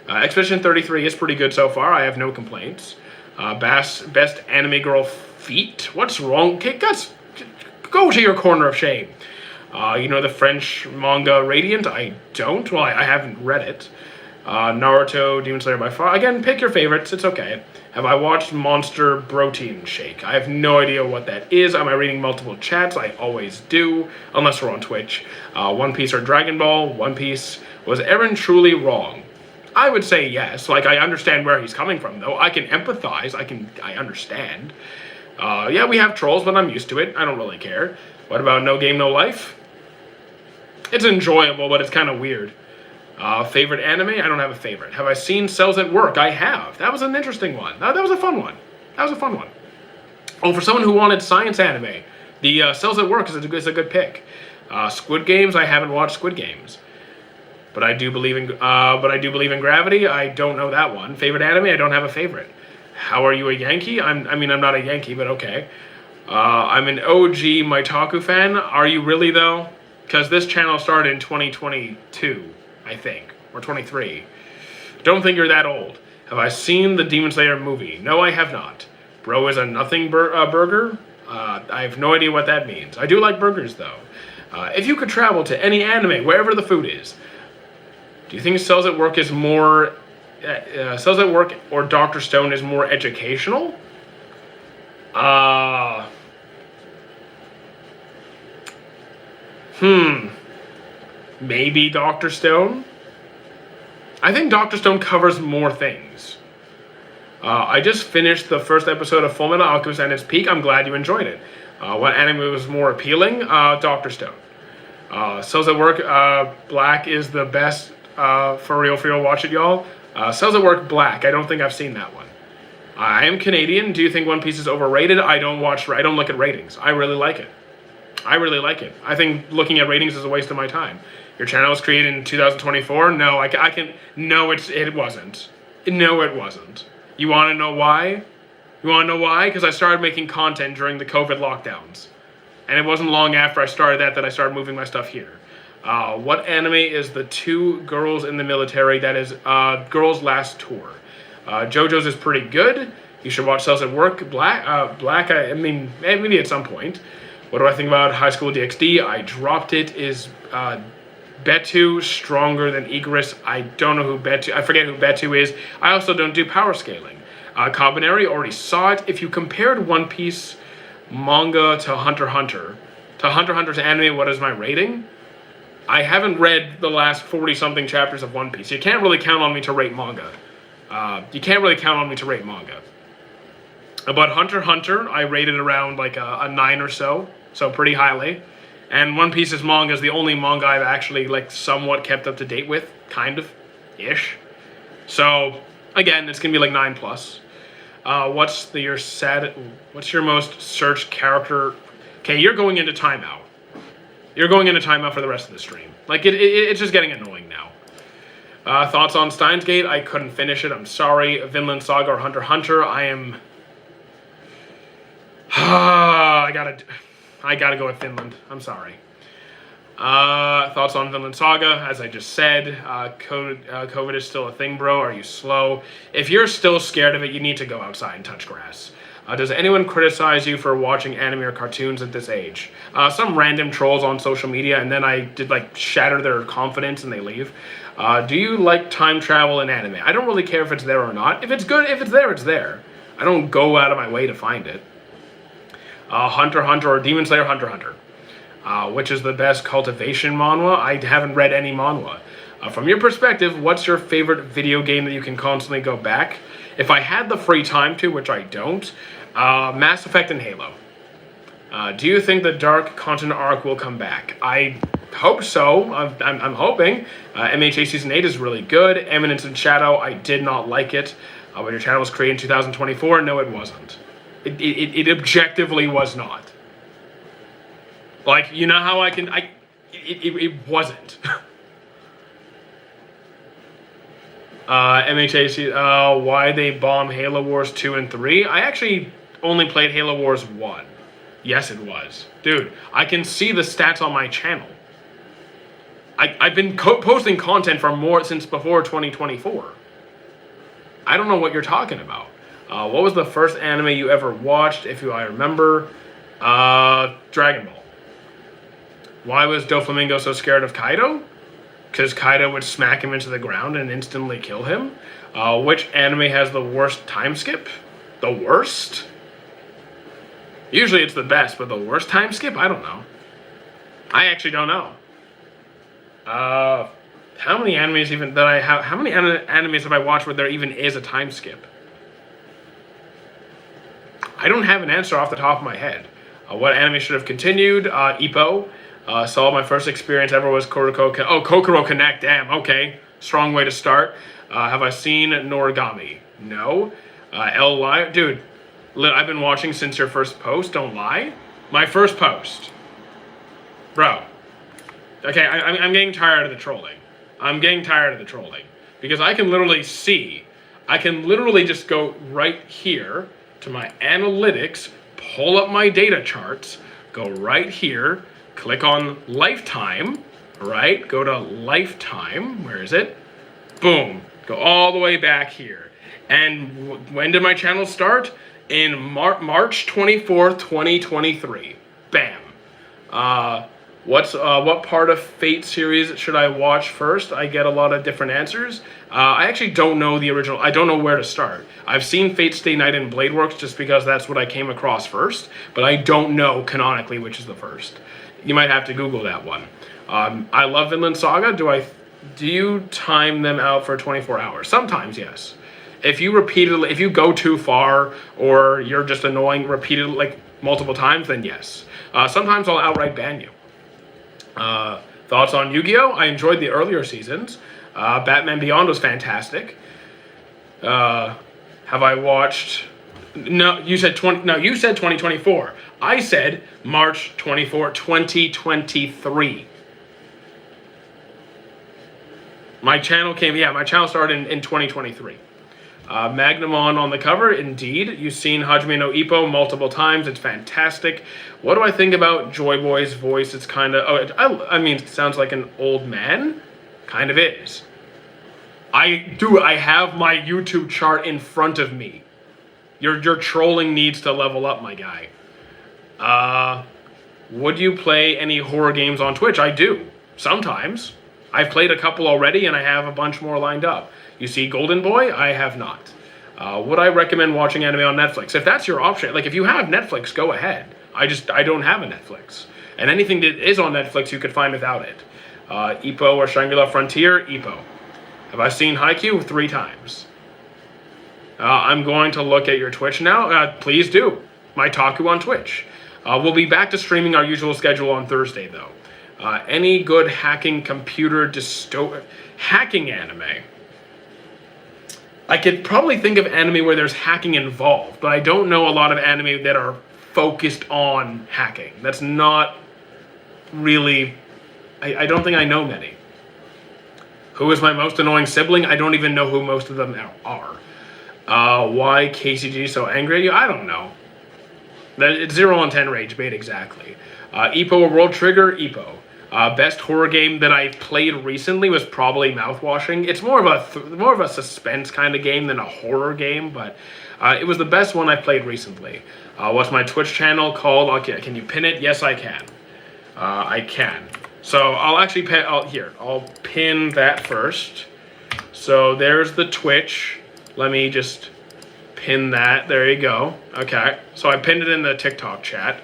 Expedition 33 is pretty good so far. I have no complaints. Best anime girl feat? What's wrong? Okay, guys, go to your corner of shame. You know the French manga Radiant? I don't. Well, I haven't read it. Naruto, Demon Slayer by far. Again, pick your favorites. It's okay. Have I watched Monster Protein Shake? I have no idea what that is. Am I reading multiple chats? I always do, unless we're on Twitch. One Piece or Dragon Ball? One Piece. Was Eren truly wrong? I would say yes. Like, I understand where he's coming from, though. I can empathize. I understand. Yeah, we have trolls, but I'm used to it. I don't really care. What about No Game, No Life? It's enjoyable, but it's kind of weird. Favorite anime? I don't have a favorite. Have I seen Cells at Work? I have. That was an interesting one. That was a fun one. That was a fun one. Oh, for someone who wanted science anime, the Cells at Work is a good pick. Squid Games? I haven't watched Squid Games. But I do believe in Gravity. I don't know that one. Favorite anime? I don't have a favorite. How are you a Yankee? I'm not a Yankee, but okay. I'm an OG Maitaku fan. Are you really, though? Because this channel started in 2022, I think, or 23. Don't think you're that old. Have I seen the Demon Slayer movie? No, I have not. Bro is a nothing burger? I have no idea what that means. I do like burgers, though. If you could travel to any anime, wherever the food is, do you think Cells at Work is more... Cells at Work or Dr. Stone is more educational? Maybe Dr. Stone? I think Dr. Stone covers more things. I just finished the first episode of Fullmetal Alchemist and its peak. I'm glad you enjoyed it. What anime was more appealing? Dr. Stone. Cells at Work, Black is the best. For real, watch it, y'all. Cells at Work, Black. I don't think I've seen that one. I am Canadian. Do you think One Piece is overrated? I don't look at ratings. I really like it. I think looking at ratings is a waste of my time. Your channel was created in 2024? No, no, it wasn't. No, it wasn't. You want to know why? Because I started making content during the COVID lockdowns. And it wasn't long after I started that I started moving my stuff here. What anime is the two girls in the military? That is Girls Last Tour. JoJo's is pretty good. You should watch Cells at Work. Black, I mean, maybe at some point. What do I think about High School DxD? I dropped it. Is Betu stronger than Igris? I don't know who Betu... I forget who Betu is. I also don't do power scaling. Combinary, already saw it. If you compared One Piece manga to Hunter x Hunter, to anime, what is my rating? I haven't read the last 40-something chapters of One Piece. You can't really count on me to rate manga. But Hunter x Hunter, I rated around like a 9 or so pretty highly. And One Piece's manga is the only manga I've actually like somewhat kept up to date with, kind of, ish. So again, it's gonna be like 9+. What's your most searched character? Okay, you're going into timeout. You're going into timeout for the rest of the stream. Like it's just getting annoying now. Thoughts on Steins Gate? I couldn't finish it. I'm sorry. Vinland Saga or Hunter x Hunter? I am. I gotta go with Finland. I'm sorry. Thoughts on Vinland Saga? As I just said, COVID is still a thing, bro. Are you slow? If you're still scared of it, you need to go outside and touch grass. Does anyone criticize you for watching anime or cartoons at this age? Some random trolls on social media, and then I did like shatter their confidence and they leave. Do you like time travel in anime? I don't really care if it's there or not. If it's good, if it's there, it's there. I don't go out of my way to find it. Hunter x Hunter or Demon Slayer Hunter x Hunter. Which is the best cultivation manhwa? I haven't read any manhwa. From your perspective, what's your favorite video game that you can constantly go back? If I had the free time to, which I don't, Mass Effect and Halo. Do you think the Dark Continent arc will come back? I hope so. I'm hoping. MHA Season 8 is really good. Eminence in Shadow, I did not like it. When your channel was created in 2024, no, it wasn't. It objectively was not. Like, you know how it wasn't. MHAC, why they bomb Halo Wars 2 and 3? I actually only played Halo Wars 1. Yes, it was. Dude, I can see the stats on my channel. I've been posting content for more since before 2024. I don't know what you're talking about. What was the first anime you ever watched, I remember? Dragon Ball. Why was Doflamingo so scared of Kaido? because Kaido would smack him into the ground and instantly kill him. Which anime has the worst time skip? The worst? Usually it's the best, but the worst time skip? I don't know. I actually don't know. How many animes even that I have? How many animes have I watched where there even is a time skip? I don't have an answer off the top of my head. What anime should have continued? Ippo. Saw my first experience ever was Kokoro Connect. Damn, okay. Strong way to start. Have I seen Noragami? No. L.Y. Dude, I've been watching since your first post. Don't lie. My first post. Bro. Okay, I'm getting tired of the trolling. I'm getting tired of the trolling. Because I can literally see. I can literally just go right here to my analytics, pull up my data charts, go right here, click on lifetime, right? Go to lifetime. Where is it? Boom. Go all the way back here. And when did my channel start? In March 24th, 2023. Bam. What part of Fate series should I watch first? I get a lot of different answers. I actually don't know the original. I don't know where to start. I've seen Fate Stay Night and Blade Works just because that's what I came across first, but I don't know canonically which is the first. You might have to Google that one. I love Vinland Saga. Do you time them out for 24 hours? Sometimes, yes. If you go too far or you're just annoying repeatedly, like multiple times, then yes. Sometimes I'll outright ban you. Thoughts on Yu-Gi-Oh? I enjoyed the earlier seasons. Batman Beyond was fantastic. Have I watched? No, you said 2024. I said March 24, 2023. My channel started in 2023. Magnamon on the cover, indeed. You've seen Hajime no Ippo multiple times. It's fantastic. What do I think about Joy Boy's voice? It's kind of... it sounds like an old man. Kind of is. I have my YouTube chart in front of me. Your trolling needs to level up, my guy. Would you play any horror games on Twitch? I do. Sometimes. I've played a couple already, and I have a bunch more lined up. You see Golden Boy? I have not. Would I recommend watching anime on Netflix? If that's your option, like if you have Netflix, go ahead. I don't have a Netflix. And anything that is on Netflix, you could find without it. Ippo or Shangri-La Frontier? Ippo. Have I seen Haikyuu? 3 times. I'm going to look at your Twitch now. Please do. My Taku on Twitch. We'll be back to streaming our usual schedule on Thursday, though. Any good hacking hacking anime? I could probably think of anime where there's hacking involved, but I don't know a lot of anime that are focused on hacking. That's not really... I don't think I know many. Who is my most annoying sibling? I don't even know who most of them are. Why KCG so angry at you? I don't know. It's 0 on 10 rage bait, exactly. Ippo or World Trigger? Ippo. Best horror game that I played recently was probably Mouthwashing. It's more of a suspense kind of game than a horror game, but it was the best one I played recently. What's my Twitch channel called? Okay, can you pin it? Yes, I can. I can. So I'll actually pin. I'll pin that first. So there's the Twitch. Let me just pin that. There you go. Okay. So I pinned it in the TikTok chat.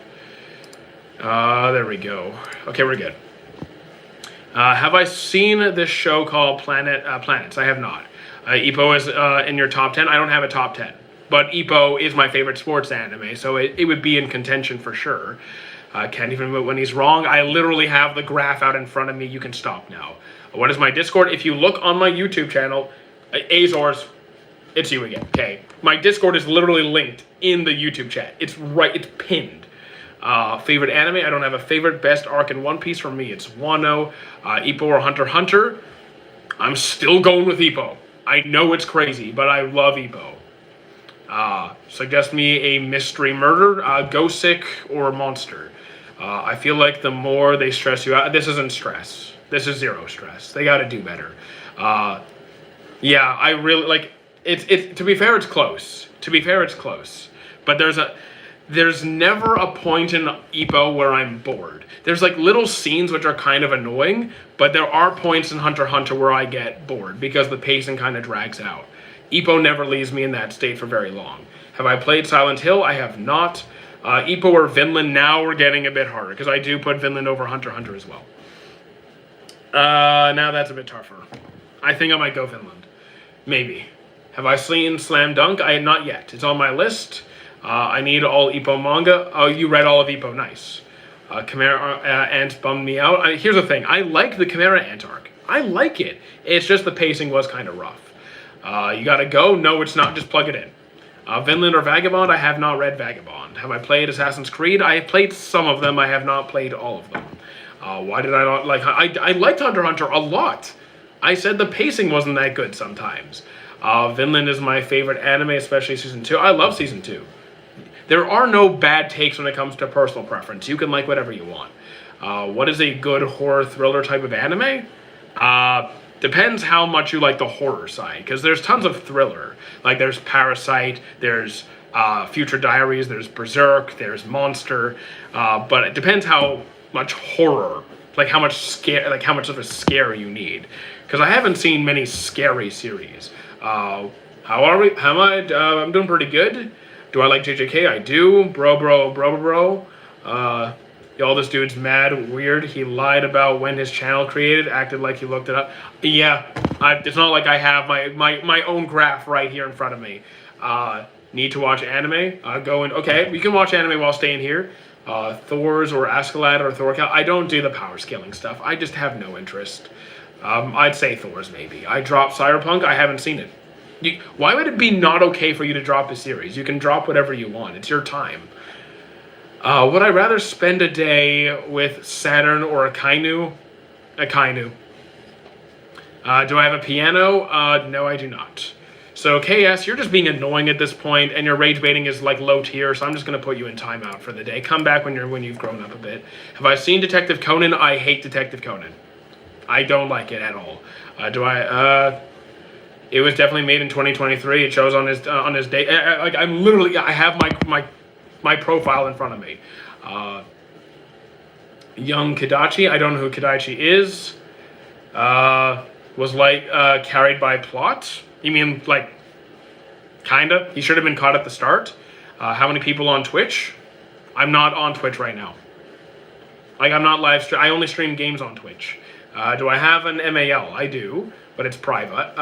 There we go. Okay, we're good. Have I seen this show called Planets? I have not. Ippo is in your top 10. I don't have a top 10. But Ippo is my favorite sports anime, so it would be in contention for sure. Can't even admit when he's wrong. I literally have the graph out in front of me. You can stop now. What is my Discord? If you look on my YouTube channel, Azores, it's you again. Okay. My Discord is literally linked in the YouTube chat. It's pinned. Favorite anime? I don't have a favorite. Best arc in One Piece for me, it's Wano. Ippo or Hunter x Hunter? I'm still going with Ippo. I know it's crazy, but I love Ippo. Suggest me a mystery murder, Gosick or Monster. I feel like the more they stress you out, this isn't stress. This is 0 stress. They got to do better. Yeah, I really like it. To be fair, it's close. But there's never a point in Ippo where I'm bored. There's like little scenes which are kind of annoying, but there are points in Hunter x Hunter where I get bored because the pacing kind of drags out. Ippo never leaves me in that state for very long. Have I played Silent Hill? I have not. Ippo or Vinland, now we're getting a bit harder because I do put Vinland over Hunter x Hunter as well. Now that's a bit tougher. I think I might go Vinland. Maybe. Have I seen Slam Dunk? I had not yet. It's on my list. I need all Ippo manga. Oh, you read all of Ippo. Nice. Chimera Ant bummed me out. Here's the thing. I like the Chimera Ant arc. I like it. It's just the pacing was kind of rough. You gotta go? No, it's not. Just plug it in. Vinland or Vagabond? I have not read Vagabond. Have I played Assassin's Creed? I have played some of them. I have not played all of them. Why did I not like... I liked Hunter x Hunter a lot. I said the pacing wasn't that good sometimes. Vinland is my favorite anime, especially Season 2. I love Season 2. There are no bad takes when it comes to personal preference. You can like whatever you want. What is a good horror thriller type of anime? Depends how much you like the horror side, because there's tons of thriller. Like there's Parasite, there's Future Diaries, there's Berserk, there's Monster. But it depends how much horror, like how much of a scare you need. Because I haven't seen many scary series. How are we? How am I? I'm doing pretty good. Do I like JJK? I do. Bro. Y'all, this dude's mad weird. He lied about when his channel created, acted like he looked it up. Yeah, it's not like I have my own graph right here in front of me. Need to watch anime? Okay, you can watch anime while staying here. Thor's or Askeladd or Thorcal. I don't do the power scaling stuff. I just have no interest. I'd say Thor's maybe. I dropped Cyberpunk. I haven't seen it. Why would it be not okay for you to drop a series? You can drop whatever you want. It's your time. Would I rather spend a day with Saturn or Akainu? Akainu. Do I have a piano? No, I do not. So, KS, you're just being annoying at this point, and your rage baiting is like low tier, so I'm just going to put you in timeout for the day. Come back when you've grown up a bit. Have I seen Detective Conan? I hate Detective Conan. I don't like it at all. It was definitely made in 2023. It shows on his date. I have my profile in front of me. Young Kadachi. I don't know who Kadachi is. Was carried by plot. You mean like kinda? He should have been caught at the start. How many people on Twitch? I'm not on Twitch right now. I'm not live stream. I only stream games on Twitch. Do I have an MAL? I do, but it's private.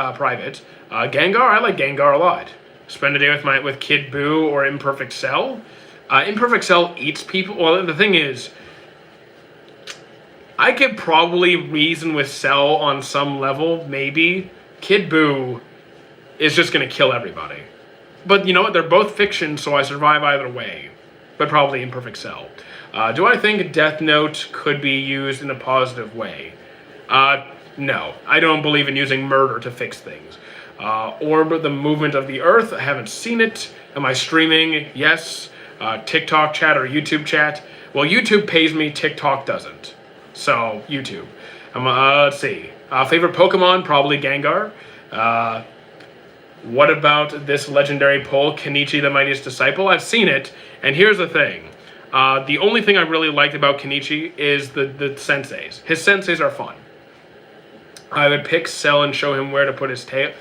Gengar, I like Gengar a lot. Spend a day with Kid Buu or Imperfect Cell. Imperfect Cell eats people. Well, the thing is, I could probably reason with Cell on some level, maybe. Kid Buu is just gonna kill everybody. But you know what? They're both fiction, so I survive either way. But probably Imperfect Cell. Do I think Death Note could be used in a positive way? No. I don't believe in using murder to fix things. Orb, the movement of the earth. I haven't seen it. Am I streaming? Yes. TikTok chat or YouTube chat? Well, YouTube pays me, TikTok doesn't. So, YouTube. Let's see. Favorite Pokemon? Probably Gengar. What about this legendary pole, Kenichi the Mightiest Disciple? I've seen it, and here's the thing. The only thing I really liked about Kenichi is the senseis. His senseis are fun. I would pick Cell and show him where to put his tail.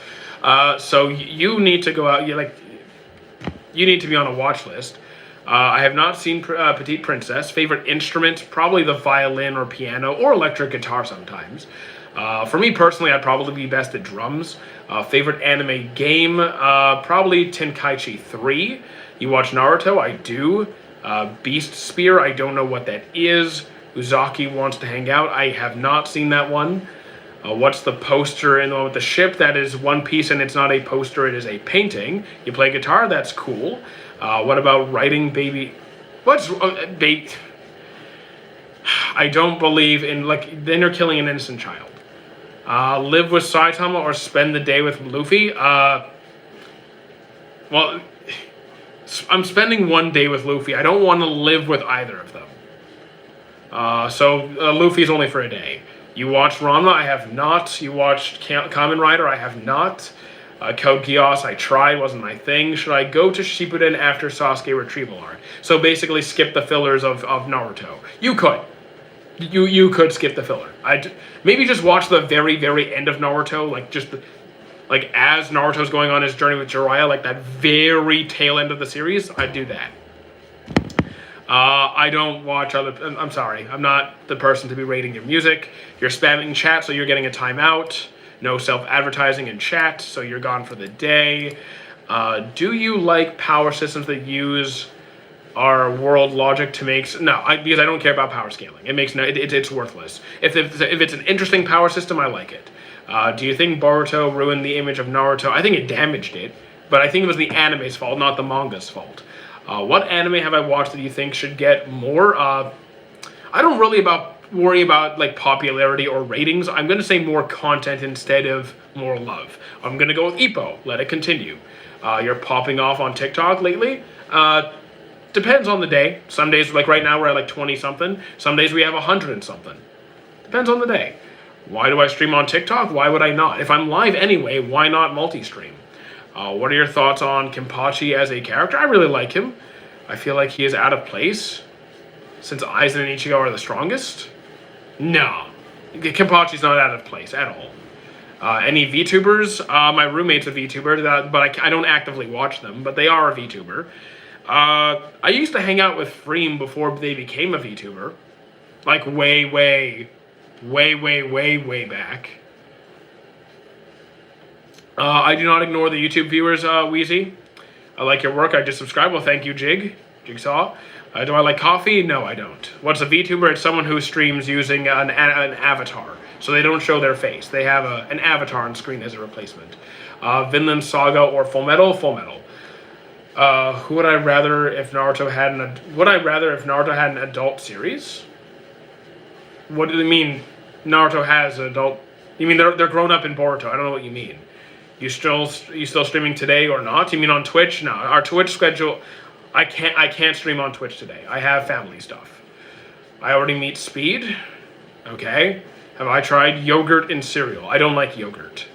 So you need to go out. You need to be on a watch list. I have not seen Petite Princess. Favorite instrument? Probably the violin or piano or electric guitar sometimes. For me personally, I'd probably be best at drums. Favorite anime game? Probably Tenkaichi 3. You watch Naruto? I do. Beast Spear? I don't know what that is. Uzaki Wants to Hang Out? I have not seen that one. What's the poster in the one with the ship? That is One Piece, and it's not a poster, it is a painting. You play guitar? That's cool. What about writing baby? What's baby? I don't believe in, then you're killing an innocent child. Live with Saitama or spend the day with Luffy? Well, I'm spending one day with Luffy. I don't want to live with either of them. So Luffy's only for a day. You watched Ranma? I have not. You watched Kamen Rider? I have not. Code Geass, I tried, wasn't my thing. Should I go to Shippuden after Sasuke retrieval arc? So basically skip the fillers of Naruto. You could. You could skip the filler. Maybe just watch the very, very end of Naruto, like as Naruto's going on his journey with Jiraiya, like that very tail end of the series. I'd do that. I don't watch other... I'm sorry. I'm not the person to be rating your music. You're spamming chat, so you're getting a timeout. No self-advertising in chat, so you're gone for the day. Do you like power systems that use our world logic to make... No, because I don't care about power scaling. It makes no... It's worthless. If it's an interesting power system, I like it. Do you think Boruto ruined the image of Naruto? I think it damaged it, but I think it was the anime's fault, not the manga's fault. What anime have I watched that you think should get more? I don't really worry about like popularity or ratings. I'm going to say more content instead of more love. I'm going to go with Ippo. Let it continue. You're popping off on TikTok lately. Depends on the day. Some days, like right now, we're at like 20-something. Some days we have 100-something. Depends on the day. Why do I stream on TikTok? Why would I not? If I'm live anyway, why not multi-stream? What are your thoughts on Kenpachi as a character? I really like him. I feel like he is out of place. Since Aizen and Ichigo are the strongest? No. Kenpachi's not out of place at all. Any VTubers? My roommate's a VTuber, but I don't actively watch them, but they are a VTuber. I used to hang out with Freem before they became a VTuber. Like way back. I do not ignore the YouTube viewers, Wheezy. I like your work. I just subscribed. Well, thank you, Jigsaw. Do I like coffee? No, I don't. What's a VTuber? It's someone who streams using an avatar. So they don't show their face. They have an avatar on screen as a replacement. Vinland Saga or Full Metal? Full Metal. Who would I rather if Naruto had an adult series? What do you mean Naruto has an adult? You mean they're grown up in Boruto? I don't know what you mean. You still streaming today or not? You mean on Twitch? No, our Twitch schedule. I can't stream on Twitch today. I have family stuff. I already meet Speed. Okay. Have I tried yogurt and cereal? I don't like yogurt.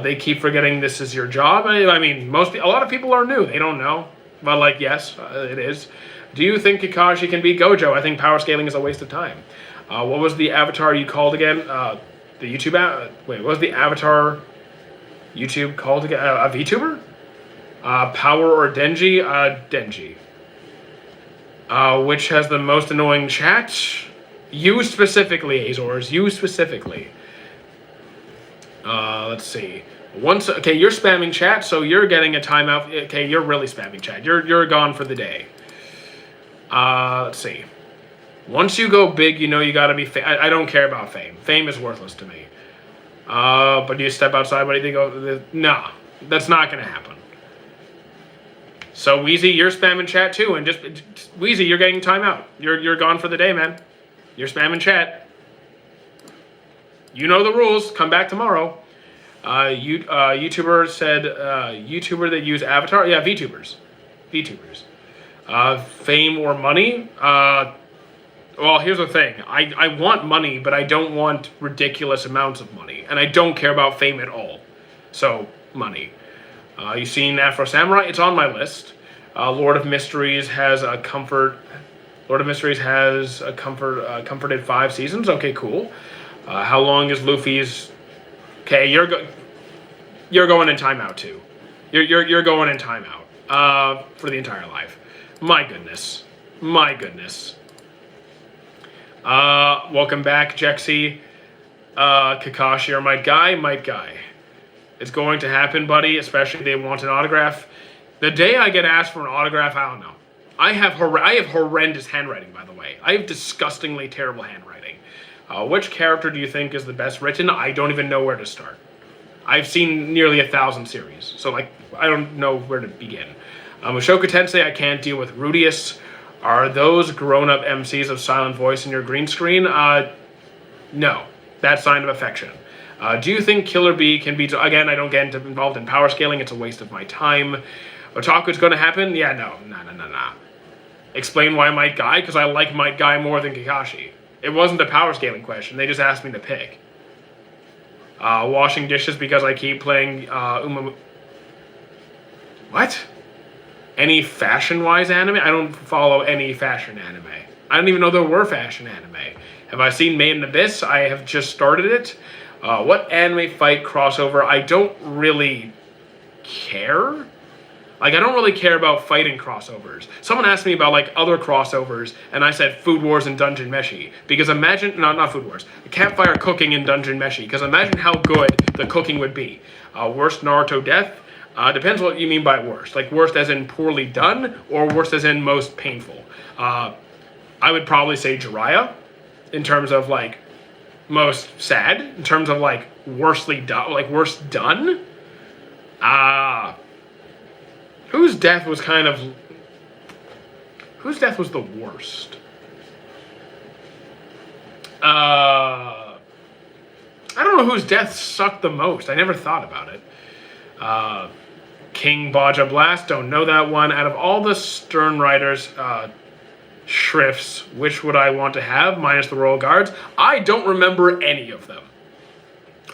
They keep forgetting this is your job. I mean, a lot of people are new. They don't know. But like, yes, it is. Do you think Kakashi can beat Gojo? I think power scaling is a waste of time. What was the avatar you called again? The YouTube wait, what was the avatar YouTube called again? A VTuber? Power or Denji? Denji. Which has the most annoying chat? You specifically, Azores. You specifically. Let's see. Okay, you're spamming chat, so you're getting a timeout. Okay, you're really spamming chat. You're gone for the day. Let's see. Once you go big, you know you gotta be... I don't care about fame. Fame is worthless to me. But do you step outside? What do you think of... Nah, that's not gonna happen. So, Wheezy, you're spamming chat too, and just... Wheezy, you're getting timeout. You're gone for the day, man. You're spamming chat. You know the rules. Come back tomorrow. YouTuber said... YouTuber that use avatar? Yeah, VTubers. Fame or money? Well, here's the thing. I want money, but I don't want ridiculous amounts of money. And I don't care about fame at all. So, money. You seen Afro Samurai? It's on my list. Lord of Mysteries has a comforted 5 seasons. Okay, cool. How long is Luffy's... Okay, you're going in timeout too. You're going in timeout for the entire life. My goodness. Welcome back, Jexy. Kakashi or Might Guy. It's going to happen, buddy, especially if they want an autograph. The day I get asked for an autograph, I don't know. I have horrendous handwriting, by the way. I have disgustingly terrible handwriting. Which character do you think is the best written? I don't even know where to start. I've seen nearly 1,000 series, so like I don't know where to begin. Mushoku Tensei, I can't deal with. Rudius. Are those grown-up MCs of silent voice in your green screen? No. That's sign of affection. Do you think Killer Bee can beat... Again, I don't get involved in power scaling. It's a waste of my time. Otaku's going to happen? Yeah, no. Explain why Might Guy? Because I like Might Guy more than Kakashi. It wasn't a power scaling question. They just asked me to pick. Washing dishes because I keep playing What? Any fashion-wise anime? I don't follow any fashion anime. I didn't even know there were fashion anime. Have I seen Made in Abyss? I have just started it. What anime fight crossover? I don't really care. Like, I don't really care about fighting crossovers. Someone asked me about, like, other crossovers, and I said Food Wars and Dungeon Meshi. Because imagine, no, not Food Wars, Campfire Cooking in Dungeon Meshi. Because imagine how good the cooking would be. Worst Naruto death? Depends what you mean by worst. Like, worst as in poorly done, or worst as in most painful. I would probably say Jiraiya, in terms of, like, most sad. In terms of, like, worstly done, like, worst done? Whose death was the worst? I don't know whose death sucked the most. I never thought about it. King Baja Blast, don't know that one. Out of all the Stern Riders shrifts, which would I want to have, minus the Royal Guards? I don't remember any of them.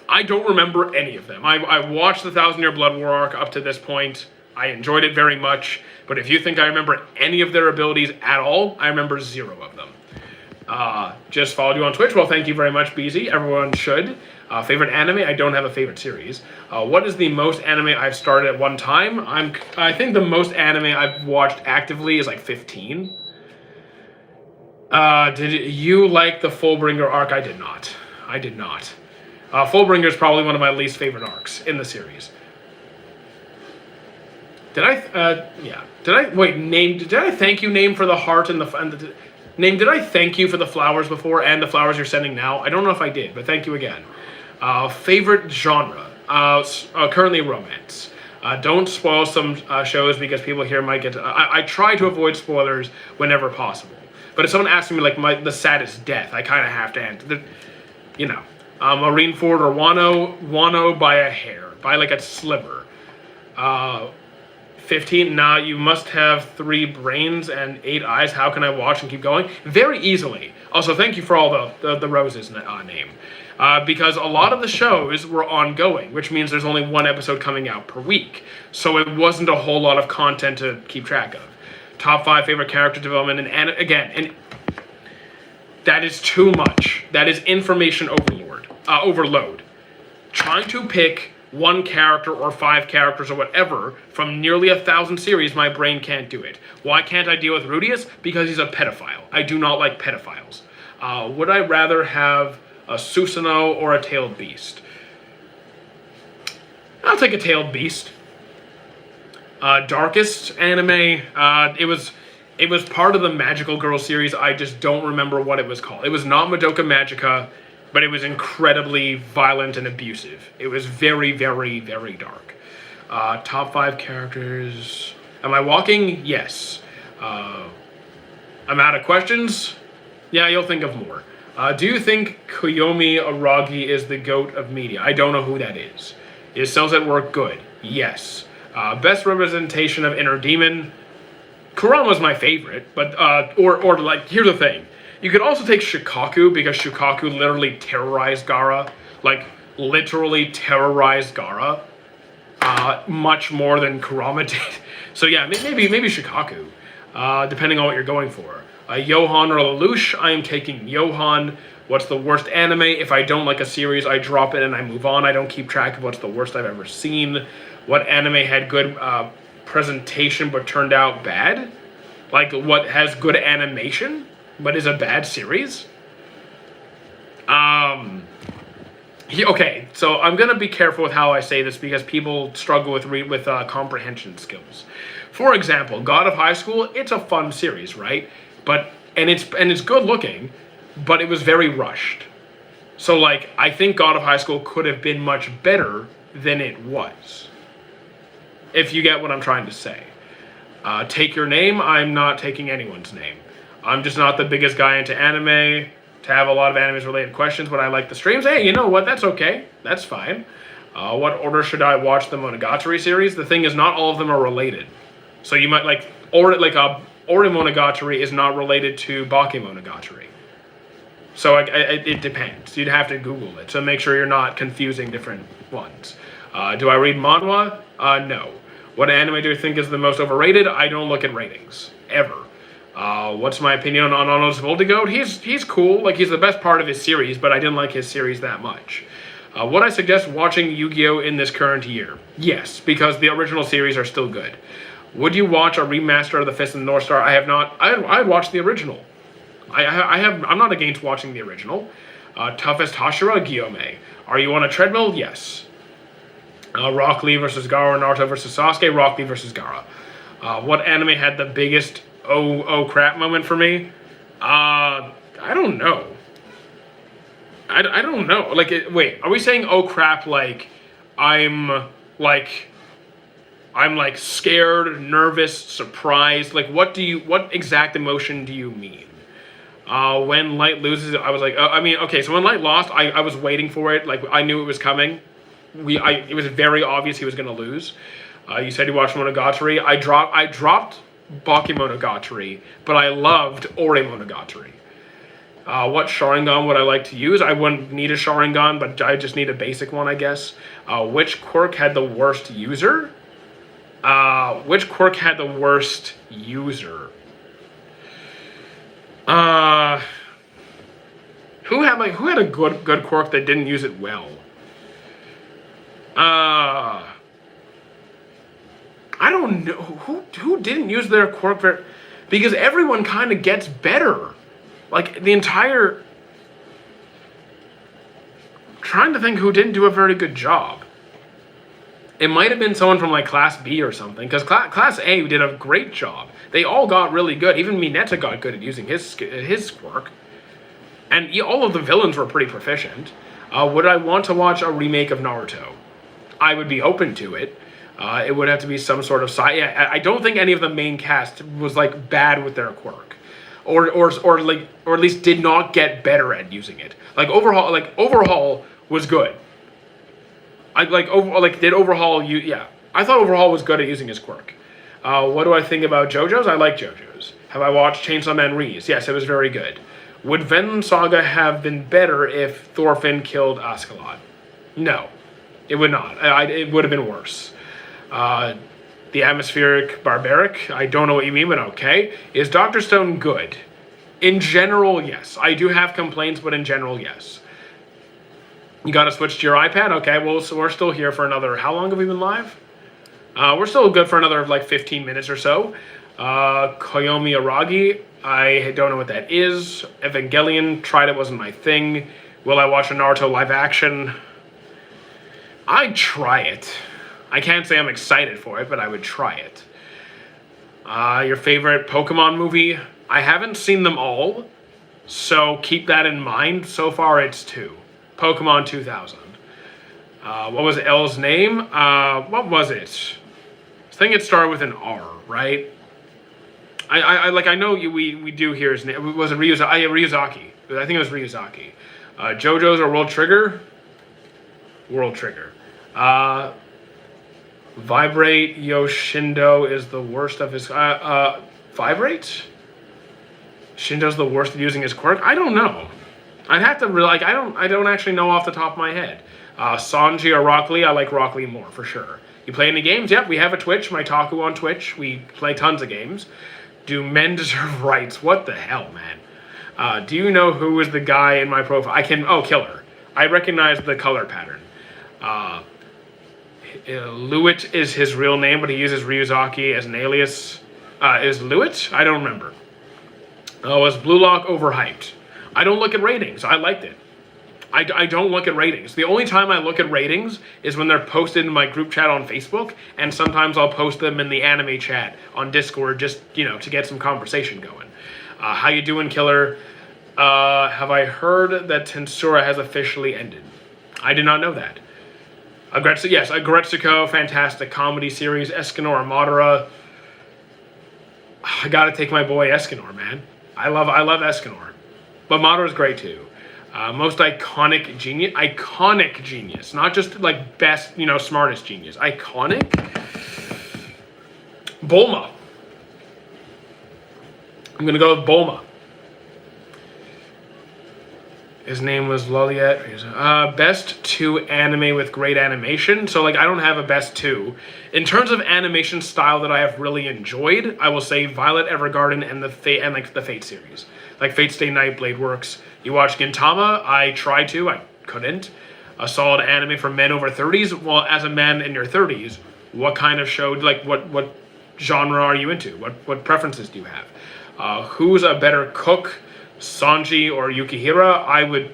I watched the Thousand Year Blood War arc up to this point. I enjoyed it very much, but if you think I remember any of their abilities at all, I remember 0 of them. Just followed you on Twitch. Well, thank you very much, BZ. Everyone should. Favorite anime? I don't have a favorite series. What is the most anime I've started at one time? I think the most anime I've watched actively is like 15. Did you like the Fullbringer arc? I did not. Fullbringer is probably one of my least favorite arcs in the series. Did I thank you, Name, for the heart and the Name, did I thank you for the flowers before and the flowers you're sending now? I don't know if I did, but thank you again. Favorite genre? Currently romance. Don't spoil some shows because people here might get... I try to avoid spoilers whenever possible. But if someone asks me, like, the saddest death, I kind of have to answer. You know. Marineford or Wano by a hair. By, like, a sliver. 15, nah, you must have 3 brains and 8 eyes. How can I watch and keep going? Very easily. Also, thank you for all the roses name. Because a lot of the shows were ongoing, which means there's only 1 episode coming out per week. So it wasn't a whole lot of content to keep track of. Top 5 favorite character development, and that is too much. That is information overload. Trying to pick 1 character or 5 characters or whatever from nearly 1,000 series, my brain can't do it. Why can't I deal with Rudius? Because he's a pedophile. I do not like pedophiles. Would I rather have a Susanoo or a tailed beast? I'll take a tailed beast. Darkest anime, it was part of the Magical Girl series. I just don't remember what it was called. It was not Madoka Magica, but it was incredibly violent and abusive. It was very, very, very dark. Top 5 characters. Am I walking? Yes. I'm out of questions? Yeah, you'll think of more. Do you think Koyomi Aragi is the GOAT of media? I don't know who that is. Is Cells at Work good? Yes. Best representation of inner demon? Kurama's my favorite, but, or like, here's the thing. You could also take Shikaku, because Shikaku literally terrorized Gaara. Like, literally terrorized Gaara. Much more than Kurama did. So yeah, maybe Shikaku, depending on what you're going for. Johan or Lelouch, I am taking Johan. What's the worst anime? If I don't like a series, I drop it and I move on. I don't keep track of what's the worst I've ever seen. What anime had good presentation but turned out bad? Like, what has good animation but is a bad series? Okay, so I'm gonna be careful with how I say this because people struggle with comprehension skills. For example, God of High School, it's a fun series, right? But it's good looking, but it was very rushed. So like, I think God of High School could have been much better than it was. If you get what I'm trying to say. Take Your Name, I'm not taking anyone's name. I'm just not the biggest guy into anime to have a lot of anime-related questions, but I like the streams. Hey, you know what? That's okay. That's fine. What order should I watch the Monogatari series? The thing is, not all of them are related. So you might like Ori Monogatari is not related to Bakemonogatari. So it depends. You'd have to Google it to make sure you're not confusing different ones. Do I read manhwa? No. What anime do you think is the most overrated? I don't look at ratings ever. What's my opinion on Ono's Voltigoat? He's cool. Like, he's the best part of his series, but I didn't like his series that much. Would I suggest watching Yu-Gi-Oh! In this current year? Yes, because the original series are still good. Would you watch a remaster of The Fist of the North Star? I have not. I'd watch the original. I'm not against watching the original. Toughest Hashira, Guillaume. Are you on a treadmill? Yes. Rock Lee versus Gaara, Naruto versus Sasuke, Rock Lee versus Gaara. What anime had the biggest oh crap moment for me? I don't know. I don't know. Like, wait, are we saying oh crap like I'm scared, nervous, surprised? Like, what exact emotion do you mean? When Light loses, I was like, okay, so when Light lost, I was waiting for it. Like, I knew it was coming. It was very obvious he was going to lose. You said you watched Monogatari. I dropped Bakemonogatari, but I loved Ore Monogatari. What Sharingan would I like to use? I wouldn't need a Sharingan, but I just need a basic one, I guess. Which quirk had the worst user? Which quirk had the worst user? Who had a good quirk that didn't use it well? I don't know who didn't use their quirk very, because everyone kind of gets better. Like, the entire. Trying to think who didn't do a very good job. It might have been someone from like Class B or something, because Class A did a great job. They all got really good. Even Mineta got good at using his quirk, and all of the villains were pretty proficient. Would I want to watch a remake of Naruto? I would be open to it. It would have to be some sort of side. Yeah, I don't think any of the main cast was like bad with their quirk, or at least did not get better at using it. Overhaul was good. Did Overhaul you? Yeah, I thought Overhaul was good at using his quirk. What do I think about JoJo's? I like JoJo's. Have I watched Chainsaw Man Reese? Yes, it was very good. Would Vinland Saga have been better if Thorfinn killed Askeladd? No, it would not. It would have been worse. The Atmospheric Barbaric, I don't know what you mean, but okay. Is Dr. Stone good? In general, yes. I do have complaints, but in general, yes. You got to switch to your iPad? Okay, well, so we're still here for another... How long have we been live? We're still good for another, 15 minutes or so. Koyomi Aragi, I don't know what that is. Evangelion, tried it, wasn't my thing. Will I watch a Naruto live action? I'd try it. I can't say I'm excited for it, but I would try it. Your favorite Pokemon movie? I haven't seen them all, so keep that in mind. So far, it's 2. Pokemon 2000. What was L's name? What was it? I think it started with an R, right? I know we do hear his name. Was it Ryuzaki? I think it was Ryuzaki. JoJo's or World Trigger? World Trigger. Vibrate Yoshindo is the worst of his... Vibrate? Shindo's the worst at using his quirk? I don't know. I'd have to really... I don't actually know off the top of my head. Sanji or Rock Lee? I like Rock Lee more, for sure. You play any games? Yep, we have a Twitch. My Taku on Twitch. We play tons of games. Do men deserve rights? What the hell, man? Do you know who is the guy in my profile? Killer. I recognize the color pattern. Lewitt is his real name, but he uses Ryuzaki as an alias. Is Lewitt? I don't remember. Was Blue Lock overhyped? I don't look at ratings. I liked it. I don't look at ratings. The only time I look at ratings is when they're posted in my group chat on Facebook, and sometimes I'll post them in the anime chat on Discord just, to get some conversation going. How you doing, Killer? Have I heard that Tensura has officially ended? I did not know that. Agretsuko, fantastic comedy series. Escanor, Madara. I gotta take my boy Escanor, man. I love Escanor. But Madara's great too. Most iconic genius. Not just best, smartest genius. Iconic? Bulma. I'm gonna go with Bulma. His name was Loliet. Best two anime with great animation. So like I don't have a best two. In terms of animation style that I have really enjoyed, I will say Violet Evergarden and the Fate series. Like Fate Stay Night, Blade Works. You watch Gintama, I tried to, I couldn't. A solid anime for men over 30s. Well, as a man in your 30s, what kind of show, like what genre are you into? What preferences do you have? Who's a better cook? Sanji or Yukihira?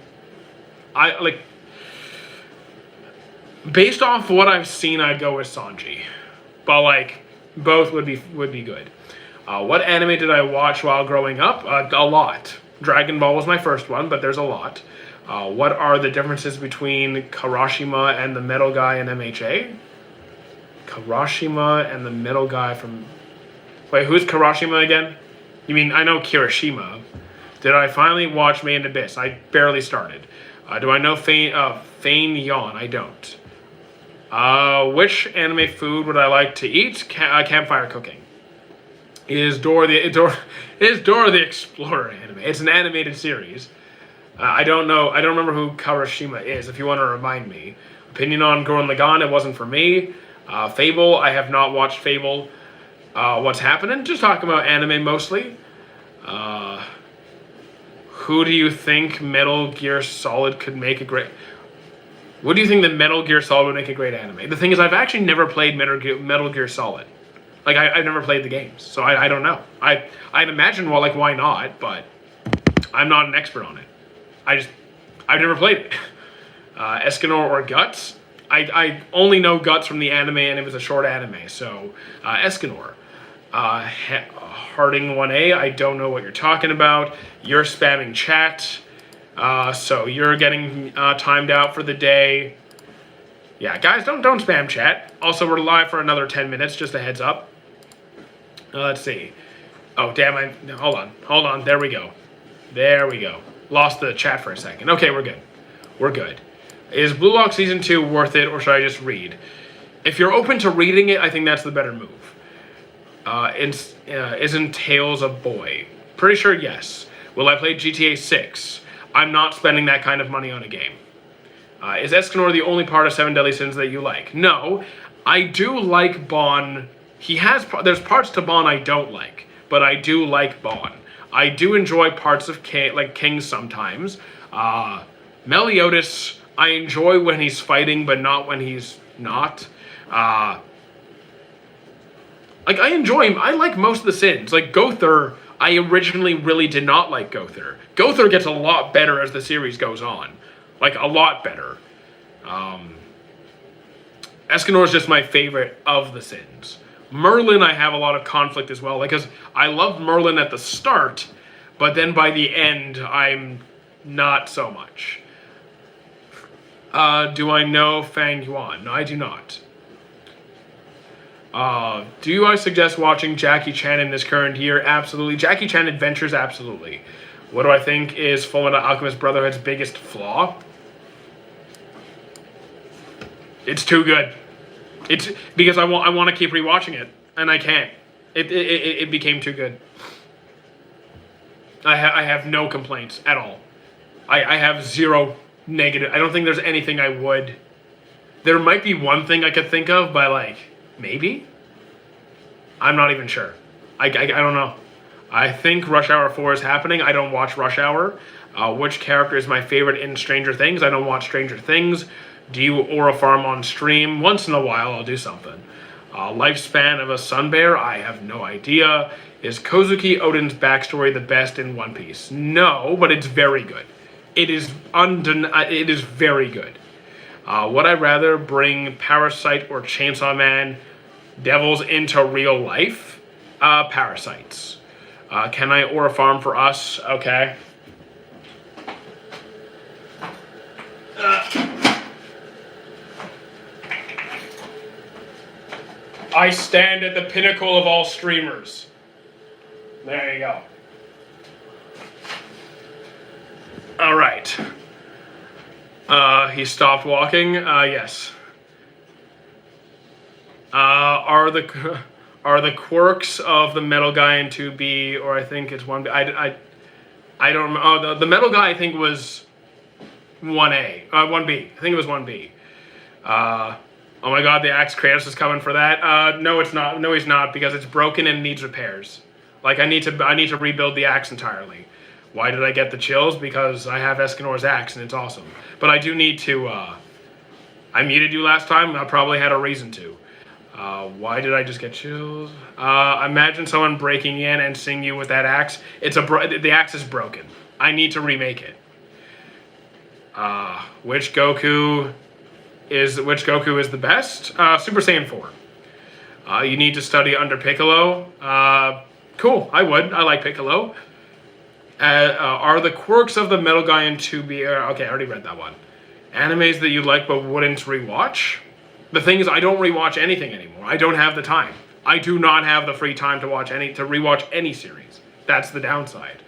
Based off what I've seen, I'd go with Sanji, but like both would be good. What anime did I watch while growing up? A lot. Dragon Ball was my first one, but there's a lot. What are the differences between Karashima and the metal guy in MHA? Karashima and the metal guy from... Wait, who's Karashima again? You mean, I know Kirishima. Did I finally watch Made in Abyss? I barely started. Do I know Fein Yon? I don't. Which anime food would I like to eat? Campfire cooking. Is Dora the Explorer anime? It's an animated series. I don't know. I don't remember who Karashima is. If you want to remind me. Opinion on Gurren Lagann? It wasn't for me. Fable? I have not watched Fable. What's happening? Just talking about anime mostly. Who do you think Metal Gear Solid could make a great... What do you think that Metal Gear Solid would make a great anime? The thing is, I've actually never played Metal Gear Solid. Like, I've never played the games, so I don't know. I'd imagine, well, like, why not? But I'm not an expert on it. I've never played it. Escanor or Guts? I only know Guts from the anime, and it was a short anime, so Escanor. Harding 1A, I don't know what you're talking about. You're spamming chat, so you're getting timed out for the day. Yeah, guys, don't spam chat. Also, we're live for another 10 minutes, just a heads up. Let's see. Oh, damn, hold on, there we go. Lost the chat for a second. Okay, we're good. Is Blue Lock Season 2 worth it, or should I just read? If you're open to reading it, I think that's the better move. Isn't Tails a boy? Pretty sure yes. Will I play GTA 6? I'm not spending that kind of money on a game. Is Escanor the only part of Seven Deadly Sins that you like? No. I do like Bon. There's parts to Bon I don't like, but I do like Bon. I do enjoy parts of King sometimes. Meliodas, I enjoy when he's fighting, but not when he's not. I enjoy him. I like most of the Sins. Like Gowther, I originally really did not like Gowther. Gowther gets a lot better as the series goes on. Like, a lot better. Escanor is just my favorite of the Sins. Merlin, I have a lot of conflict as well. Because I loved Merlin at the start, but then by the end, I'm not so much. Do I know Fang Yuan? No, I do not. Do I suggest watching Jackie Chan in this current year? Absolutely. Jackie Chan Adventures? Absolutely. What do I think is Fullmetal Alchemist Brotherhood's biggest flaw? It's too good. It's because I want to keep rewatching it, and I can't. It became too good. I have no complaints at all. I have zero negative. I don't think there's anything I would. There might be one thing I could think of, but like maybe. I'm not even sure. I don't know. I think Rush Hour 4 is happening. I don't watch Rush Hour. Which character is my favorite in Stranger Things? I don't watch Stranger Things. Do you Aura Farm on stream? Once in a while, I'll do something. Lifespan of a sun bear? I have no idea. Is Kozuki Odin's backstory the best in One Piece? No, but it's very good. It is very good. Would I rather bring Parasite or Chainsaw Man devils into real life? Parasites. Can I Aura Farm for us? Okay. I stand at the pinnacle of all streamers. There you go. All right. He stopped walking. Yes. Are the quirks of the metal guy in 2B, or I think it's 1B. I don't remember. Oh, the metal guy I think was 1A, 1B. I think it was 1B. Oh my God, the Axe Kratos is coming for that. No, it's not. No, he's not, because it's broken and needs repairs. Like, I need to rebuild the axe entirely. Why did I get the chills? Because I have Escanor's axe and it's awesome. But I do need to. I muted you last time. I probably had a reason to. Why did I just get chills? Imagine someone breaking in and seeing you with that axe. The axe is broken. I need to remake it. Which Goku is the best? Super Saiyan 4. You need to study under Piccolo. Cool, I would. I like Piccolo. Are the quirks of the Metal Guy in 2B... okay, I already read that one. Animes that you like but wouldn't rewatch? The thing is, I don't rewatch anything anymore. I don't have the time. I do not have the free time to rewatch any series. That's the downside.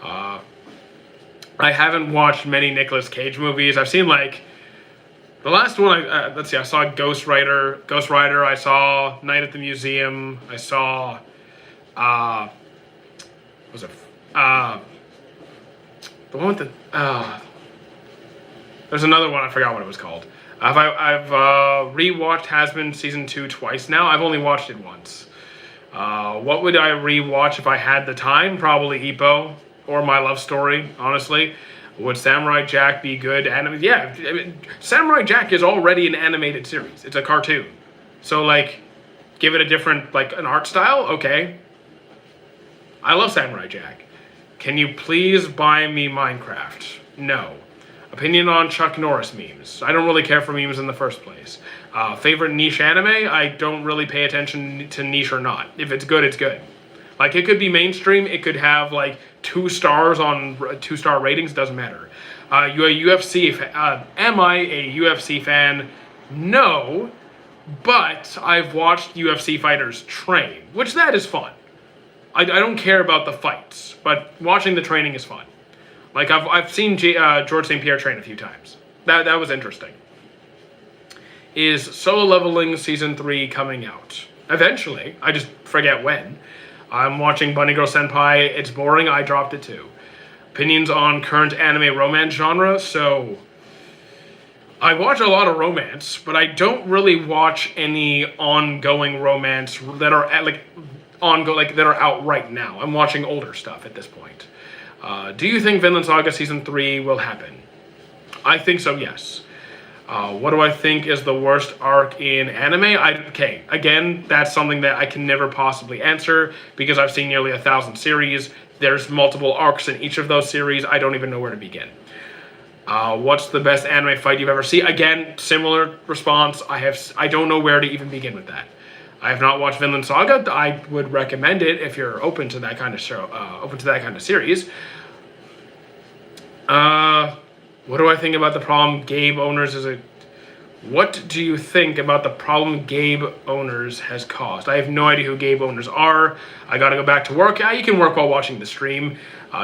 I haven't watched many Nicolas Cage movies. I've seen, like... The last one, let's see, I saw Ghost Rider. I saw Night at the Museum. I saw... what was it? The one with the... there's another one, I forgot what it was called. I've rewatched Has-Been Season 2 twice now. I've only watched it once. What would I rewatch if I had the time? Probably Ippo or My Love Story, honestly. Would Samurai Jack be good? Yeah, I mean, Samurai Jack is already an animated series. It's a cartoon. So, like, give it a different, like, an art style? Okay. I love Samurai Jack. Can you please buy me Minecraft? No. Opinion on Chuck Norris memes. I don't really care for memes in the first place. Favorite niche anime? I don't really pay attention to niche or not. If it's good, it's good. Like, it could be mainstream. It could have, like, 2 stars on 2-star ratings. Doesn't matter. You a UFC am I a UFC fan? No. But I've watched UFC fighters train, which that is fun. I don't care about the fights, but watching the training is fun. Like, I've seen George St. Pierre train a few times. That was interesting. Is Solo Leveling Season 3 coming out? Eventually. I just forget when. I'm watching Bunny Girl Senpai. It's boring. I dropped it too. Opinions on current anime romance genre? So, I watch a lot of romance, but I don't really watch any ongoing romance that are that are out right now. I'm watching older stuff at this point. Do you think Vinland Saga Season 3 will happen? I think so, yes. What do I think is the worst arc in anime? Okay, again, that's something that I can never possibly answer because I've seen nearly 1,000 series. There's multiple arcs in each of those series. I don't even know where to begin. What's the best anime fight you've ever seen? Again, similar response. I don't know where to even begin with that. I have not watched Vinland Saga. I would recommend it if you're open to that kind of show, open to that kind of series. What do I think about the problem Gabe Owners What do you think about the problem Gabe Owners has caused? I have no idea who Gabe Owners are. I gotta go back to work. Yeah, you can work while watching the stream.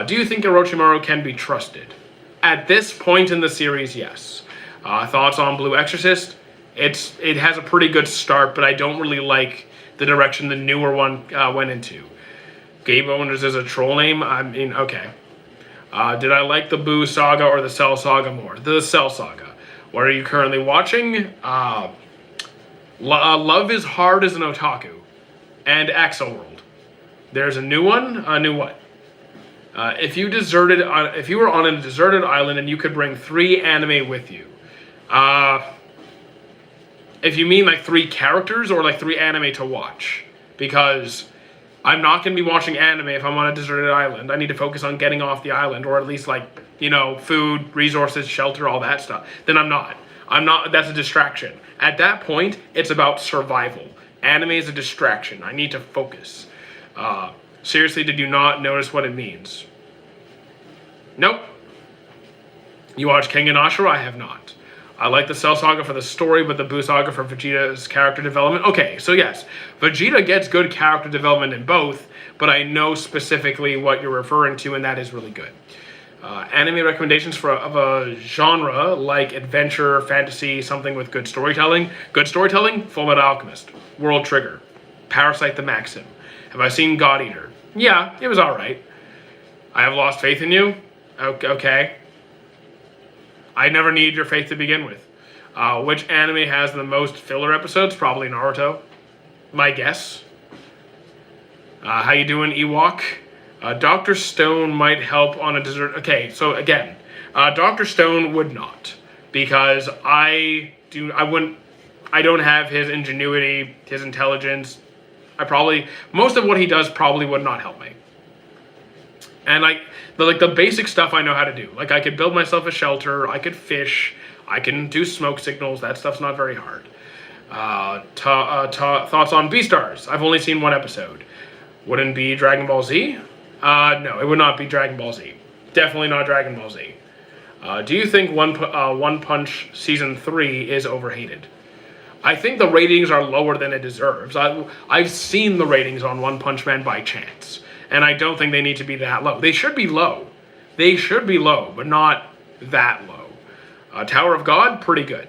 Do you think Orochimaru can be trusted? At this point in the series, yes. Thoughts on Blue Exorcist? It has a pretty good start, but I don't really like the direction the newer one went into. Gabe Owners is a troll name? I mean, okay. Did I like the Boo Saga or the Cell Saga more? The Cell Saga. What are you currently watching? Love is Hard as an Otaku. And Axelworld. There's a new one? A new what? If you were on a deserted island and you could bring 3 anime with you. If you mean like 3 characters or like 3 anime to watch. Because I'm not going to be watching anime if I'm on a deserted island. I need to focus on getting off the island, or at least like, you know, food, resources, shelter, all that stuff. Then I'm not. That's a distraction. At that point, it's about survival. Anime is a distraction. I need to focus. Seriously, did you not notice what it means? Nope. You watch Kengan Ashura? I have not. I like the Cell Saga for the story, but the Boo Saga for Vegeta's character development. Okay, so yes, Vegeta gets good character development in both, but I know specifically what you're referring to, and that is really good. Anime recommendations of a genre like adventure, fantasy, something with good storytelling. Good storytelling, Full Metal Alchemist, World Trigger, Parasite the Maxim. Have I seen God Eater? Yeah, it was alright. I have lost faith in you? Okay. I never needed your faith to begin with. Which anime has the most filler episodes? Probably Naruto. My guess. How you doing, Ewok? Dr. Stone might help on a dessert. Okay, so again, Dr. Stone would not, because I don't have his ingenuity, his intelligence. Most of what he does probably would not help me. And the basic stuff I know how to do. Like, I could build myself a shelter, I could fish, I can do smoke signals. That stuff's not very hard. Thoughts on Beastars? I've only seen one episode. Wouldn't be Dragon Ball Z? No, it would not be Dragon Ball Z. Definitely not Dragon Ball Z. Do you think One Punch Season 3 is overhated? I think the ratings are lower than it deserves. I've seen the ratings on One Punch Man by chance, and I don't think they need to be that low. They should be low. They should be low, but not that low. Tower of God, pretty good.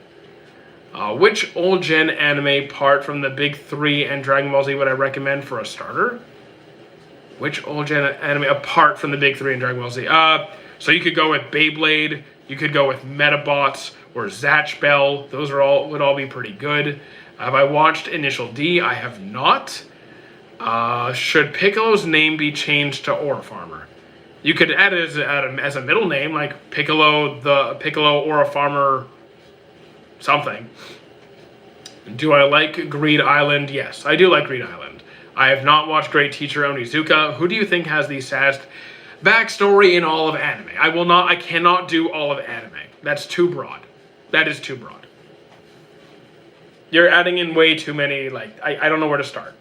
Which old gen anime part from the big three and Dragon Ball Z would I recommend for a starter? Which old gen anime apart from the big three and Dragon Ball Z? So you could go with Beyblade, you could go with Metabots or Zatch Bell. Those would all be pretty good. Have I watched Initial D? I have not. Should Piccolo's name be changed to Ore Farmer? You could add it as a middle name, like Piccolo Ore Farmer something. Do I like Greed Island? Yes, I do like Greed Island. I have not watched Great Teacher Onizuka. Who do you think has the saddest backstory in all of anime? I cannot do all of anime. That's too broad. That is too broad. You're adding in way too many, I don't know where to start.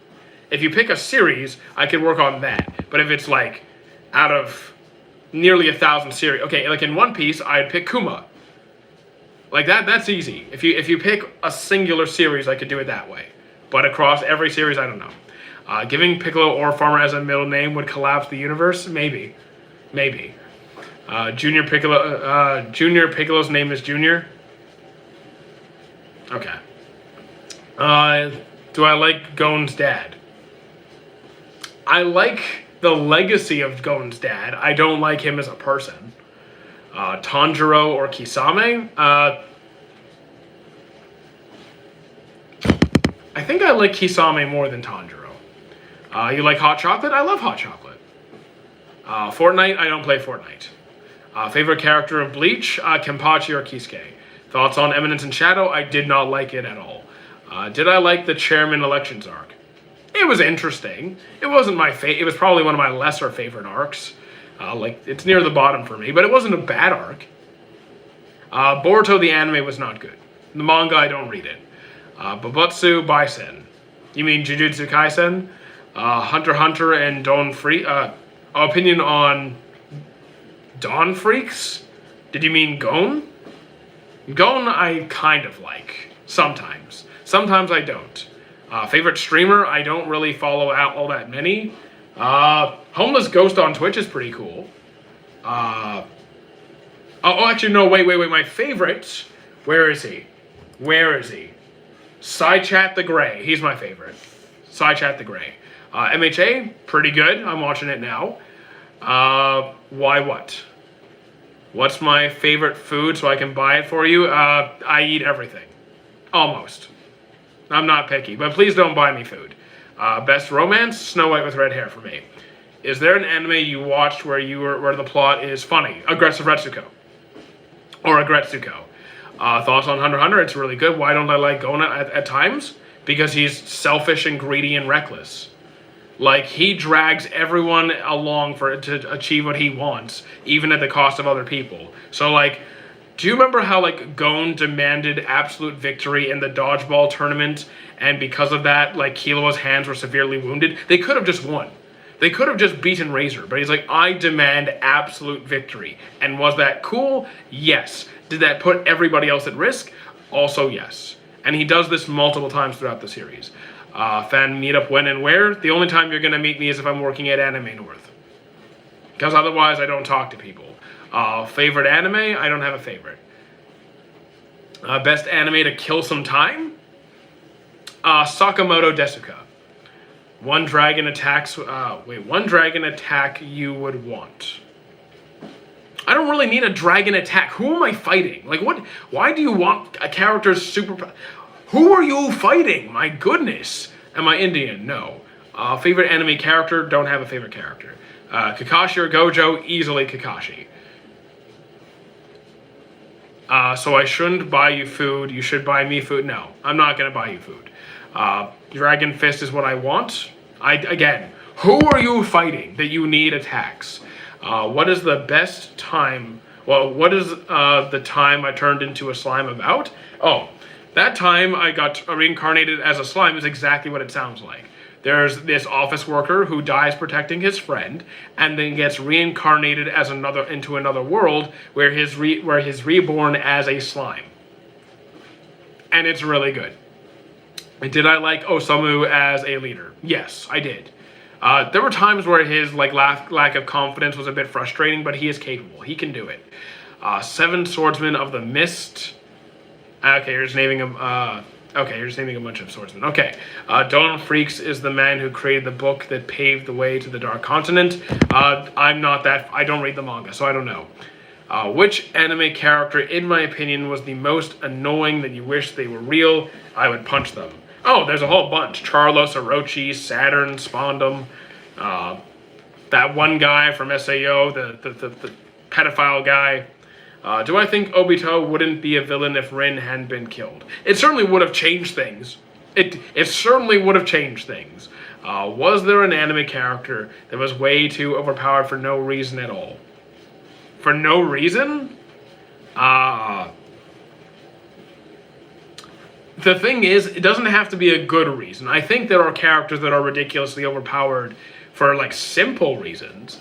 If you pick a series, I could work on that. But if it's out of nearly 1,000 series, okay, like in One Piece, I'd pick Kuma. Like that's easy. If you pick a singular series, I could do it that way. But across every series, I don't know. Giving Piccolo Ore Farmer as a middle name would collapse the universe? Maybe. Junior Piccolo's name is Junior? Okay. Do I like Gon's dad? I like the legacy of Gon's dad. I don't like him as a person. Tanjiro or Kisame? I think I like Kisame more than Tanjiro. You like hot chocolate? I love hot chocolate. Fortnite? I don't play Fortnite. Favorite character of Bleach? Kenpachi or Kisuke. Thoughts on Eminence and Shadow? I did not like it at all. Did I like the chairman elections arc? It was interesting. It wasn't my favorite. It was probably one of my lesser favorite arcs. It's near the bottom for me, but it wasn't a bad arc. Boruto the anime was not good. The manga, I don't read it. Babutsu Bison. You mean Jujutsu Kaisen? Hunter x Hunter and Dawn Freak. Opinion on Dawn Freaks? Did you mean Gon? Gon I kind of like. Sometimes. Sometimes I don't. Favorite streamer? I don't really follow out all that many. Homeless Ghost on Twitch is pretty cool. Actually, no, wait. My favorite, where is he? Psychat the Gray. He's my favorite. Psychat the Gray. MHA, pretty good. I'm watching it now. Why what? What's my favorite food so I can buy it for you? I eat everything. Almost. I'm not picky, but please don't buy me food. Best romance? Snow White with red hair for me. Is there an anime you watched where the plot is funny? Aggressive Retsuko. Or Agretsuko. Thoughts on Hunter x Hunter? It's really good. Why don't I like Gon at times? Because he's selfish and greedy and reckless. He drags everyone along to achieve what he wants, even at the cost of other people. So, do you remember how, Gon demanded absolute victory in the dodgeball tournament, and because of that, Killua's hands were severely wounded? They could have just won. They could have just beaten Razor, but he's like, I demand absolute victory. And was that cool? Yes. Did that put everybody else at risk? Also, yes. And he does this multiple times throughout the series. Fan meetup when and where? The only time you're going to meet me is if I'm working at Anime North. Because otherwise, I don't talk to people. Favorite anime? I don't have a favorite. Best anime to kill some time? Sakamoto Desuka. One dragon attack you would want. I don't really need a dragon attack. Who am I fighting? Like, what? Why do you want a character's super? Who are you fighting? My goodness. Am I Indian? No. Favorite anime character? Don't have a favorite character. Kakashi or Gojo? Easily Kakashi. So I shouldn't buy you food. You should buy me food. No, I'm not going to buy you food. Dragon Fist is what I want. Again, who are you fighting that you need attacks? What is the best time? Well, what is the time I turned into a slime about? Oh, that time I got reincarnated as a slime is exactly what it sounds like. There's this office worker who dies protecting his friend, and then gets reincarnated as into another world where he's reborn as a slime, and it's really good. And did I like Osamu as a leader? Yes, I did. There were times where his lack of confidence was a bit frustrating, but he is capable. He can do it. Seven Swordsmen of the Mist. Okay, you're just naming them. Okay, you're just naming a bunch of swordsmen. Okay. Donald Freaks is the man who created the book that paved the way to the Dark Continent. I'm not that. I don't read the manga, so I don't know. Which anime character, in my opinion, was the most annoying that you wish they were real? I would punch them. Oh, there's a whole bunch. Charlos, Orochi, Saturn, Spondum. That one guy from SAO, the pedophile guy. Do I think Obito wouldn't be a villain if Rin hadn't been killed? It certainly would have changed things. It certainly would have changed things. Was there an anime character that was way too overpowered for no reason at all? For no reason? The thing is, it doesn't have to be a good reason. I think there are characters that are ridiculously overpowered for, like, simple reasons.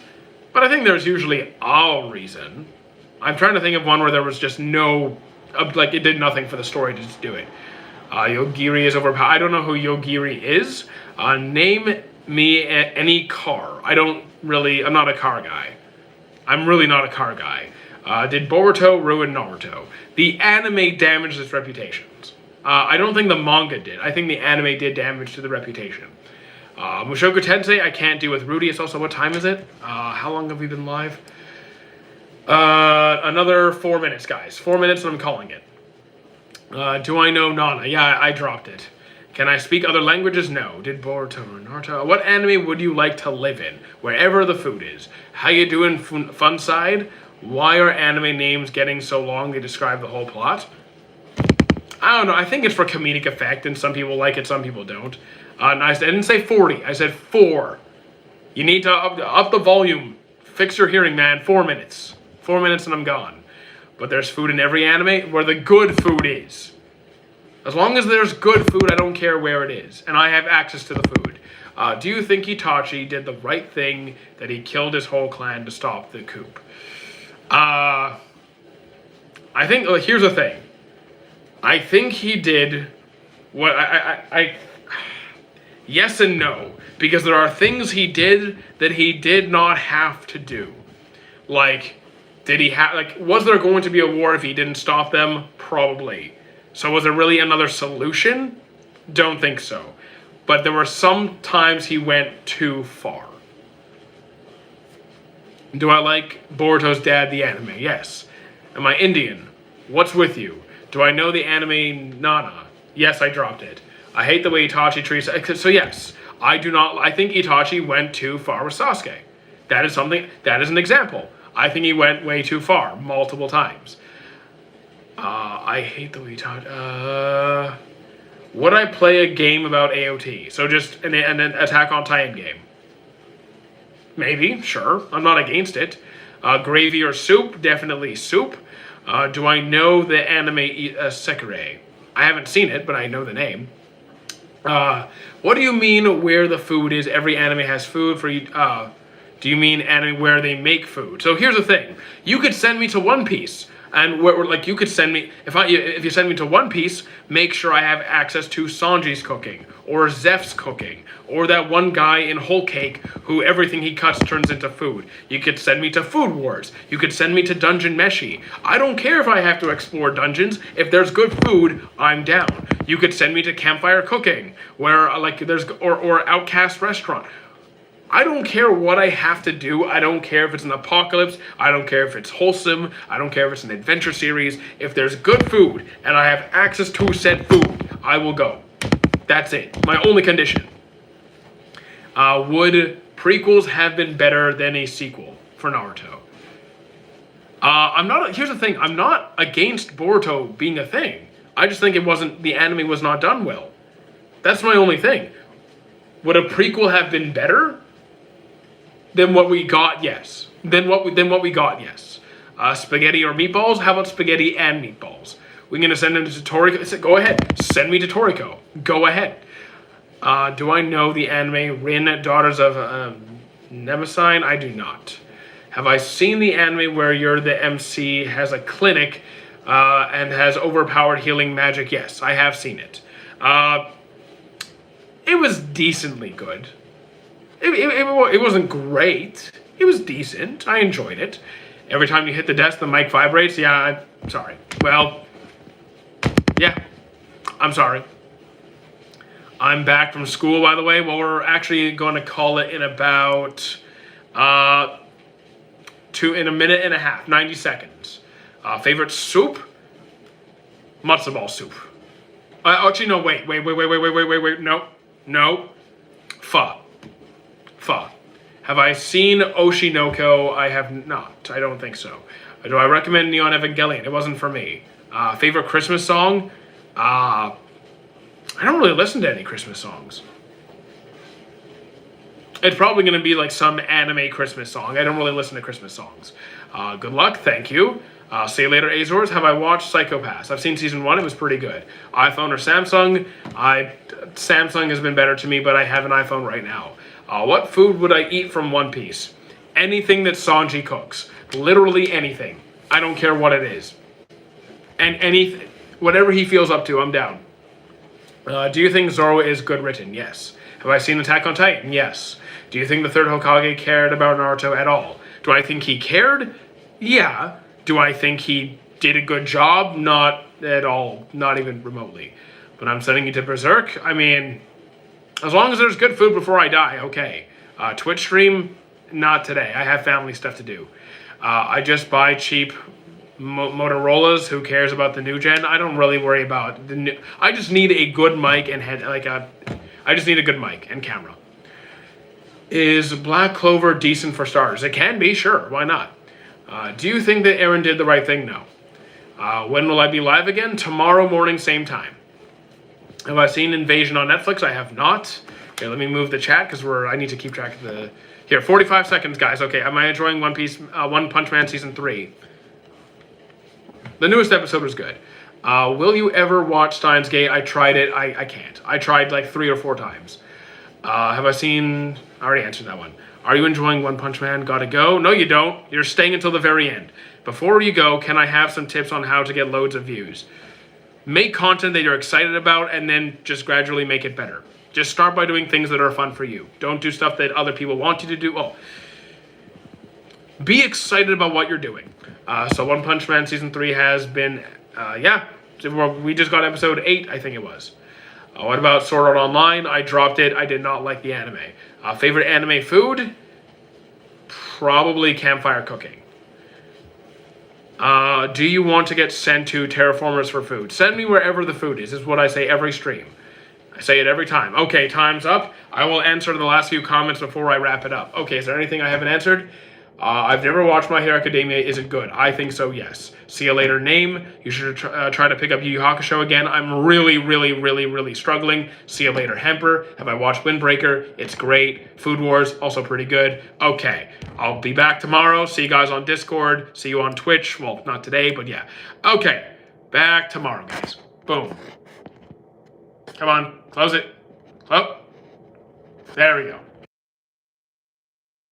But I think there's usually a reason. I'm trying to think of one where there was just no, like, it did nothing for the story to just do it. Yogiri is overpowered. I don't know who Yogiri is. Name me any car. I'm not a car guy. I'm really not a car guy. Did Boruto ruin Naruto? The anime damaged its reputations. I don't think the manga did. I think the anime did damage to the reputation. Mushoku Tensei, I can't do with Rudy. It's also, what time is it? How long have we been live? Another 4 minutes, guys. 4 minutes and I'm calling it. Do I know Nana? Yeah, I dropped it. Can I speak other languages? No. Did Boruto or Naruto? What anime would you like to live in? Wherever the food is. How you doing, fun side? Why are anime names getting so long they describe the whole plot? I don't know. I think it's for comedic effect, and some people like it, some people don't. I didn't say 40. I said 4. You need to up the volume. Fix your hearing, man. 4 minutes. 4 minutes and I'm gone. But there's food in every anime where the good food is. As long as there's good food, I don't care where it is. And I have access to the food. Do you think Itachi did the right thing that he killed his whole clan to stop the coup? I think, here's the thing. I think he did what yes and no. Because there are things he did that he did not have to do. Like, was there going to be a war if he didn't stop them? Probably. So was there really another solution? Don't think so. But there were some times he went too far. Do I like Boruto's dad, the anime? Yes. Am I Indian? What's with you? Do I know the anime Nana? Yes, I dropped it. I hate the way Itachi treats... So yes, I think Itachi went too far with Sasuke. That is an example. I think he went way too far, multiple times. I hate the way Itachi... would I play a game about AOT? So just an Attack on Titan game. Maybe, sure. I'm not against it. Gravy or soup? Definitely soup. Do I know the anime Sekirei? I haven't seen it, but I know the name. What do you mean where the food is? Every anime has food for you. Do you mean anime where they make food? So here's the thing. You could send me to One Piece. And like you could send me, if you send me to One Piece, make sure I have access to Sanji's cooking, or Zeph's cooking, or that one guy in Whole Cake who everything he cuts turns into food. You could send me to Food Wars. You could send me to Dungeon Meshi. I don't care if I have to explore dungeons. If there's good food, I'm down. You could send me to Campfire Cooking, where or Outcast Restaurant. I don't care what I have to do. I don't care if it's an apocalypse. I don't care if it's wholesome. I don't care if it's an adventure series. If there's good food and I have access to said food, I will go. That's it. My only condition. Would prequels have been better than a sequel for Naruto? Here's the thing. I'm not against Boruto being a thing. I just think the anime was not done well. That's my only thing. Would a prequel have been better than what we got? Yes. Than what we got? Yes. Spaghetti or meatballs? How about spaghetti and meatballs? We're gonna send him to Toriko. Go ahead. Send me to Toriko. Go ahead. Do I know the anime Rin, Daughters of Nemesis? I do not. Have I seen the anime where you're the MC, has a clinic, and has overpowered healing magic? Yes, I have seen it. It was decently good. It wasn't great. It was decent. I enjoyed it. Every time you hit the desk, the mic vibrates. Yeah, I'm sorry. Well, yeah, I'm sorry. I'm back from school, by the way. Well, we're actually going to call it in about in a minute and a half, 90 seconds. Favorite soup? Matzo ball soup. Actually, no, wait. No. Pho. Have I seen Oshinoko? I have not. I don't think so. Do I recommend Neon Evangelion? It wasn't for me. Favorite Christmas song? I don't really listen to any Christmas songs. It's probably going to be like some anime Christmas song. I don't really listen to Christmas songs. Good luck. Thank you. See you later, Azores. Have I watched Psycho Pass? I've seen season 1. It was pretty good. iPhone or Samsung? Samsung has been better to me, but I have an iPhone right now. What food would I eat from One Piece? Anything that Sanji cooks. Literally anything. I don't care what it is. And anything. Whatever he feels up to, I'm down. Do you think Zoro is good written? Yes. Have I seen Attack on Titan? Yes. Do you think the third Hokage cared about Naruto at all? Do I think he cared? Yeah. Do I think he did a good job? Not at all. Not even remotely. But I'm sending you to Berserk. I mean, as long as there's good food before I die, okay. Twitch stream? Not today. I have family stuff to do. I just buy cheap Motorola's. Who cares about the new gen? I don't really worry about the new. I just need a good mic and I just need a good mic and camera. Is Black Clover decent for starters? It can be, sure. Why not? Do you think that Aaron did the right thing? No. When will I be live again? Tomorrow morning, same time. Have I seen Invasion on Netflix? I have not. Okay, let me move the chat because I need to keep track of the. Here, 45 seconds, guys. Okay, am I enjoying One Punch Man Season 3? The newest episode was good. Will you ever watch Steins Gate? I tried it. I can't. I tried like 3 or 4 times. Have I seen... I already answered that one. Are you enjoying One Punch Man? Gotta go? No, you don't. You're staying until the very end. Before you go, can I have some tips on how to get loads of views? Make content that you're excited about and then just gradually make it better. Just start by doing things that are fun for you. Don't do stuff that other people want you to do. Be excited about what you're doing. So One Punch Man Season 3 has been, we just got episode 8, I think it was. What about Sword Art Online? I dropped it. I did not like the anime. Favorite anime food? Probably campfire cooking. Do you want to get sent to Terraformers for food? Send me wherever the food is. This is what I say every stream. I say it every time. Okay, time's up. I will answer the last few comments before I wrap it up. Okay, is there anything I haven't answered? I've never watched My Hero Academia. Is it good? I think so, yes. See you later, Name. You should try to pick up Yu Yu Hakusho again. I'm really struggling. See you later, Hemper. Have I watched Windbreaker? It's great. Food Wars, also pretty good. Okay, I'll be back tomorrow. See you guys on Discord. See you on Twitch. Well, not today, but yeah. Okay, back tomorrow, guys. Boom. Come on, close it. Oh, there we go.